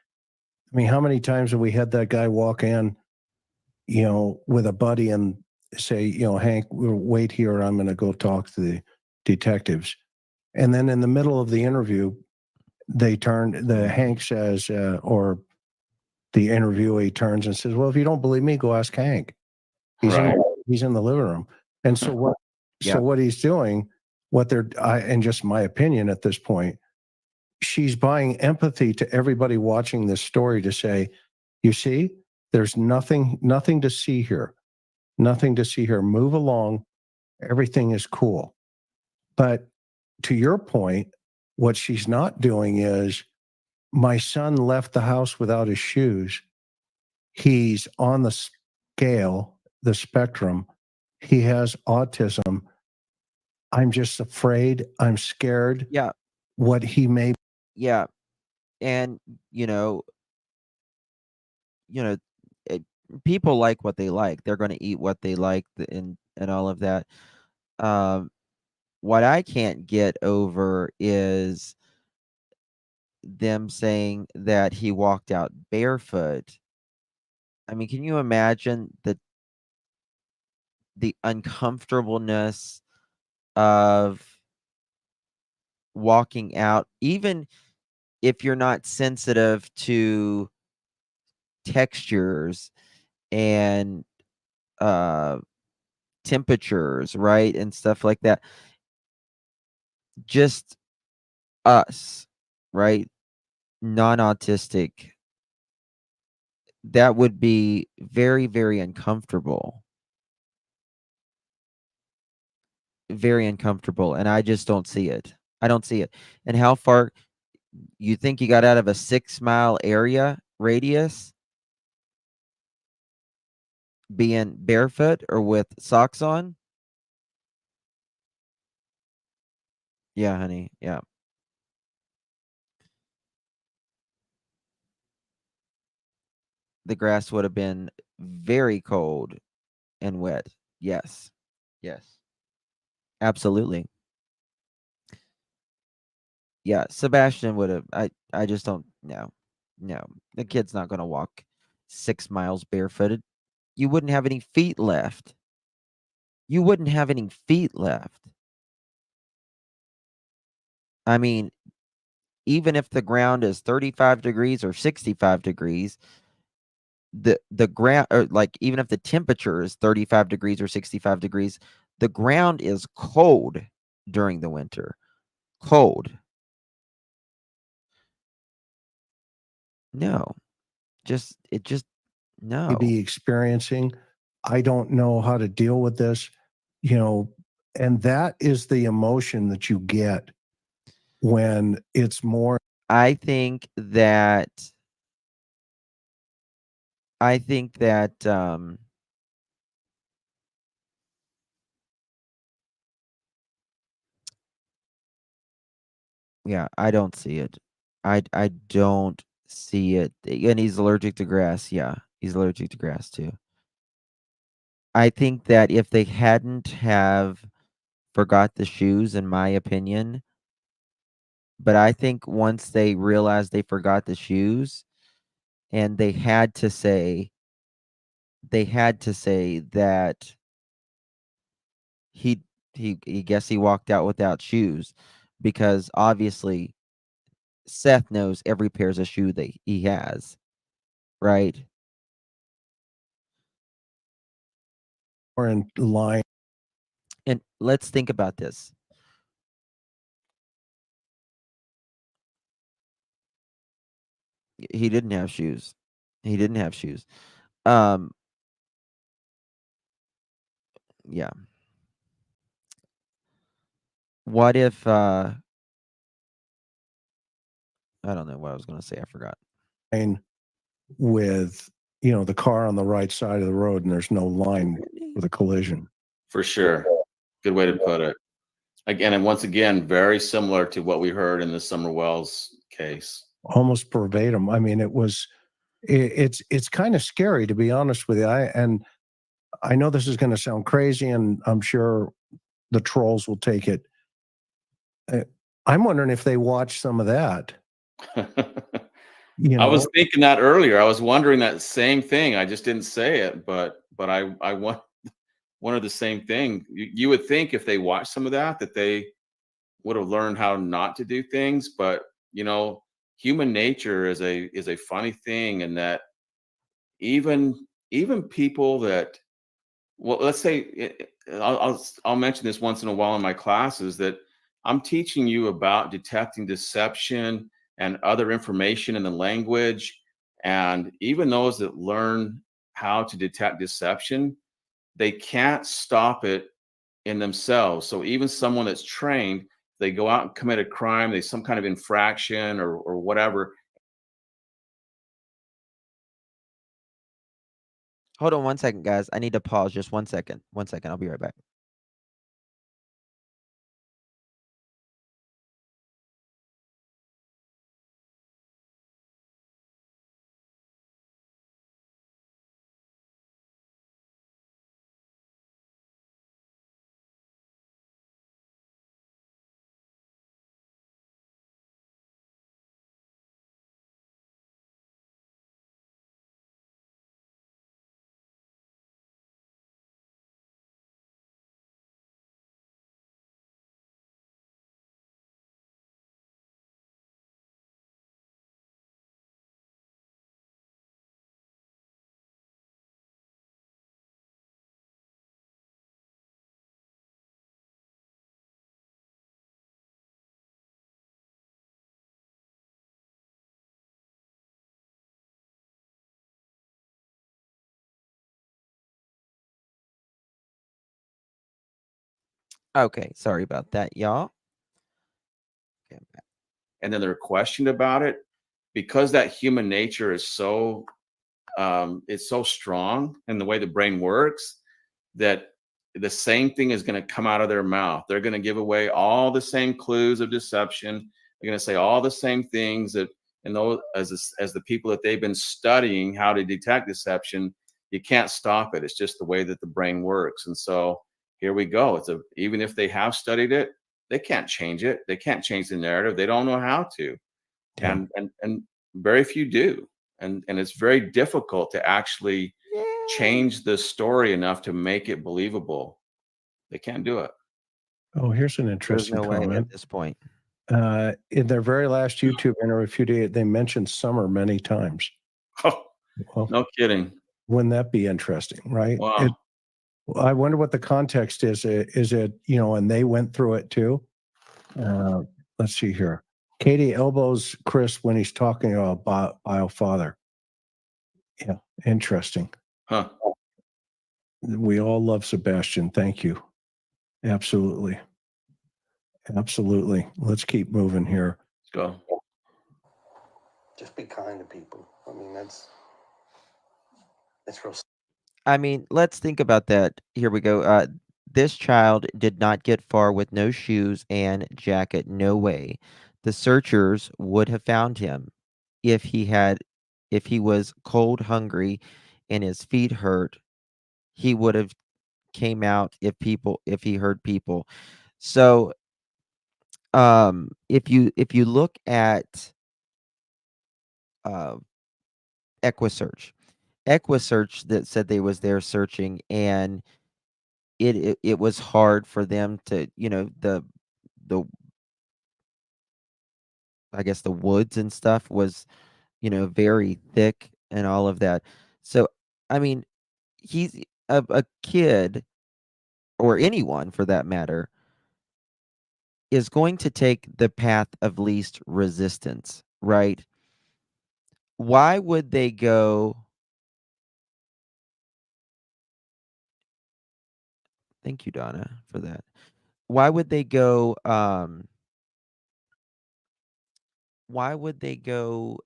I mean, how many times have we had that guy walk in, with a buddy and say, Hank, wait here. I'm going to go talk to the detectives. And then in the middle of the interview, Hank says, or the interviewee turns and says, well, if you don't believe me, go ask Hank. He's Right. he's in the living room. And so Yeah. what he's doing, and just my opinion at this point, she's buying empathy to everybody watching this story to say, you see, there's nothing to see here. Nothing to see here. Move along. Everything is cool. But to your point, what she's not doing is, my son left the house without his shoes. He's on the scale, the spectrum. He has autism. I'm just afraid. I'm scared Yeah. what he may. Yeah. And it, people like what they like. They're going to eat what they like, and all of that. What I can't get over is them saying that he walked out barefoot. I mean, can you imagine the uncomfortableness of walking out, even if you're not sensitive to textures and uh temperatures, right? And stuff like that. Just us, right? Non-autistic. That would be very, very uncomfortable. Very uncomfortable. And I just don't see it. I don't see it. And how far you think you got out of a 6-mile area radius being barefoot or with socks on? Yeah, honey. Yeah. The grass would have been very cold and wet. Yes. Yes. Absolutely. Yeah, Sebastian would have. I just don't. No. No. The kid's not going to walk 6 miles barefooted. You wouldn't have any feet left. You wouldn't have any feet left. I mean, even if the ground is 35 degrees or 65 degrees, the ground, or like even if the temperature is 35 degrees or 65 degrees, the ground is cold during the winter. Cold. No. Just May no. be experiencing I don't know how to deal with this, you know, and that is the emotion that you get when it's more. I think that yeah, I don't see it. I don't see it. And he's allergic to grass. Yeah, he's allergic to grass too. I think that if they hadn't have forgot the shoes, in my opinion, but I think once they realized they forgot the shoes, and they had to say that he he guess he walked out without shoes, because obviously Seth knows every pairs of shoe that he has, right? Or in line. And let's think about this. He didn't have shoes. He didn't have shoes. Yeah. What if I don't know what I was going to say. I forgot. With, you know, the car on the right side of the road and there's no line with a collision. For sure. Good way to put it. Again, and once again, very similar to what we heard in the Summer Wells case. Almost verbatim. I mean, it's kind of scary, to be honest with you. I know this is going to sound crazy, and I'm sure the trolls will take it. I'm wondering if they watch some of that. You know? I was thinking that earlier. I was wondering that same thing. I just didn't say it, but I wondered the same thing. You would think if they watched some of that they would have learned how not to do things. But you know, human nature is a funny thing, in that even people that, well, let's say I'll mention this once in a while in my classes, that I'm teaching you about detecting deception and other information in the language. And even those that learn how to detect deception, they can't stop it in themselves. So even someone that's trained, they go out and commit a crime, they some kind of infraction or whatever. Hold on one second, guys. I need to pause just 1 second. 1 second. I'll be right back. Okay, sorry about that, y'all. Okay, I'm back. And then they're questioned about it, because that human nature is so it's so strong in the way the brain works, that the same thing is going to come out of their mouth. They're going to give away all the same clues of deception. They're going to say all the same things that, and those as the people that they've been studying how to detect deception, you can't stop it. It's just the way that the brain works. And so here we go. Even if they have studied it, they can't change it. They can't change the narrative. They don't know how to. Yeah. And very few do. And it's very difficult to actually change the story enough to make it believable. They can't do it. Oh, here's an There's interesting no way comment. at this point. In their very last YouTube interview, they mentioned summer many times. Oh, Well, no kidding. wouldn't that be interesting, right? Wow. I wonder what the context is. Is it, you know, and they went through it too? Let's see here. Katie elbows Chris when he's talking about bio father. Yeah, interesting. Huh. We all love Sebastian. Thank you. Absolutely. Absolutely. Let's keep moving here. Let's go. Just be kind to people. I mean, that's real. I mean, let's think about that. Here we go. This child did not get far with no shoes and jacket. No way. The searchers would have found him if he was cold, hungry, and his feet hurt. He would have came out if he heard people. So, if you look at uh, Equisearch, that said they was there searching, and it was hard for them to, the I guess the woods and stuff was, very thick and all of that. So, I mean, he's a kid, or anyone for that matter, is going to take the path of least resistance, right? Why would they go? Thank you, Donna, for that. Why would they go? Why would they go?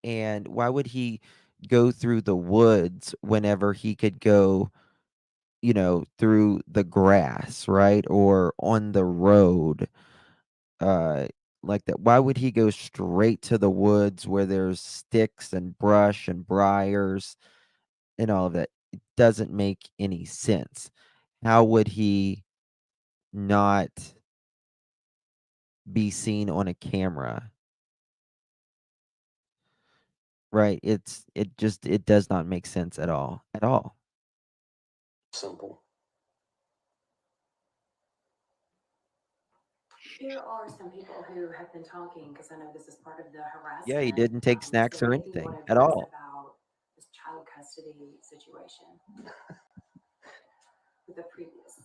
And why would he go through the woods whenever he could go, through the grass, right? Or on the road, uh, like that? Why would he go straight to the woods where there's sticks and brush and briars and all of that? It doesn't make any sense. How would he not be seen on a camera? Right? It does not make sense at all. At all. Simple. There are some people who have been talking, because I know this is part of the harassment. Yeah, he didn't take snacks so or maybe you anything want to at address all. about this child custody situation with the previous.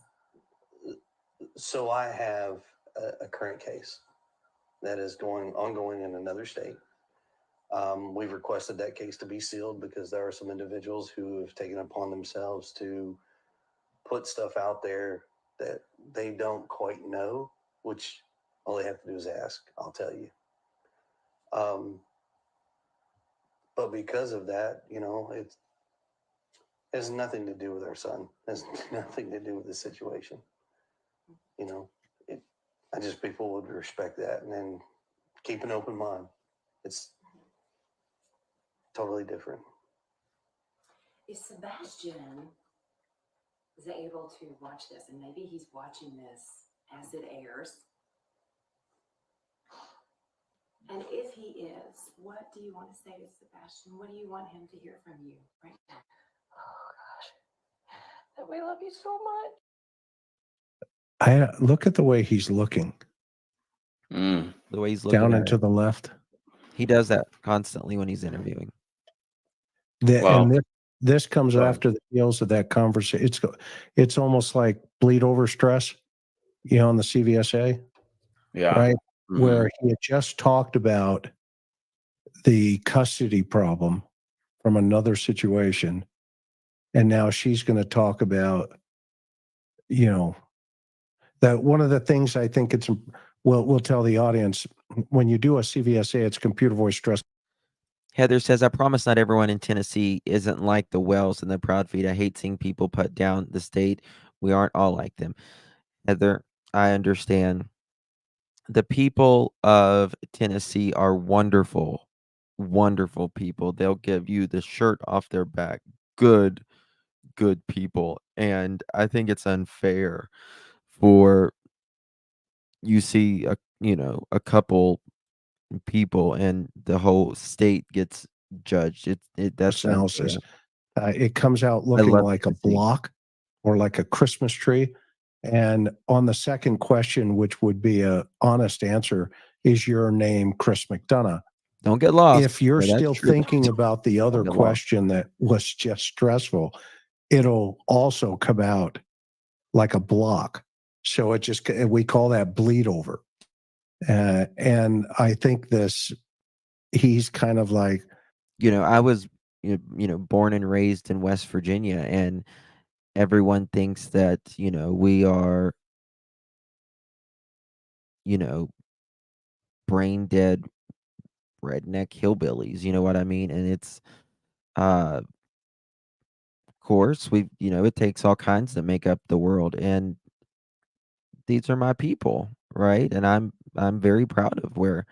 So I have a current case that is ongoing in another state. We've requested that case to be sealed because there are some individuals who have taken upon themselves to put stuff out there that they don't quite know, which all they have to do is ask. I'll tell you. But because of that, it has nothing to do with our son. It has nothing to do with the situation. I just people would respect that and then keep an open mind. It's totally different. If Sebastian is able to watch this, and maybe he's watching this as it airs, and if he is, what do you want to say to Sebastian? What do you want him to hear from you right now? Oh gosh, that we love you so much. I look at the way he's looking The way he's looking down at and to it. the left. He does that constantly when he's interviewing. And this comes Go ahead. after the heels of that conversation. It's almost like bleed over stress, on the CVSA, Yeah. right? Mhm. Where he had just talked about the custody problem from another situation. And now she's going to talk about, that one of the things I think we'll tell the audience, when you do a CVSA, it's computer voice stress. Heather says, I promise not everyone in Tennessee isn't like the Wells and the Proud Feet. I hate seeing people put down the state. We aren't all like them. Heather, I understand. The people of Tennessee are wonderful, wonderful people. They'll give you the shirt off their back. Good people. And I think it's unfair for you see a couple people and the whole state gets judged. That's Analysis. unfair. It comes out I looking love like a Tennessee. block or like a Christmas tree. And on the second question, which would be a honest answer, is your name Chris McDonough? Don't get lost. If you're Yeah, that's still true. thinking about the other Don't get lost. question that was just stressful, it'll also come out like a block. So we call that bleed over. And I think he's kind of like, I was born and raised in West Virginia, and everyone thinks that we are brain dead redneck hillbillies. You know what I mean? And it's of course it takes all kinds to make up the world, and these are my people, right? And I'm very proud of where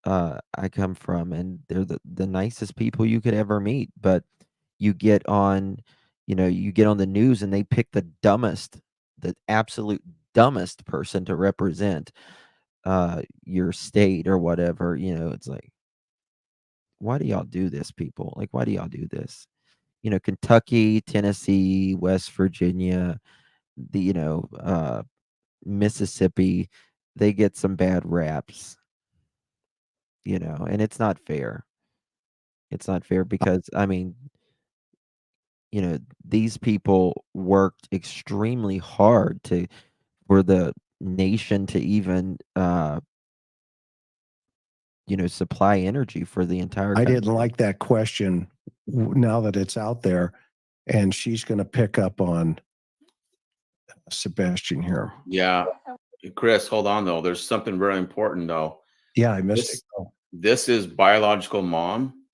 I come from, and they're the nicest people you could ever meet. But you get on, you get on the news, and they pick the absolute dumbest person to represent your state or whatever. It's like, why do y'all do this, people? Like, why do y'all do this? Kentucky, Tennessee, West Virginia, the Mississippi, they get some bad raps, and it's not fair. It's not fair because, I mean, these people worked extremely hard for the nation to even, supply energy for the entire I country. didn't like that question now that it's out there, and she's going to pick up on Sebastian here. Yeah. Chris, hold on though. There's something very important though. Yeah, I missed This, it. Oh. this is biological mom,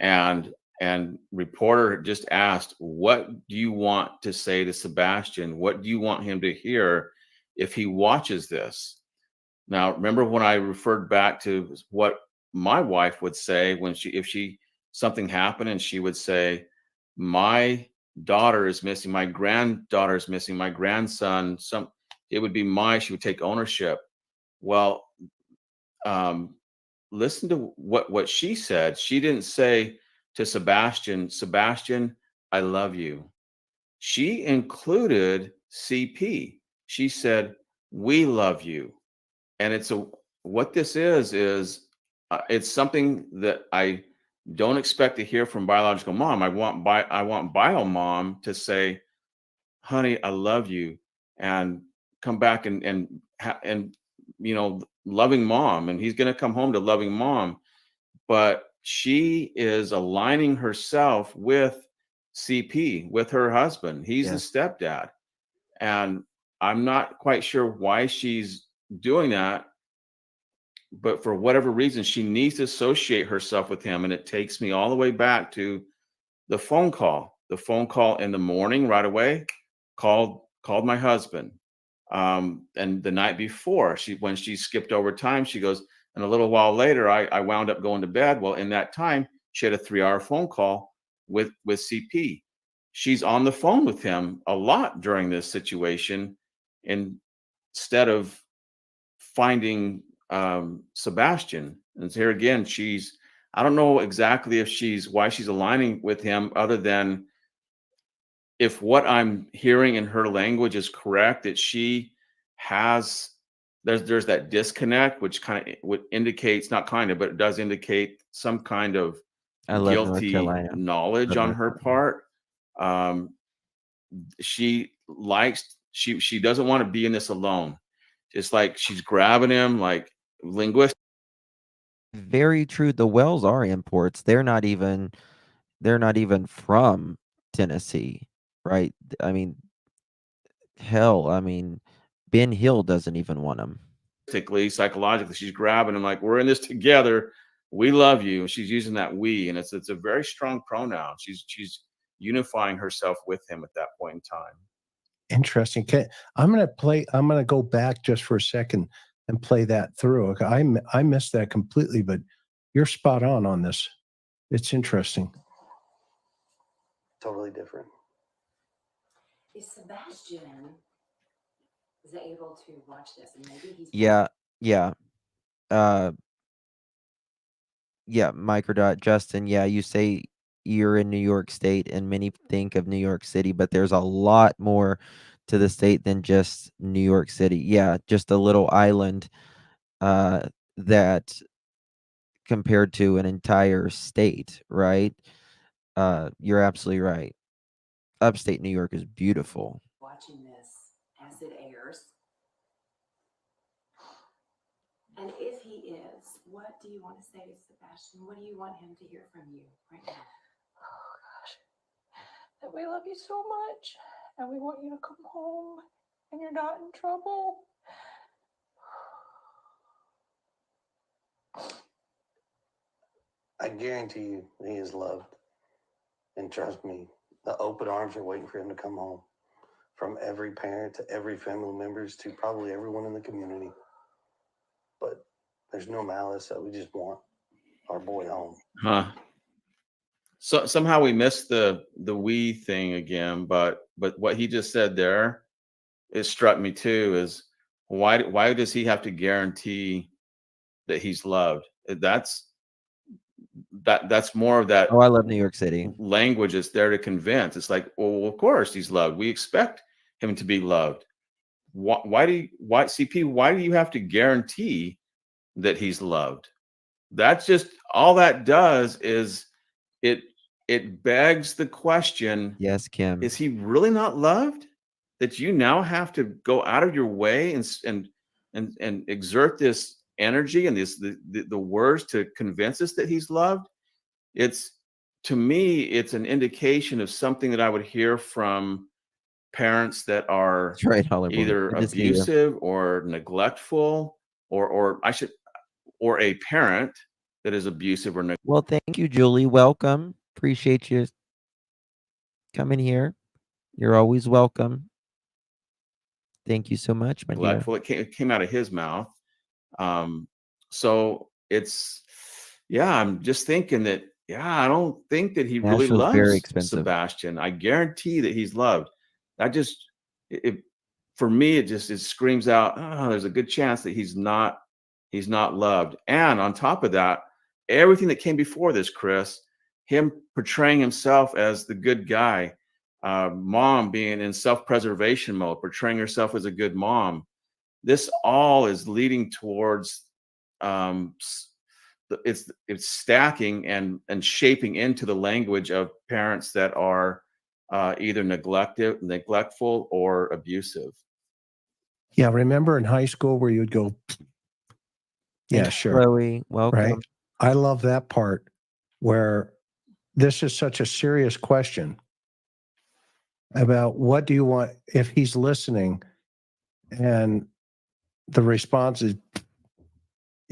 and reporter just asked, what do you want to say to Sebastian? What do you want him to hear if he watches this? Now, remember when I referred back to what my wife would say when if something happened, and she would say, my daughter is missing, my granddaughter is missing, my grandson, it would be she would take ownership. Well, listen to what she said. She didn't say to Sebastian, I love you. She included CP. She said, we love you. And what this is it's something that I don't expect to hear from biological mom. I want bio mom to say, honey, I love you, and come back and loving mom. And he's going to come home to loving mom. But she is aligning herself with CP, with her husband. He's the stepdad. And I'm not quite sure why she's doing that, but for whatever reason, she needs to associate herself with him. And it takes me all the way back to the phone call in the morning, right away, called my husband. And the night before, when she skipped over time, she goes, and a little while later, I wound up going to bed. Well, in that time, she had a 3-hour phone call with CP. She's on the phone with him a lot during this situation, instead of finding Sebastian. And here again, I don't know exactly why she's aligning with him, other than if what I'm hearing in her language is correct, that she has, there's that disconnect, which kind of would indicates, not kind of, but it does indicate some kind of I love North guilty Carolina. knowledge on her part. She doesn't want to be in this alone. It's like she's grabbing him, like linguistic. Very true. The Wells are imports. They're not even from Tennessee, right? I mean, hell, I mean, Ben Hill doesn't even want them. Psychologically, she's grabbing him like, we're in this together. We love you. She's using that we, and it's a very strong pronoun. She's unifying herself with him at that point in time. Interesting. I'm going to go back just for a second and play that through. Okay, I missed that completely, but you're spot on this. It's interesting. Totally different. Is Sebastian able to watch this, and maybe he's Yeah. Microdot Justin. Yeah, you say you're in New York State, and many think of New York City, but there's a lot more to the state than just New York City. Yeah, just a little island that compared to an entire state, right? You're absolutely right. Upstate New York is beautiful. watching this as it airs. And if he is, what do you want to say to Sebastian? What do you want him to hear from you right now? that we love you so much and we want you to come home and you're not in trouble. I guarantee you he is loved. And trust me, the open arms are waiting for him to come home. From every parent to every family members to probably everyone in the community. But there's no malice, so we just want our boy home. Huh. So somehow we missed the we thing again, but what he just said there, it struck me too, is why does he have to guarantee that he's loved? That's more of that Oh, I love New York City. language is there to convince. It's like, well, of course he's loved. We expect him to be loved. Why do you have to guarantee that he's loved? That's just all that does is it begs the question, Yes, Kim. is he really not loved? That you now have to go out of your way and exert this energy and the words to convince us that he's loved? To me, it's an indication of something that I would hear from parents that are That's right, Hollywood. either Good to see you. abusive or neglectful, or a parent that is abusive or Well, thank you, Julie. Welcome. Appreciate you coming here. You're always welcome. Thank you so much, my dear. neglectful. It came out of his mouth. So it's, I'm just thinking that, I don't think that he really Nashville's very loves expensive. Sebastian. I guarantee that he's loved. For me, it screams out, oh, there's a good chance that he's not loved. And on top of that, everything that came before this, Chris, him portraying himself as the good guy, mom being in self-preservation mode, portraying herself as a good mom. This all is leading towards it's stacking and shaping into the language of parents that are either neglectful or abusive. Yeah, remember in high school where you'd go, yeah, Thanks, sure. Chloe. Welcome. Right. I love that part where this is such a serious question about what do you want if he's listening, and the response is,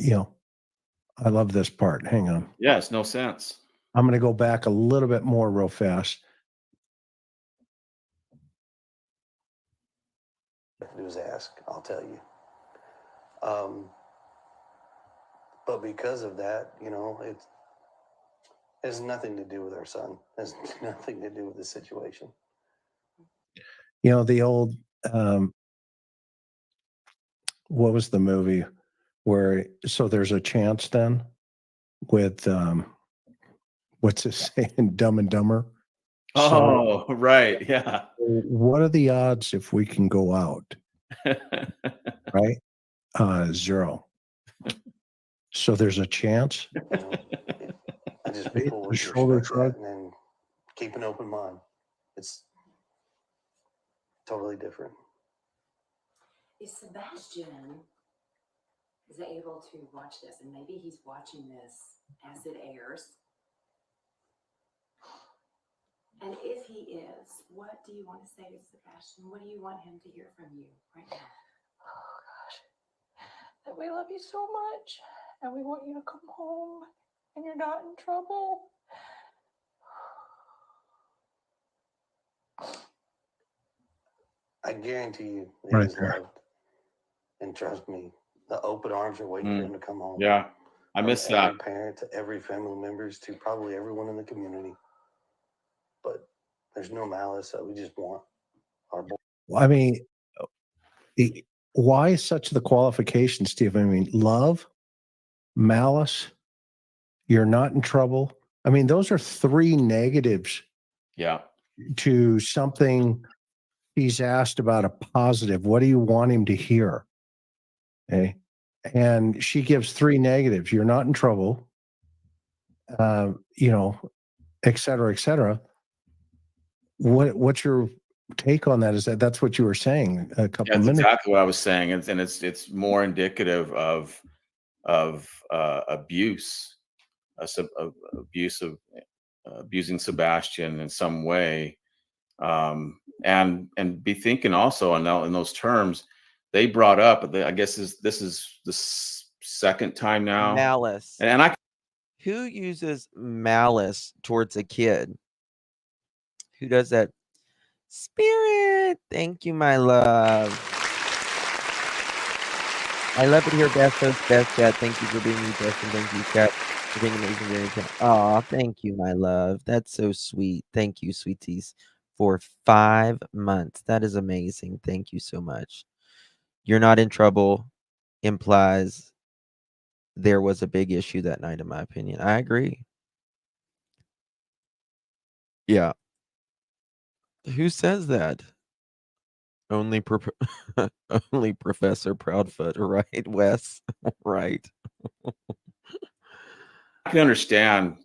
I love this part. Hang on. Yeah, it's no sense. I'm going to go back a little bit more real fast. Do is ask, I'll tell you. But because of that, it has nothing to do with our son. It has nothing to do with the situation. The old, what was the movie where, so there's a chance then with, what's it saying? Dumb and Dumber. Oh, so, right. Yeah. What are the odds if we can go out? Right? 0. So there's a chance. I just people would respect that and then keep an open mind. It's totally different. If Sebastian is able to watch this, and maybe he's watching this as it airs, and if he is, what do you want to say to Sebastian? What do you want him to hear from you right now? Oh gosh, that we love you so much and we want you to come home and you're not in trouble. I guarantee you he is loved. And trust me, the open arms are waiting for him to come home. Yeah, I miss that. Every parent to every family members to probably everyone in the community. But there's no malice, so we just want our boy. I mean, why such the qualification, Steve? I mean, love, malice, you're not in trouble. I mean, those are 3 negatives. Yeah. To something he's asked about a positive. What do you want him to hear? Okay. And she gives 3 negatives. You're not in trouble, et cetera, et cetera. What's your take on that? Is that's what you were saying a couple of minutes? Exactly what I was saying. And it's more indicative of abuse, abusing Sebastian in some way. And be thinking also in those terms. They brought up, I guess this is the second time now, Malice. and I Who uses malice towards a kid? Who does that? Spirit. Thank you, my love. I love it here, best host, best chat. Thank you for being me, best, and thank you, chat, for being amazing during the chat. Aw, thank you, my love. That's so sweet. Thank you, sweeties, for 5 months. That is amazing. Thank you so much. You're not in trouble implies there was a big issue that night, in my opinion. I agree. Yeah. Who says that? Only only Professor Proudfoot, right, Wes? Right. can understand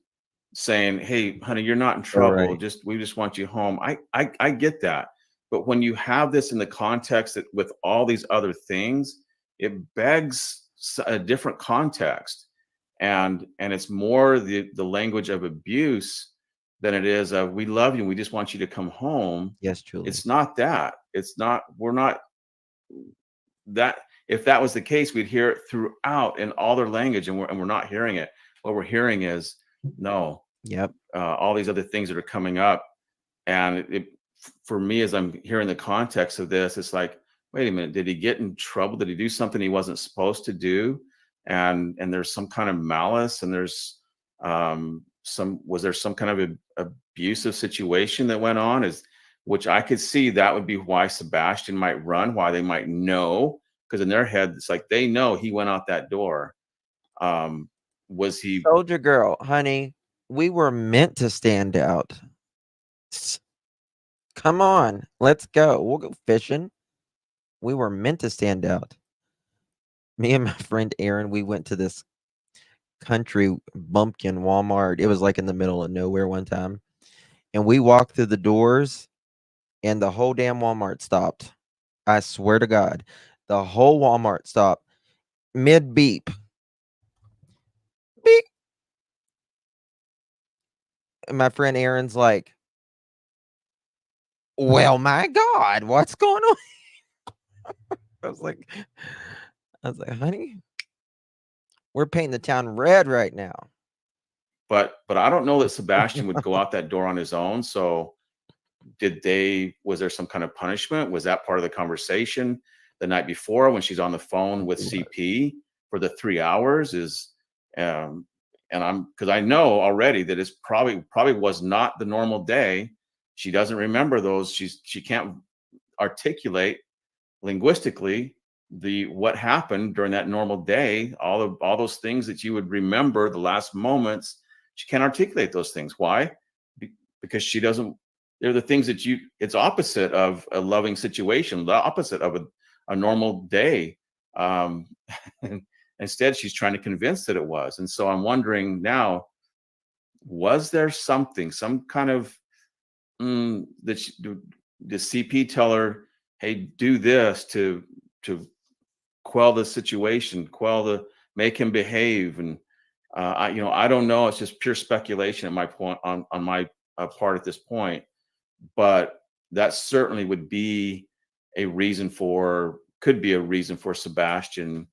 saying, "Hey, honey, you're not in trouble. Right. We just want you home." I get that, but when you have this in the context that with all these other things, it begs a different context, and it's more the language of abuse than it is of "We love you. And we just want you to come home." Yes, truly. It's not that. It's not. We're not that. If that was the case, we'd hear it throughout in all their language, and we're not hearing it. What we're hearing is no. Yep. All these other things that are coming up, and for me, as I'm hearing the context of this, it's like, wait a minute, did he get in trouble? Did he do something he wasn't supposed to do? And there's some kind of malice, and there's was there some kind of abusive situation that went on? Which I could see that would be why Sebastian might run, why they might know, because in their head it's like they know he went out that door. Was he Soldier girl, honey? We were meant to stand out. Come on, let's go. We'll go fishing. We were meant to stand out. Me and my friend Aaron, we went to this country bumpkin Walmart. It was like in the middle of nowhere one time. And we walked through the doors and the whole damn Walmart stopped. I swear to God, the whole Walmart stopped mid beep. Beep. And my friend Aaron's like, well, my God, what's going on? I was like, honey, we're painting the town red right now. But I don't know that Sebastian would go out that door on his own. So was there some kind of punishment? Was that part of the conversation the night before when she's on the phone with CP for the 3 hours? And because I know already that it's probably was not the normal day. She doesn't remember those. She can't articulate linguistically what happened during that normal day. All those things that you would remember, the last moments, she can't articulate those things. Why? Because she doesn't. They're the things that it's opposite of a loving situation, the opposite of a normal day. Instead, she's trying to convince that it was. And so I'm wondering now, was there some kind of the CP tell her, hey, do this to quell the situation, make him behave? And I don't know. It's just pure speculation at my point on my part at this point. But that certainly could be a reason for Sebastian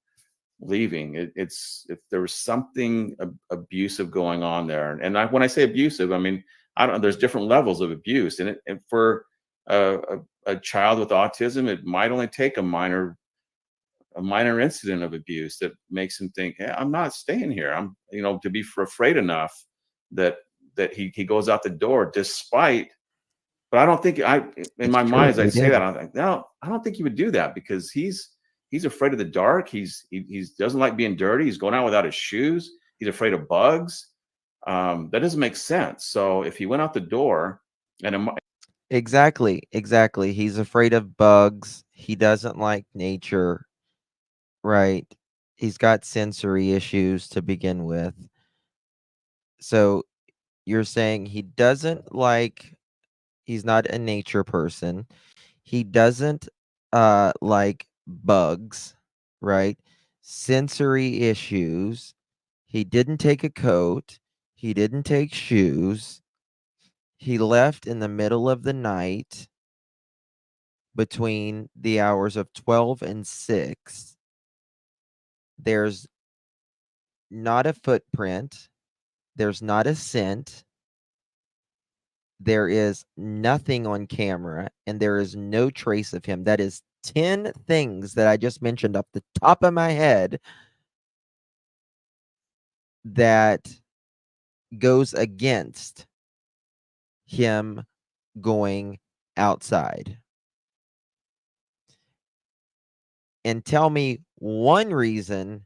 leaving. It's if there was something abusive going on there. And when I say abusive, I mean, I don't know, there's different levels of abuse. And for a child with autism, it might only take a minor incident of abuse that makes him think, hey, I'm not staying here. I'm, to be afraid enough that he goes out the door despite. But I don't think in my mind, as I say that, I'm like, no, I don't think he would do that because he's afraid of the dark. He doesn't like being dirty. He's going out without his shoes. He's afraid of bugs. That doesn't make sense. So if he went out the door Exactly. He's afraid of bugs. He doesn't like nature. Right. He's got sensory issues to begin with. So you're saying he's not a nature person. He doesn't like bugs, right? Sensory issues. He didn't take a coat. He didn't take shoes. He left in the middle of the night between the hours of 12 and 6. There's not a footprint. There's not a scent. There is nothing on camera, and there is no trace of him. That is 10 things that I just mentioned off the top of my head that goes against him going outside. And tell me one reason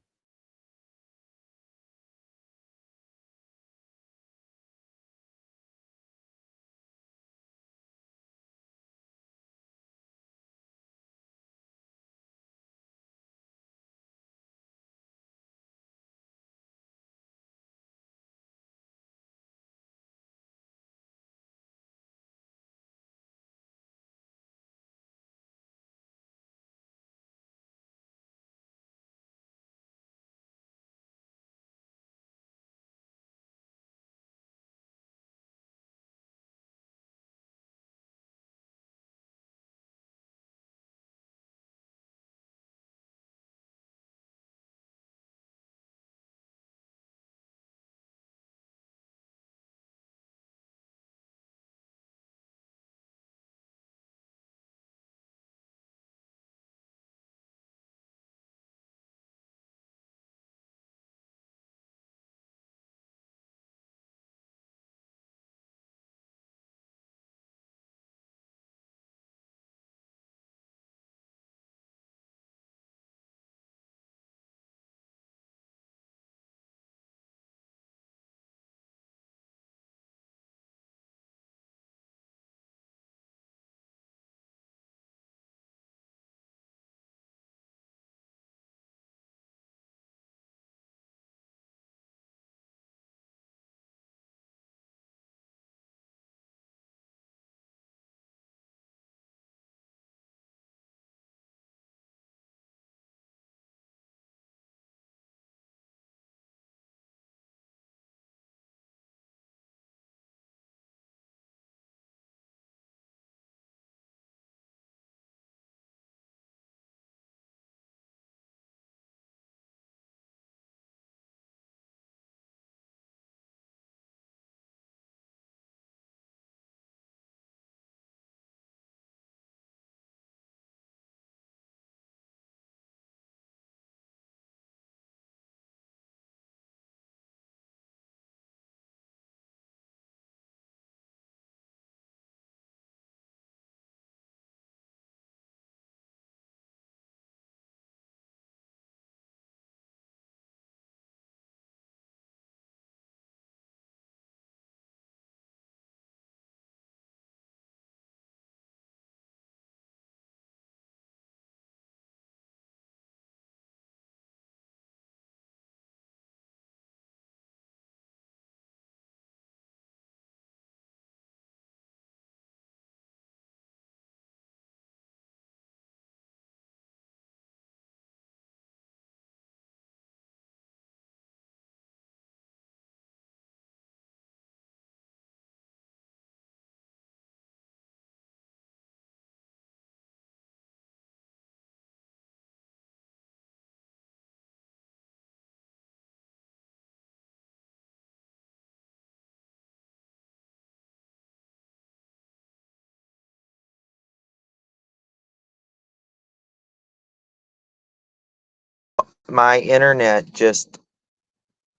my internet just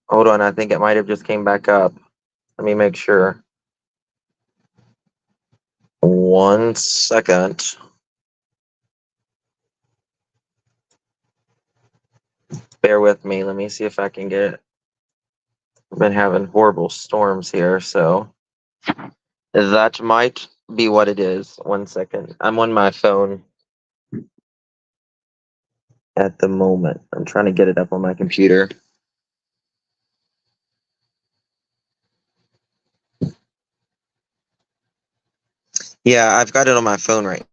hold on, I think it might have just came back up. Let me make sure. 1 second. Bear with me. Let me see if I can get it. I've been having horrible storms here, so that might be what it is. 1 second. I'm on my phone at the moment. I'm trying to get it up on my computer. Yeah, I've got it on my phone right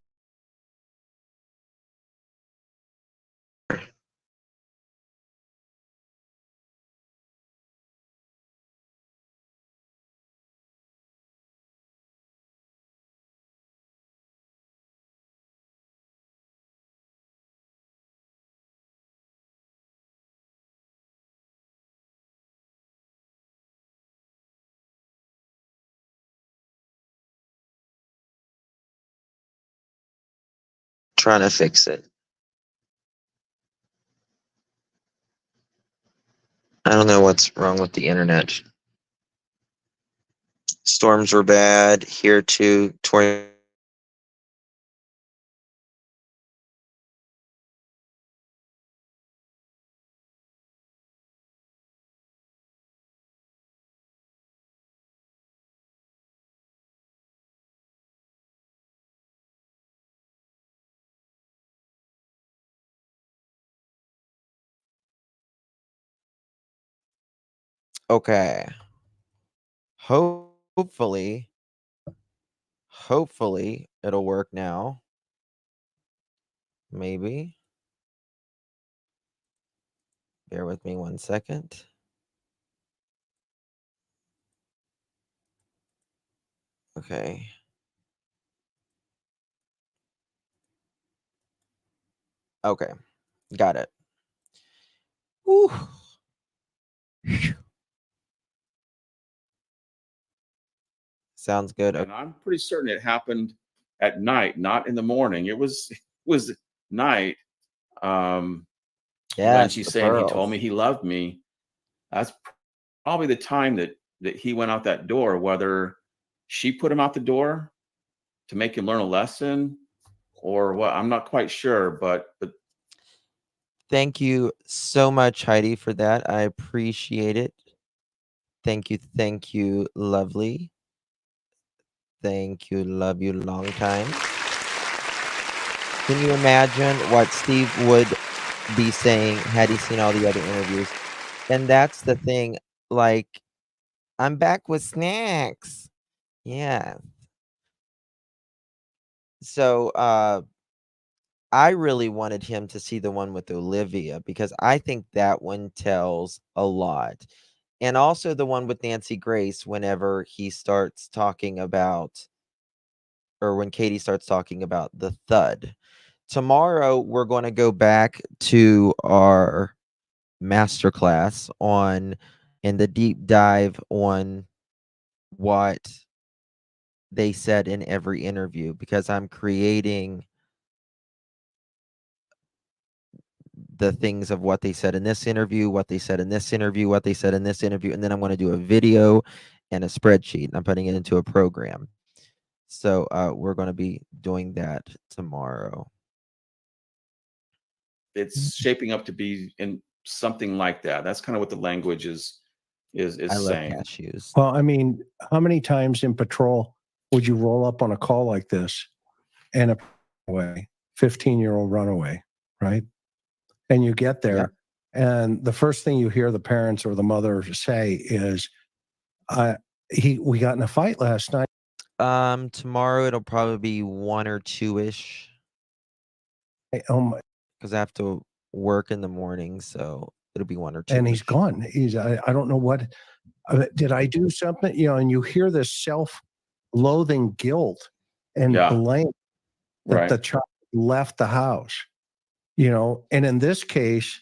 trying to fix it. I don't know what's wrong with the internet. Storms were bad here too. Okay. Hopefully it'll work now. Maybe. Bear with me 1 second. Okay. Okay. Got it. Whew. Sounds good. And I'm pretty certain it happened at night, not in the morning. It was night. When Yes, she's the saying he told pearls. me he loved me, that's probably the time that he went out that door. Whether she put him out the door to make him learn a lesson or what, I'm not quite sure. But Thank you so much, Heidi, for that. I appreciate it. Thank you, lovely. Thank you, love you, long time. Can you imagine what Steve would be saying had he seen all the other interviews? And that's the thing, like, I'm back with snacks. Yeah. So, I really wanted him to see the one with Olivia because I think that one tells a lot. And also the one with Nancy Grace whenever he starts talking about, or when Katie starts talking about the thud. Tomorrow, we're going to go back to our masterclass on and the deep dive on what they said in every interview because I'm creating the things of what they said in this interview, what they said in this interview, what they said in this interview, and then I'm going to do a video and a spreadsheet. I'm putting it into a program. So we're going to be doing that tomorrow. it's shaping up to be in something like that. That's kind of what the language is I love saying. cashews. Well, I mean, how many times in patrol would you roll up on a call like this and a 15-year-old runaway, right? And you get there, and the first thing you hear the parents or the mother say is, we got in a fight last night. Tomorrow it'll probably be 1 or 2-ish. Oh my! Because I have to work in the morning, so it'll be 1 or 2. And he's gone. I don't know what did I do something, and you hear this self-loathing guilt and blame that the child left the house, and in this case,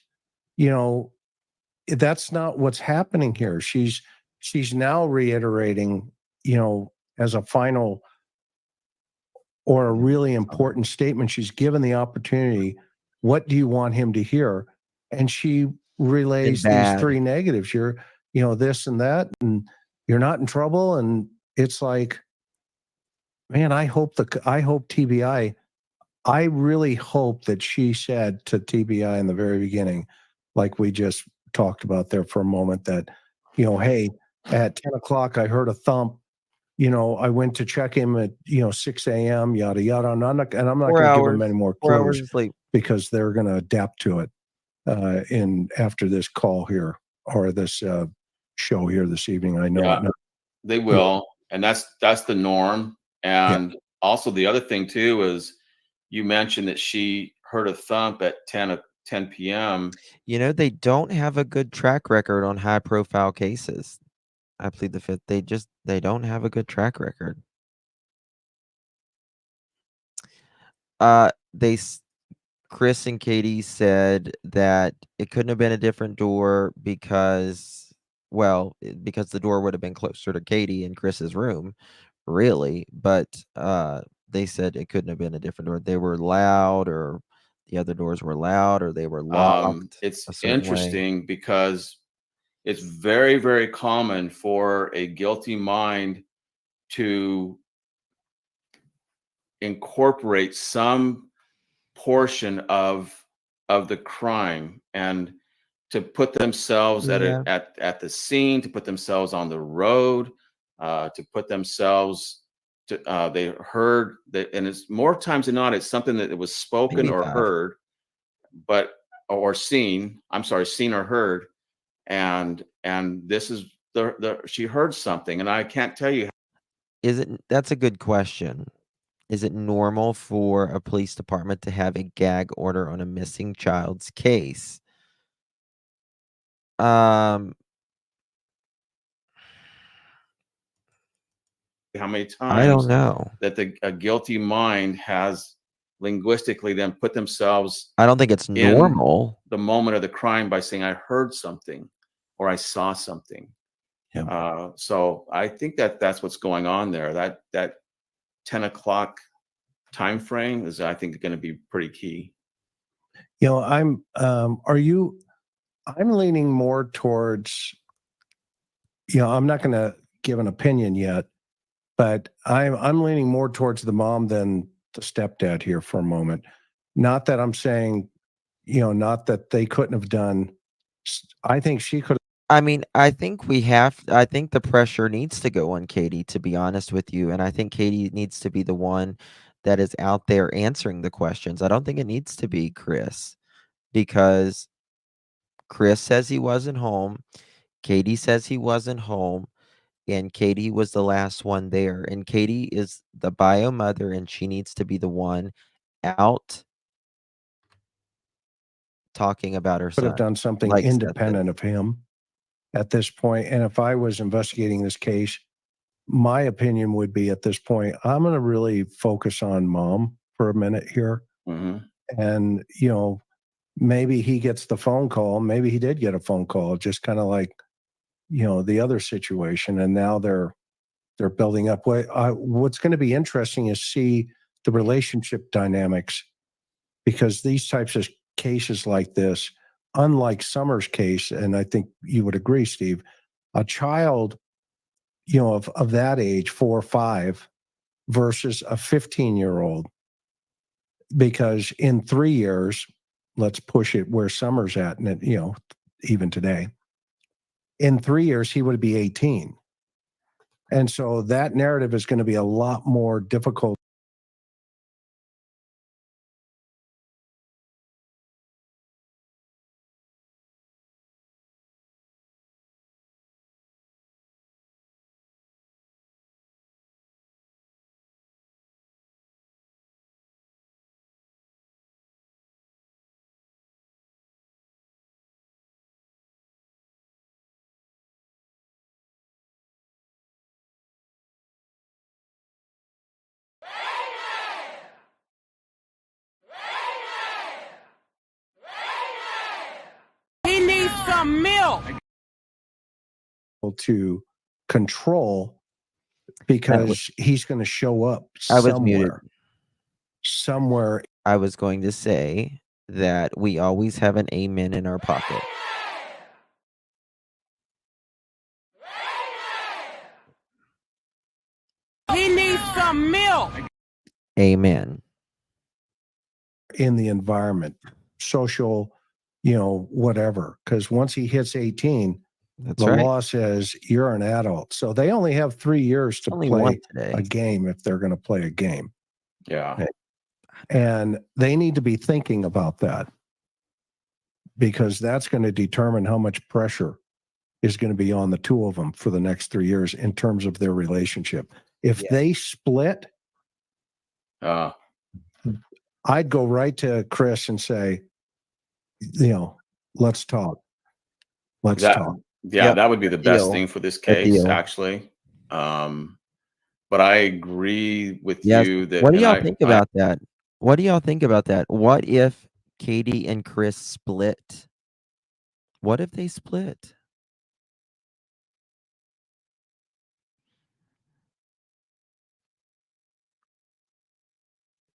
that's not what's happening here. She's now reiterating, as a final or a really important statement. She's given the opportunity. What do you want him to hear? And she relays these 3 negatives. You're, this and that, and you're not in trouble. And it's like, man, I hope TBI, I really hope that she said to TBI in the very beginning, like we just talked about there for a moment, that, hey, at 10 o'clock, I heard a thump. I went to check him at 6 a.m. yada yada. And I'm not going to give them any more clues because they're going to adapt to it after this call here or this show here this evening. I know they will, and that's the norm. And also the other thing too is you mentioned that she heard a thump at 10 p.m. They don't have a good track record on high profile cases. I plead the fifth. They don't have a good track record. Chris and Katie said that it couldn't have been a different door because the door would have been closer to Katie in Chris's room, really. But they said it couldn't have been a different door. They were loud, or the other doors were loud, or they were locked It's a certain way. interesting because it's very, very common for a guilty mind to incorporate some portion of the crime and to put themselves Yeah. at the scene, to put themselves on the road, to put themselves to they heard that, and it's more times than not, it's something that was spoken Maybe or 5. heard, but or seen. I'm sorry, seen or heard, and this is the she heard something, and I can't tell you. That's a good question. Is it normal for a police department to have a gag order on a missing child's case? How many I don't times know. that a guilty mind has linguistically then put themselves I don't think it's in normal. the moment of the crime by saying, I heard something or I saw something. Yeah. So I think that that's what's going on there. That 10 o'clock time frame is, I think, going to be pretty key. You know, I'm leaning more towards, I'm not going to give an opinion yet, but I'm leaning more towards the mom than the stepdad here for a moment. Not that I'm saying, not that they couldn't have done. I think she could. I mean, I think the pressure needs to go on Katie, to be honest with you. And I think Katie needs to be the one that is out there answering the questions. I don't think it needs to be Chris, because Chris says he wasn't home. Katie says he wasn't home. And Katie was the last one there. And Katie is the bio mother, and she needs to be the one out talking about her Could have son. done something Like independent of him at this point. And if I was investigating this case, my opinion would be at this point, I'm going to really focus on mom for a minute here. Mm-hmm. And, maybe he gets the phone call. Maybe he did get a phone call, just kind of like, the other situation. And now they're building up. What's going to be interesting is see the relationship dynamics, because these types of cases like this, unlike Summer's case, and I think you would agree, Steve, a child, of that age, 4 or 5, versus a 15-year-old, because in 3 years, let's push it where Summer's at, and even today, in 3 years, he would be 18. And so that narrative is going to be a lot more difficult. He needs some milk. To control, because he's going to show up I was muted. somewhere. I was going to say that we always have an amen in our pocket. He needs some milk. Amen. In the environment, social, whatever. Because once he hits 18, That's the right. law says you're an adult. So they only have 3 years to Only play one today. a game if they're going to play a game. Yeah. Okay. And they need to be thinking about that, because that's going to determine how much pressure is going to be on the two of them for the next 3 years in terms of their relationship. If they split, I'd go right to Chris and say, let's talk. Let's talk. Yeah, Yep. that would be the best Deal. thing for this A case, deal. actually. But I agree with Yes. you that. What do and y'all think about that? What do y'all think about that? What if Katie and Chris split? What if they split?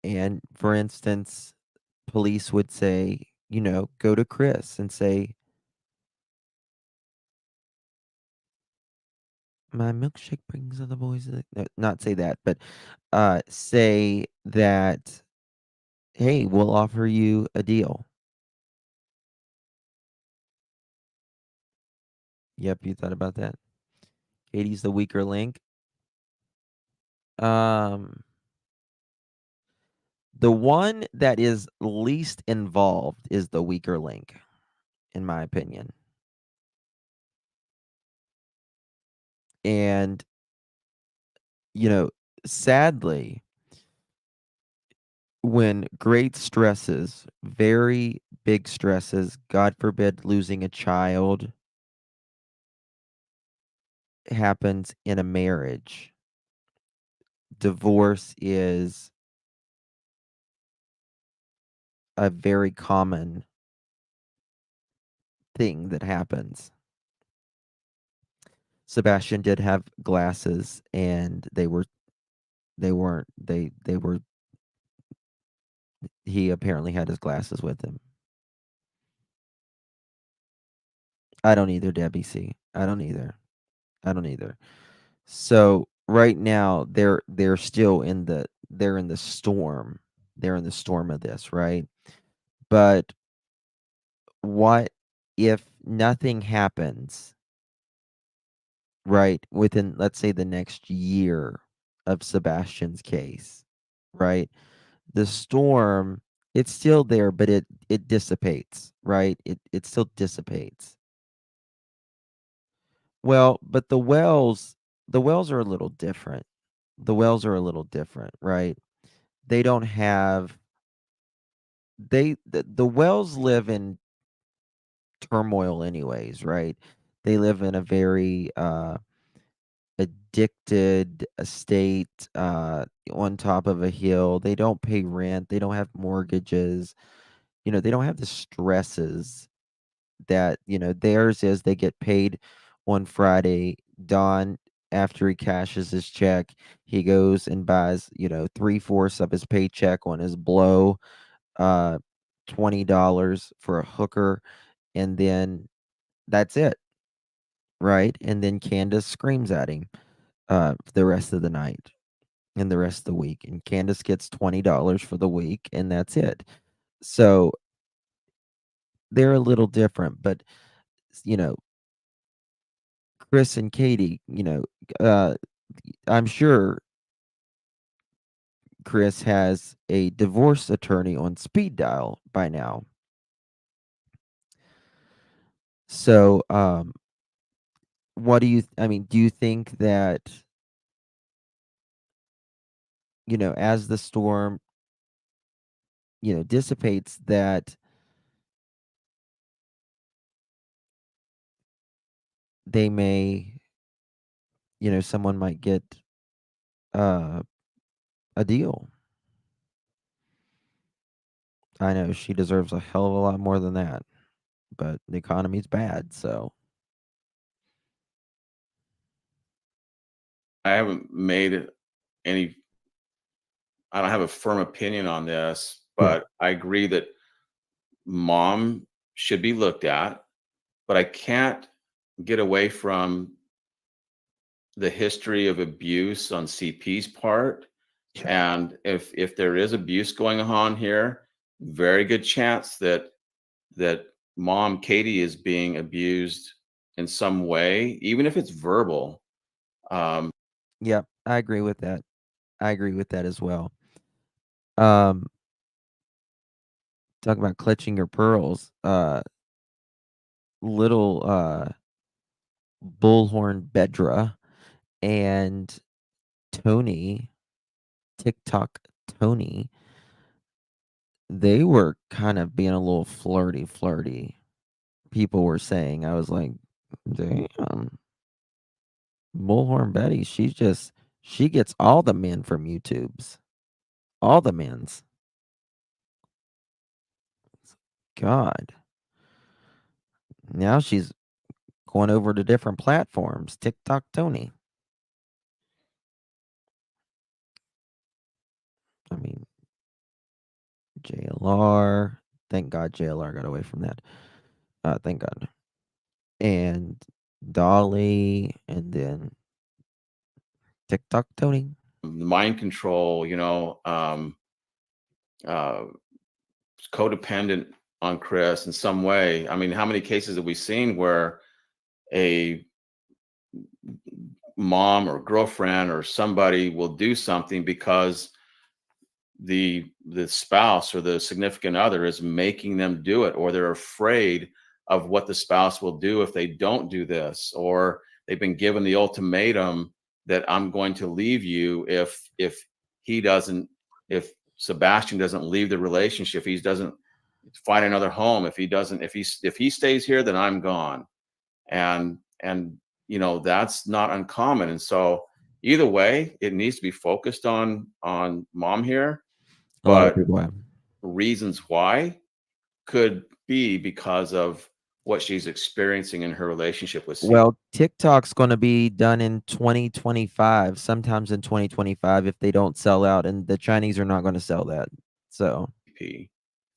And for instance, police would say, go to Chris and say, my milkshake brings other boys. No, not say that, but say that, hey, we'll offer you a deal. Yep, you thought about that. Katie's the weaker link. The one that is least involved is the weaker link, in my opinion. And, sadly, when great stresses, very big stresses, God forbid losing a child, happens in a marriage, divorce is a very common thing that happens. Sebastian did have glasses, and they were he apparently had his glasses with him. I don't either, Debbie C. I don't either. So right now they're still in the storm. They're in the storm of this, right? But what if nothing happens, right, within, let's say, the next year of Sebastian's case, right? The storm, it's still there, but it dissipates, right? It still dissipates. Well, but the wells are a little different. The wells are a little different, right? They don't have the wells live in turmoil anyways, right? They live in a very addicted state, on top of a hill. They don't pay rent, they don't have mortgages, they don't have the stresses that, theirs is. They get paid on Friday. Don, after he cashes his check, he goes and buys, 3/4 of his paycheck on his blow, uh, $20 for a hooker, and then that's it, right? And then Candace screams at him the rest of the night and the rest of the week. And Candace gets $20 for the week, and that's it. So they're a little different, but you know, Chris and Katie, uh, I'm sure Chris has a divorce attorney on speed dial by now. So, what do you, I mean, do you think that, as the storm, dissipates, that they may, someone might get uh, a deal? I know she deserves a hell of a lot more than that, but the economy's bad, so. I haven't made any, I don't have a firm opinion on this, Yeah. but I agree that mom should be looked at, but I can't get away from the history of abuse on CP's part. Yeah. And if there is abuse going on here, very good chance that mom Katie is being abused in some way, even if it's verbal. Um, Yep, I agree with that. I agree with that as well. Um, talk about clutching your pearls. Little Bullhorn Bedra and Tony, TikTok Tony, they were kind of being a little flirty. People were saying, I was like, damn, Bullhorn Betty, she gets all the men from YouTube's. All the men's. God. Now she's going over to different platforms. TikTok Tony. I mean, JLR. Thank God JLR got away from that. Thank God. And Dolly, and then TikTok Tony. Mind control, codependent on Chris in some way. I mean, how many cases have we seen where a mom or girlfriend or somebody will do something because the spouse or the significant other is making them do it, or they're afraid of what the spouse will do if they don't do this, or they've been given the ultimatum that I'm going to leave you if Sebastian doesn't leave the relationship, he doesn't find another home, if he stays here, then I'm gone. And that's not uncommon. And so either way, it needs to be focused on mom here. A lot of But people have. reasons why could be because of what she's experiencing in her relationship with Well, TikTok's going to be done in 2025, sometimes in 2025 if they don't sell out, and the Chinese are not going to sell that. So CP.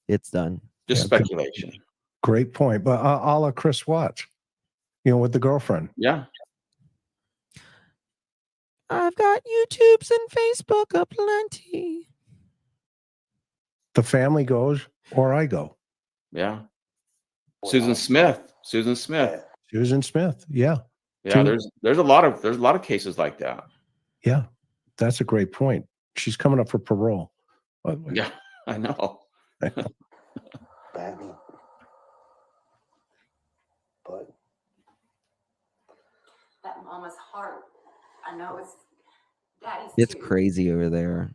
it's done. Just speculation. Great point. But a la Chris Watts, with the girlfriend. Yeah. I've got YouTubes and Facebook aplenty. The family goes, or I go. Yeah. Susan Smith. Yeah. Yeah. There's a lot of cases like that. Yeah. That's a great point. She's coming up for parole, by the way. Yeah, I know. Badly. But That mama's heart. I know it's daddy's It's too, crazy over there.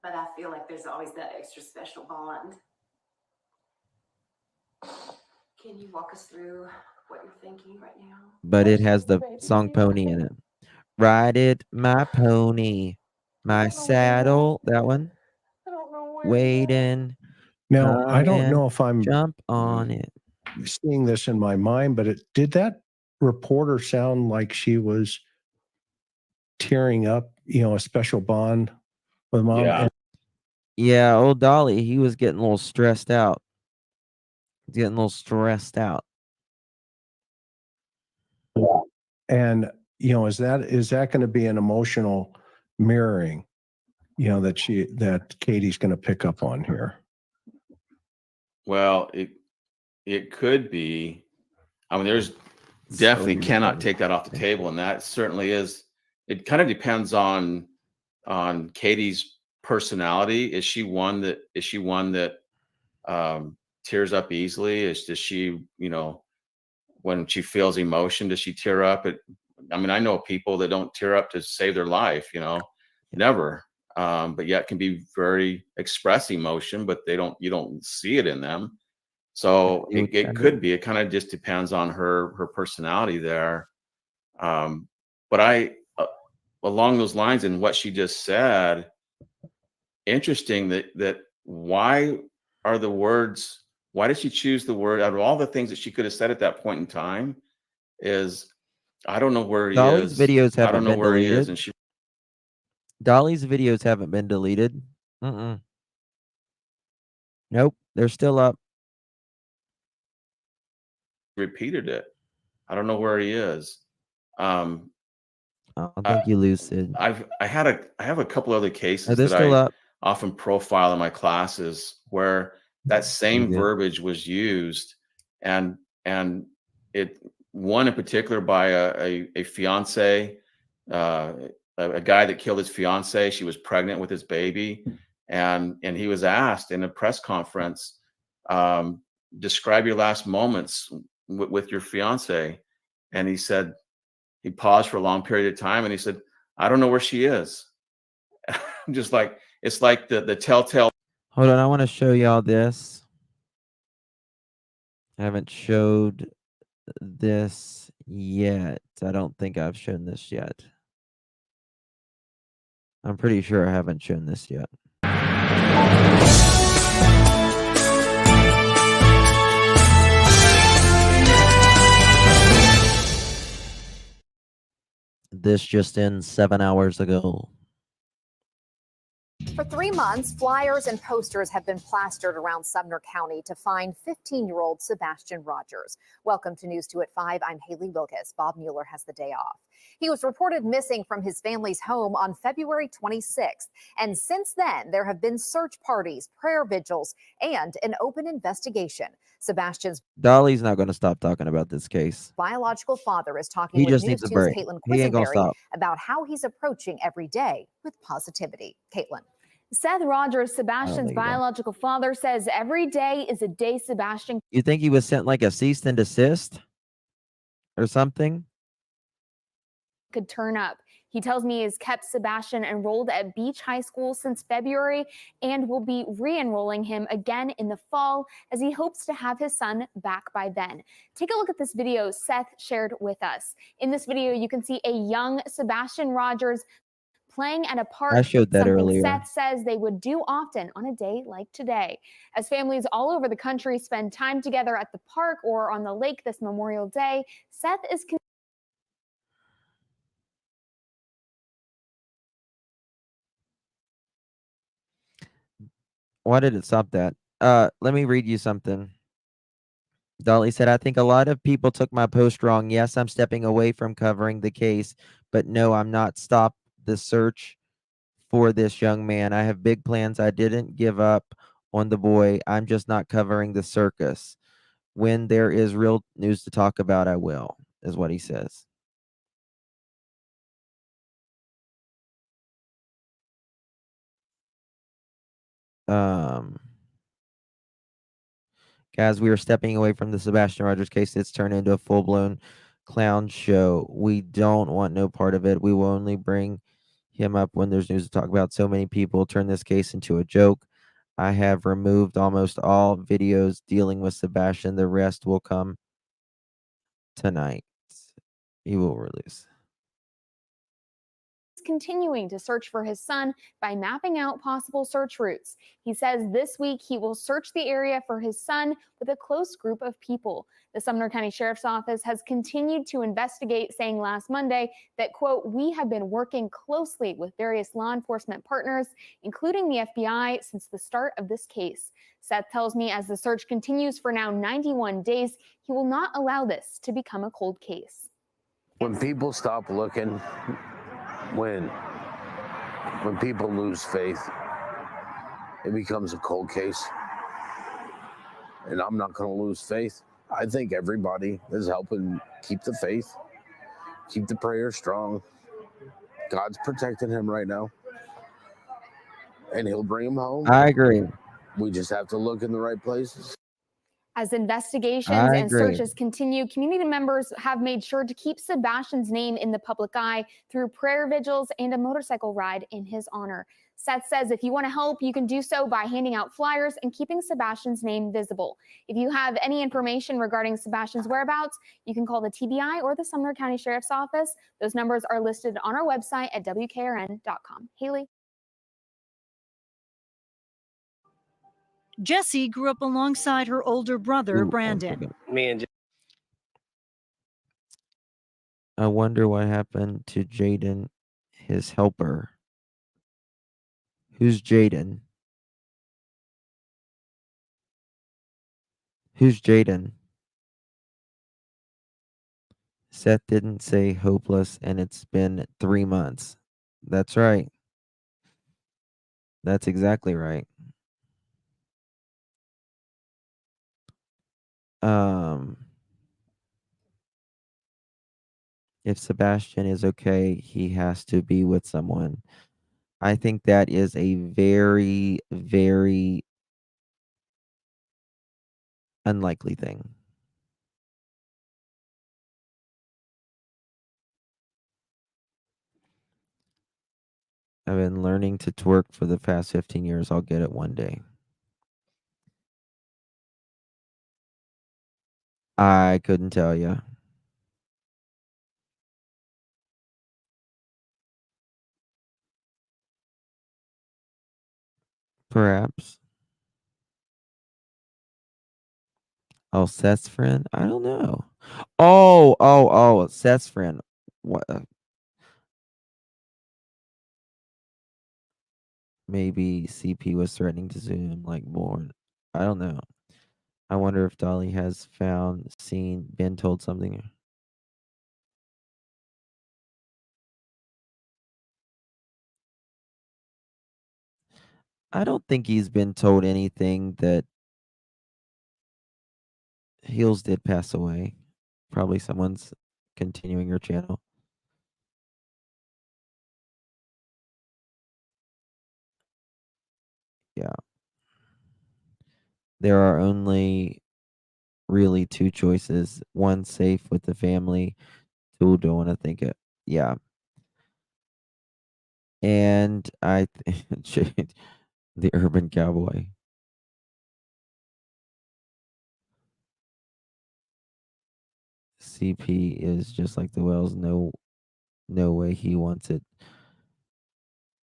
but I feel like there's always that extra special bond. Can you walk us through what you're thinking right now? But it has the song Pony in it. Ride it, my pony, my saddle. That one. I don't know where. Waiting. Now, I don't know if I'm Jump on it. seeing this in my mind, but did that reporter sound like she was tearing up, a special bond with mom? Yeah. Yeah, old Dolly, he was getting a little stressed out. And is that going to be an emotional mirroring, that Katie's going to pick up on here? Well, it could be. I mean, there's definitely cannot take that off the table, and that certainly is. It kind of depends on Katie's personality. Is she one that tears up easily? Does she, when she feels emotion, does she tear up? I mean, I know people that don't tear up to save their life, never. But yet can be very express emotion, but you don't see it in them. So it could be. It kind of just depends on her personality there. But along those lines and what she just said, interesting that why did she choose the word out of all the things that she could have said at that point in time? Is I don't know where he Dolly's is. videos haven't I don't know been where he deleted. is, and she Dolly's videos haven't been deleted. Nope, they're still up. repeated it. I don't know where he is. Thank you, Lucid. I have a couple other cases They're that still I up. often profile in my classes where that same verbiage was used, and one in particular by a fiance, a guy that killed his fiance. She was pregnant with his baby, and he was asked in a press conference, describe your last moments with your fiance, and he said, he paused for a long period of time, and he said, I don't know where she is. Just like, it's like the telltale. Hold on, I want to show y'all this. I haven't showed this yet. I don't think I've shown this yet. I'm pretty sure I haven't shown this yet. This just in 7 hours ago. For 3 months, flyers and posters have been plastered around Sumner County to find 15-year-old Sebastian Rogers. Welcome to News 2 at 5. I'm Haley Wilkes. Bob Mueller has the day off. He was reported missing from his family's home on February 26th. And since then, there have been search parties, prayer vigils, and an open investigation. Sebastian's Dolly's not going to stop talking about this case. biological father is talking He with just News needs a 2's break. Caitlin He ain't gonna Quisenberry stop. about how he's approaching every day with positivity. Caitlin. Seth Rogers, I Sebastian's don't think he will. biological father, says every day is a day Sebastian You think he was sent like a cease and desist or something? could turn up. He tells me he has kept Sebastian enrolled at Beach High School since February and will be re-enrolling him again in the fall as he hopes to have his son back by then. Take a look at this video Seth shared with us. In this video, you can see a young Sebastian Rogers playing at a park, I showed that something earlier. Seth says they would do often on a day like today. As families all over the country spend time together at the park or on the lake this Memorial Day, Seth is Why did it stop that? Let me read you something. Dolly said, I think a lot of people took my post wrong. Yes, I'm stepping away from covering the case, but no, I'm not. Stop the search for this young man. I have big plans. I didn't give up on the boy. I'm just not covering the circus. When there is real news to talk about, I will, is what he says. Guys, we are stepping away from the Sebastian Rogers case. It's turned into a full-blown clown show. We don't want no part of it. We will only bring him up when there's news to talk about. So many people turn this case into a joke. I have removed almost all videos dealing with Sebastian. The rest will come tonight. He will release. continuing to search for his son by mapping out possible search routes. He says this week he will search the area for his son with a close group of people. The Sumner County Sheriff's Office has continued to investigate, saying last Monday that, quote, we have been working closely with various law enforcement partners, including the FBI, since the start of this case. Seth tells me as the search continues for now 91 days, he will not allow this to become a cold case. When people stop looking, when people lose faith, it becomes a cold case. And I'm not going to lose faith. I think everybody is helping keep the faith, keep the prayer strong. God's protecting him right now. And he'll bring him home. I agree. We just have to look in the right places. As investigations and searches continue, community members have made sure to keep Sebastian's name in the public eye through prayer vigils and a motorcycle ride in his honor. Seth says if you want to help, you can do so by handing out flyers and keeping Sebastian's name visible. If you have any information regarding Sebastian's whereabouts, you can call the TBI or the Sumner County Sheriff's Office. Those numbers are listed on our website at WKRN.com. Haley. Jessie grew up alongside her older brother, Brandon. I wonder what happened to Jaden, his helper. Who's Jaden? Who's Jaden? Seth didn't say hopeless, and it's been 3 months. That's right. That's exactly right. If Sebastian is okay, he has to be with someone. I think that is a very, very unlikely thing. I've been learning to twerk for the past 15 years. I'll get it one day. I couldn't tell you. Perhaps. Oh, Seth's friend? I don't know. Oh, Seth's friend. What? maybe CP was threatening to sue him like more. I don't know. I wonder if Dolly has found, seen, been told something. I don't think he's been told anything. That Heels did pass away. Probably someone's continuing her channel. Yeah. There are only really two choices. One, safe with the family. Two, don't want to think it. Yeah. And the urban cowboy. CP is just like the Wells. No way he wants it.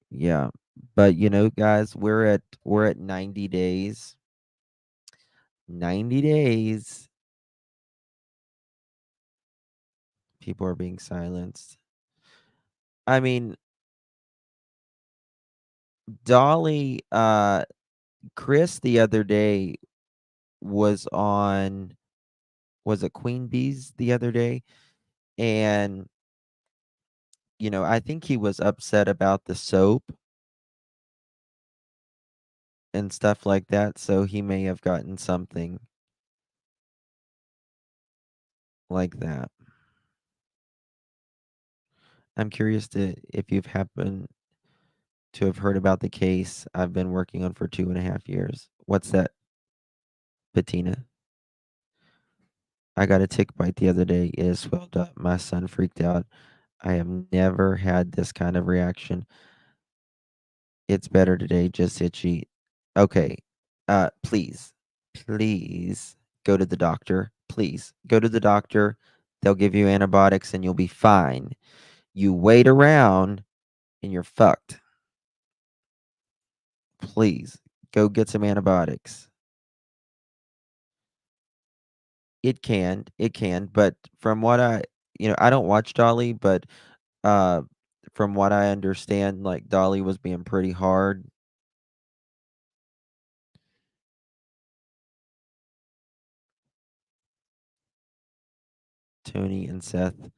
Yeah. But guys, we're at 90 days. 90 days. People are being silenced. I mean, Dolly, Chris the other day was on, was it Queen Bees the other day? And, I think he was upset about the soap and stuff like that. So he may have gotten something like that. I'm curious if you've happened to have heard about the case I've been working on for 2.5 years. What's that, Bettina? I got a tick bite the other day. It swelled up. My son freaked out. I have never had this kind of reaction. It's better today, just itchy. Okay. Please go to the doctor. Please go to the doctor. They'll give you antibiotics and you'll be fine. You wait around and you're fucked. Please go get some antibiotics. It can, but from what I don't watch Dolly, but from what I understand, like Dolly was being pretty hard. Tony and Seth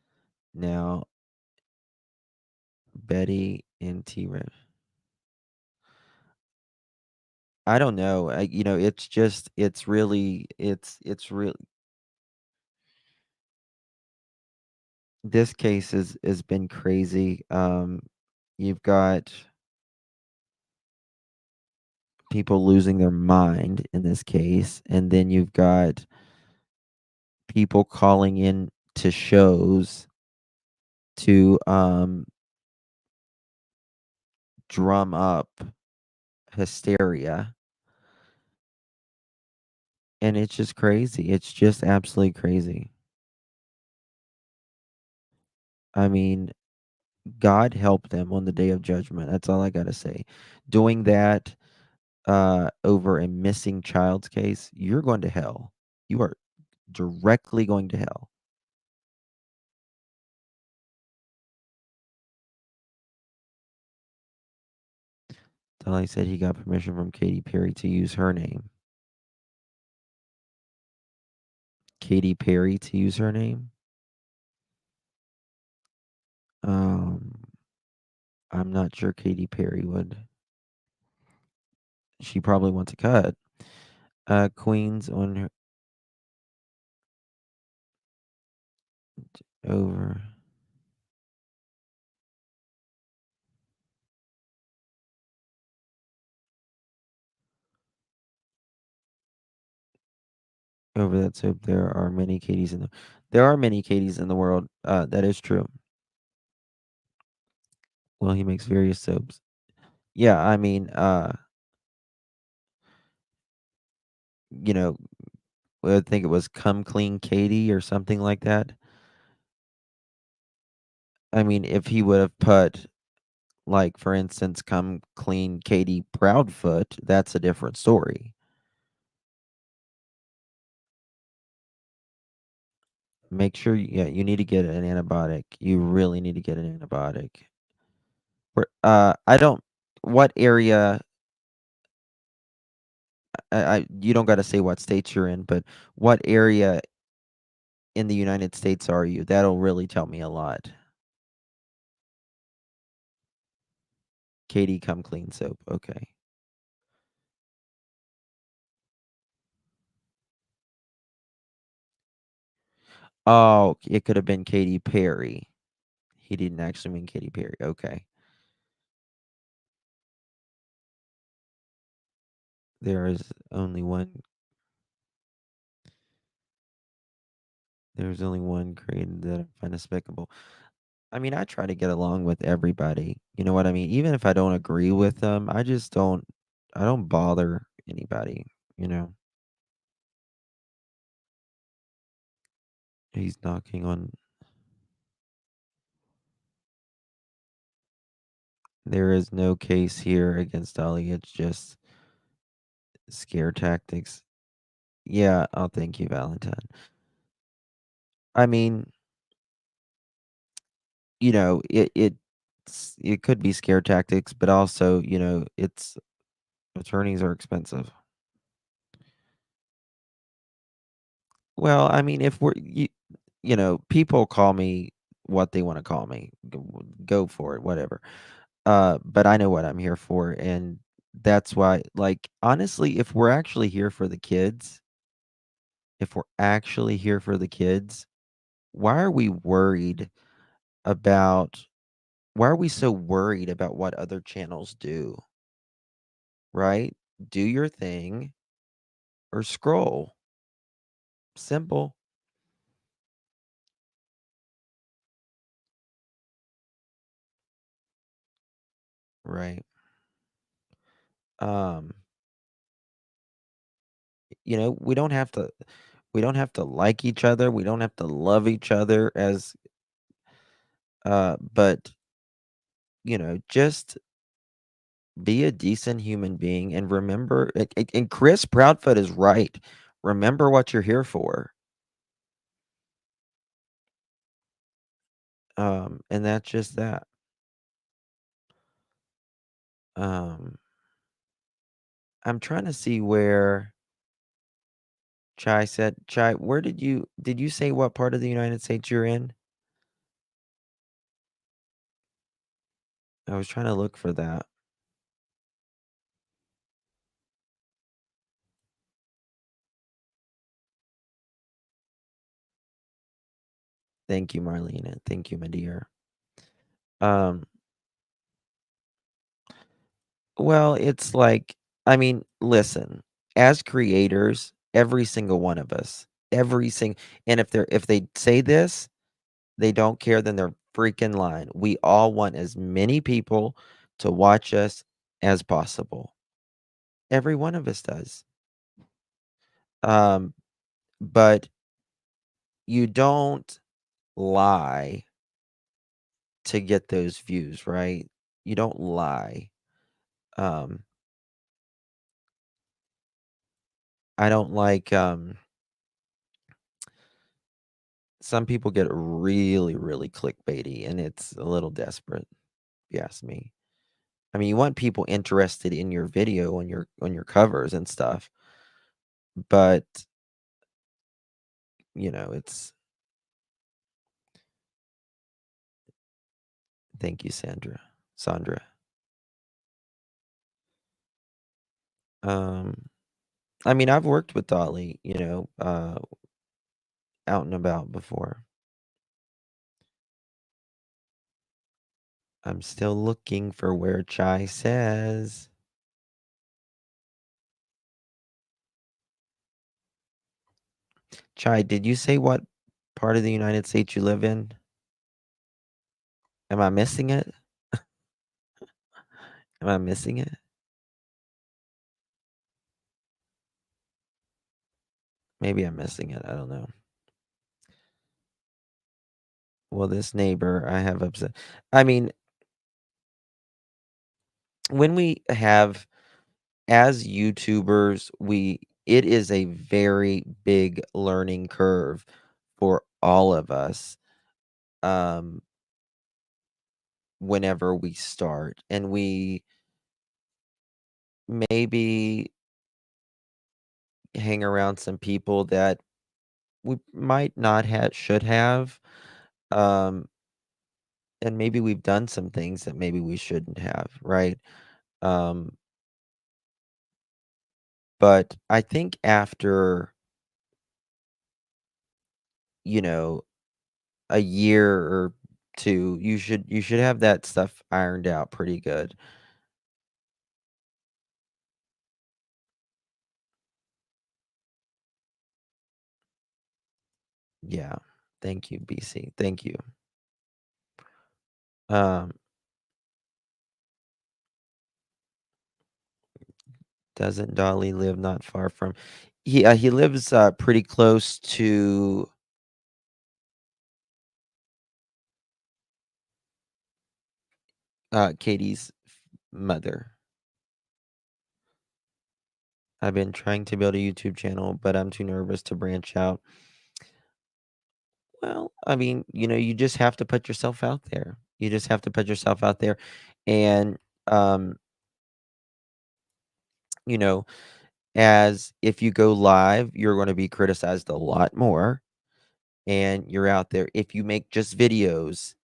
now. Betty and T-Rex. I don't know. It's just it's really this case has been crazy. You've got people losing their mind in this case, and then you've got people calling in to shows to drum up hysteria. And it's just crazy. It's just absolutely crazy. I mean, God help them on the day of judgment. That's all I got to say. Doing that over a missing child's case, you're going to hell. You are directly going to hell. Dolly said he got permission from Katy Perry to use her name. Katy Perry to use her name? I'm not sure Katy Perry would. She probably wants a cut. Queens on her over. Over that soap, there are many Katys in the world. That is true. Well, he makes various soaps. Yeah, I mean, I think it was Come Clean Katie or something like that. I mean, if he would have put, like, for instance, Come Clean Katie Proudfoot, that's a different story. Make sure, you need to get an antibiotic. You really need to get an antibiotic. I don't what area? You don't got to say what states you're in, but what area in the United States are you? That'll really tell me a lot. Katie, come clean soap. Okay. Oh, it could have been Katy Perry. He didn't actually mean Katy Perry. Okay. There is only one. There's only one created that I find despicable. I mean, I try to get along with everybody. You know what I mean? Even if I don't agree with them, I just don't. I don't bother anybody. You know. He's knocking on. There is no case here against Ali. It's just scare tactics. Yeah, I'll thank you, Valentine. I mean, you know, it could be scare tactics, but also, you know, it's attorneys are expensive. Well, I mean, if you know, people call me what they want to call me. Go for it, whatever. But I know what I'm here for, and that's why, like, honestly, if we're actually here for the kids, why are we worried about why are we so worried about what other channels do? Right? Do your thing or scroll. Simple. Right. Um, you know, we don't have to like each other. We don't have to love each other as but you know, just be a decent human being and remember and Chris Proudfoot is right. Remember what you're here for. And that's just that. Um I'm trying to see where Chai said, Chai, where did you say what part of the United States you're in? I was trying to look for that. Thank you, Marlena. Thank you, my dear. Um, well, it's like, I mean, listen, as creators, every single one of us, and if they say this, they don't care, then they're freaking lying. We all want as many people to watch us as possible. Every one of us does. But you don't lie to get those views, right? You don't lie. I don't like some people get really, really clickbaity and it's a little desperate, if you ask me. I mean, you want people interested in your video on your covers and stuff, but you know, it's thank you, Sandra. Sandra. I mean, I've worked with Dolly, you know, out and about before. I'm still looking for where Chai says. Chai, did you say what part of the United States you live in? Am I missing it? Am I missing it? Maybe I'm missing it. I don't know. Well, this neighbor I have upset. I mean, when we have as YouTubers, it is a very big learning curve for all of us. Whenever we start and maybe hang around some people that we might not have should have. Um, and maybe we've done some things that maybe we shouldn't have, right? Um, but I think after, you know, a year or two, you should have that stuff ironed out pretty good. Yeah. Thank you, BC. Thank you. Um, doesn't Dolly live not far from? He lives pretty close to Katie's mother. I've been trying to build a YouTube channel, but I'm too nervous to branch out. Well, I mean, you just have to put yourself out there. You just have to put yourself out there, and um, you know, as if you go live, you're going to be criticized a lot more, and you're out there. If you make just videos,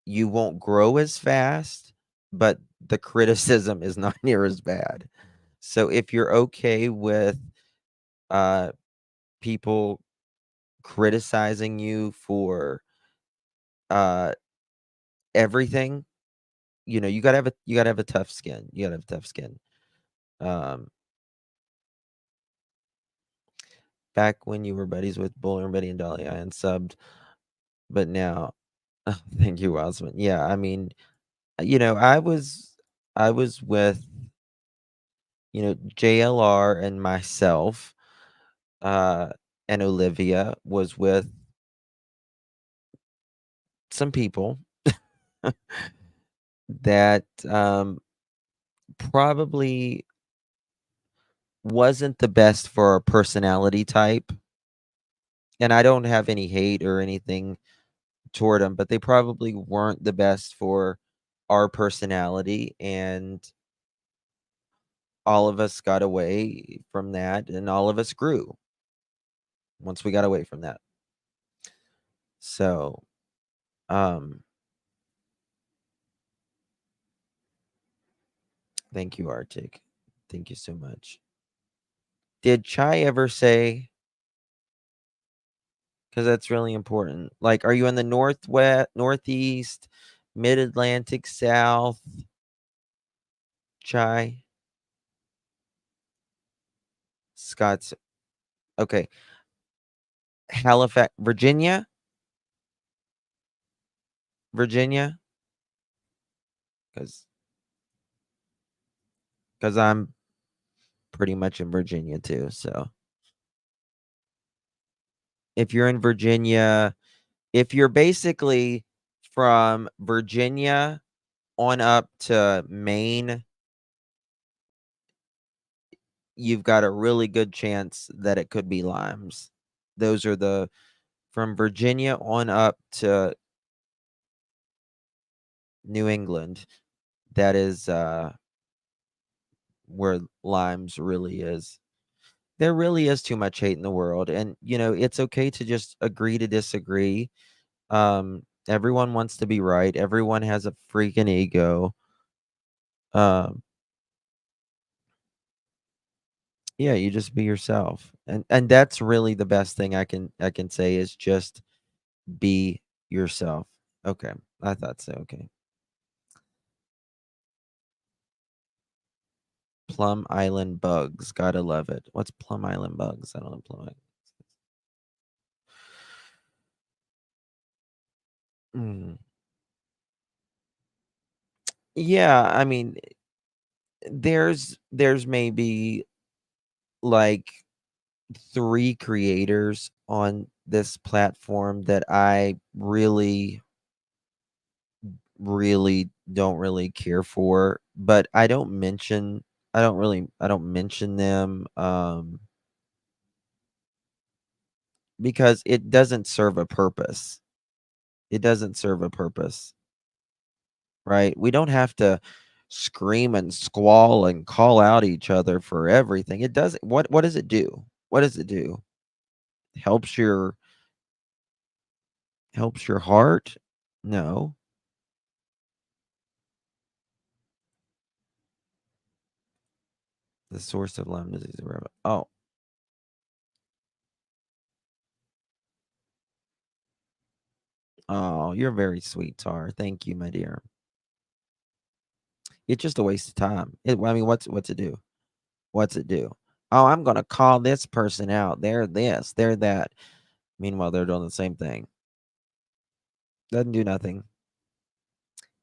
you won't grow as fast, but the criticism is not near as bad. So if you're okay with uh, people criticizing you for uh, everything, you gotta have a tough skin. You gotta have tough skin. Um, back when you were buddies with Buller, Betty, and Dolly, I unsubbed, but now, thank you, Osmond. Yeah, I mean, I was with JLR and myself, uh, and Olivia was with some people that probably wasn't the best for our personality type. And I don't have any hate or anything toward them, but they probably weren't the best for our personality. And all of us got away from that, and all of us grew once we got away from that. So, thank you, Arctic. Thank you so much. Did Chai ever say? Because that's really important. Like, are you in the northwest, northeast, mid Atlantic, south? Chai? Scott's. Okay. Halifax, Virginia? Virginia? Because I'm pretty much in Virginia too. So if you're in Virginia, if you're basically from Virginia on up to Maine, you've got a really good chance that it could be limes. Those are from Virginia on up to New England. That is where limes really is. There really is too much hate in the world, and it's okay to just agree to disagree. Everyone wants to be right. Everyone has a freaking ego. Um, yeah, you just be yourself, and that's really the best thing I can say is just be yourself. Okay, I thought so. Okay, Plum Island bugs, gotta love it. What's Plum Island bugs? I don't know Plum Island. Mm. Yeah, I mean, there's maybe like 3 creators on this platform that I really, really don't really care for, but I don't mention them, because it doesn't serve a purpose. It doesn't serve a purpose, right? We don't have to scream and squall and call out each other for everything. It doesn't. What does it do? What does it do? Helps your heart? No. The source of Lyme disease. Oh. Oh, you're very sweet, Tar. Thank you, my dear. It's just a waste of time. I mean, what's it do? What's it do? Oh, I'm gonna call this person out. They're this, they're that. Meanwhile, they're doing the same thing. Doesn't do nothing.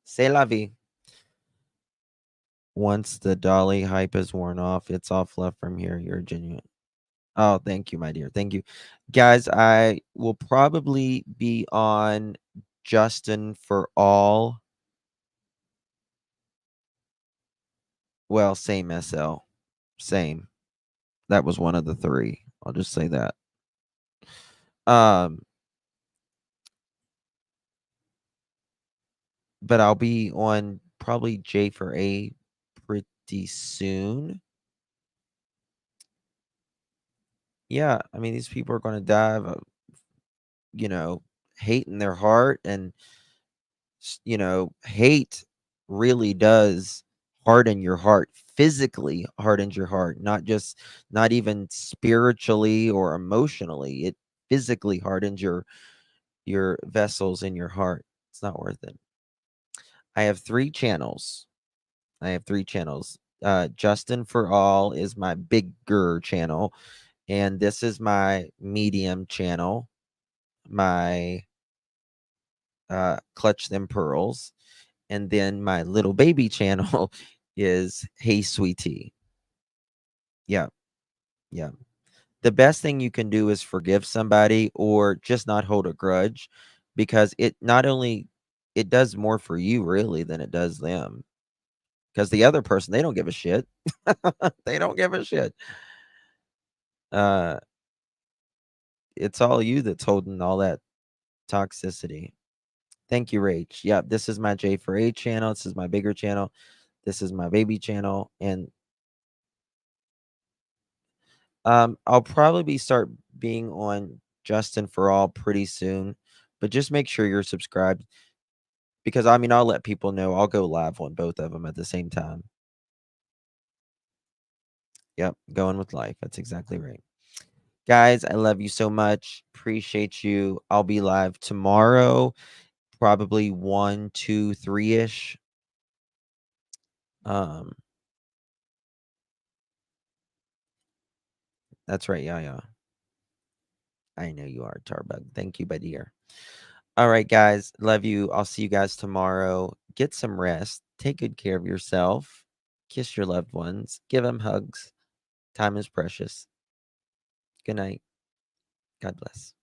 C'est la vie. Once the Dolly hype is worn off, it's all fluff from here. You're genuine. Oh, thank you, my dear. Thank you. Guys, I will probably be on Justin for All. Well, same SL. Same. That was one of the three. I'll just say that. But I'll be on probably J for A pretty soon. Yeah, I mean, these people are going to die of, hate in their heart, and hate really does harden your heart, physically hardens your heart, not even spiritually or emotionally. It physically hardens your vessels in your heart. It's not worth it. I have 3 channels. Justin for All is my bigger channel, and this is my medium channel, my Clutch Them Pearls, and then my little baby channel is Hey Sweetie. Yeah. The best thing you can do is forgive somebody or just not hold a grudge, because it does more for you really than it does them. Because the other person, they don't give a shit. They don't give a shit. It's all you that's holding all that toxicity. Thank you, Rach. Yeah, this is my J for A channel. This is my bigger channel. This is my baby channel. And I'll probably start being on Justin for All pretty soon. But just make sure you're subscribed. Because, I mean, I'll let people know. I'll go live on both of them at the same time. Yep, going with life. That's exactly right. Guys, I love you so much. Appreciate you. I'll be live tomorrow, probably 1, 2, 3-ish. That's right. Yeah. I know you are, Tarbug. Thank you, my dear. All right, guys. Love you. I'll see you guys tomorrow. Get some rest. Take good care of yourself. Kiss your loved ones. Give them hugs. Time is precious. Good night. God bless.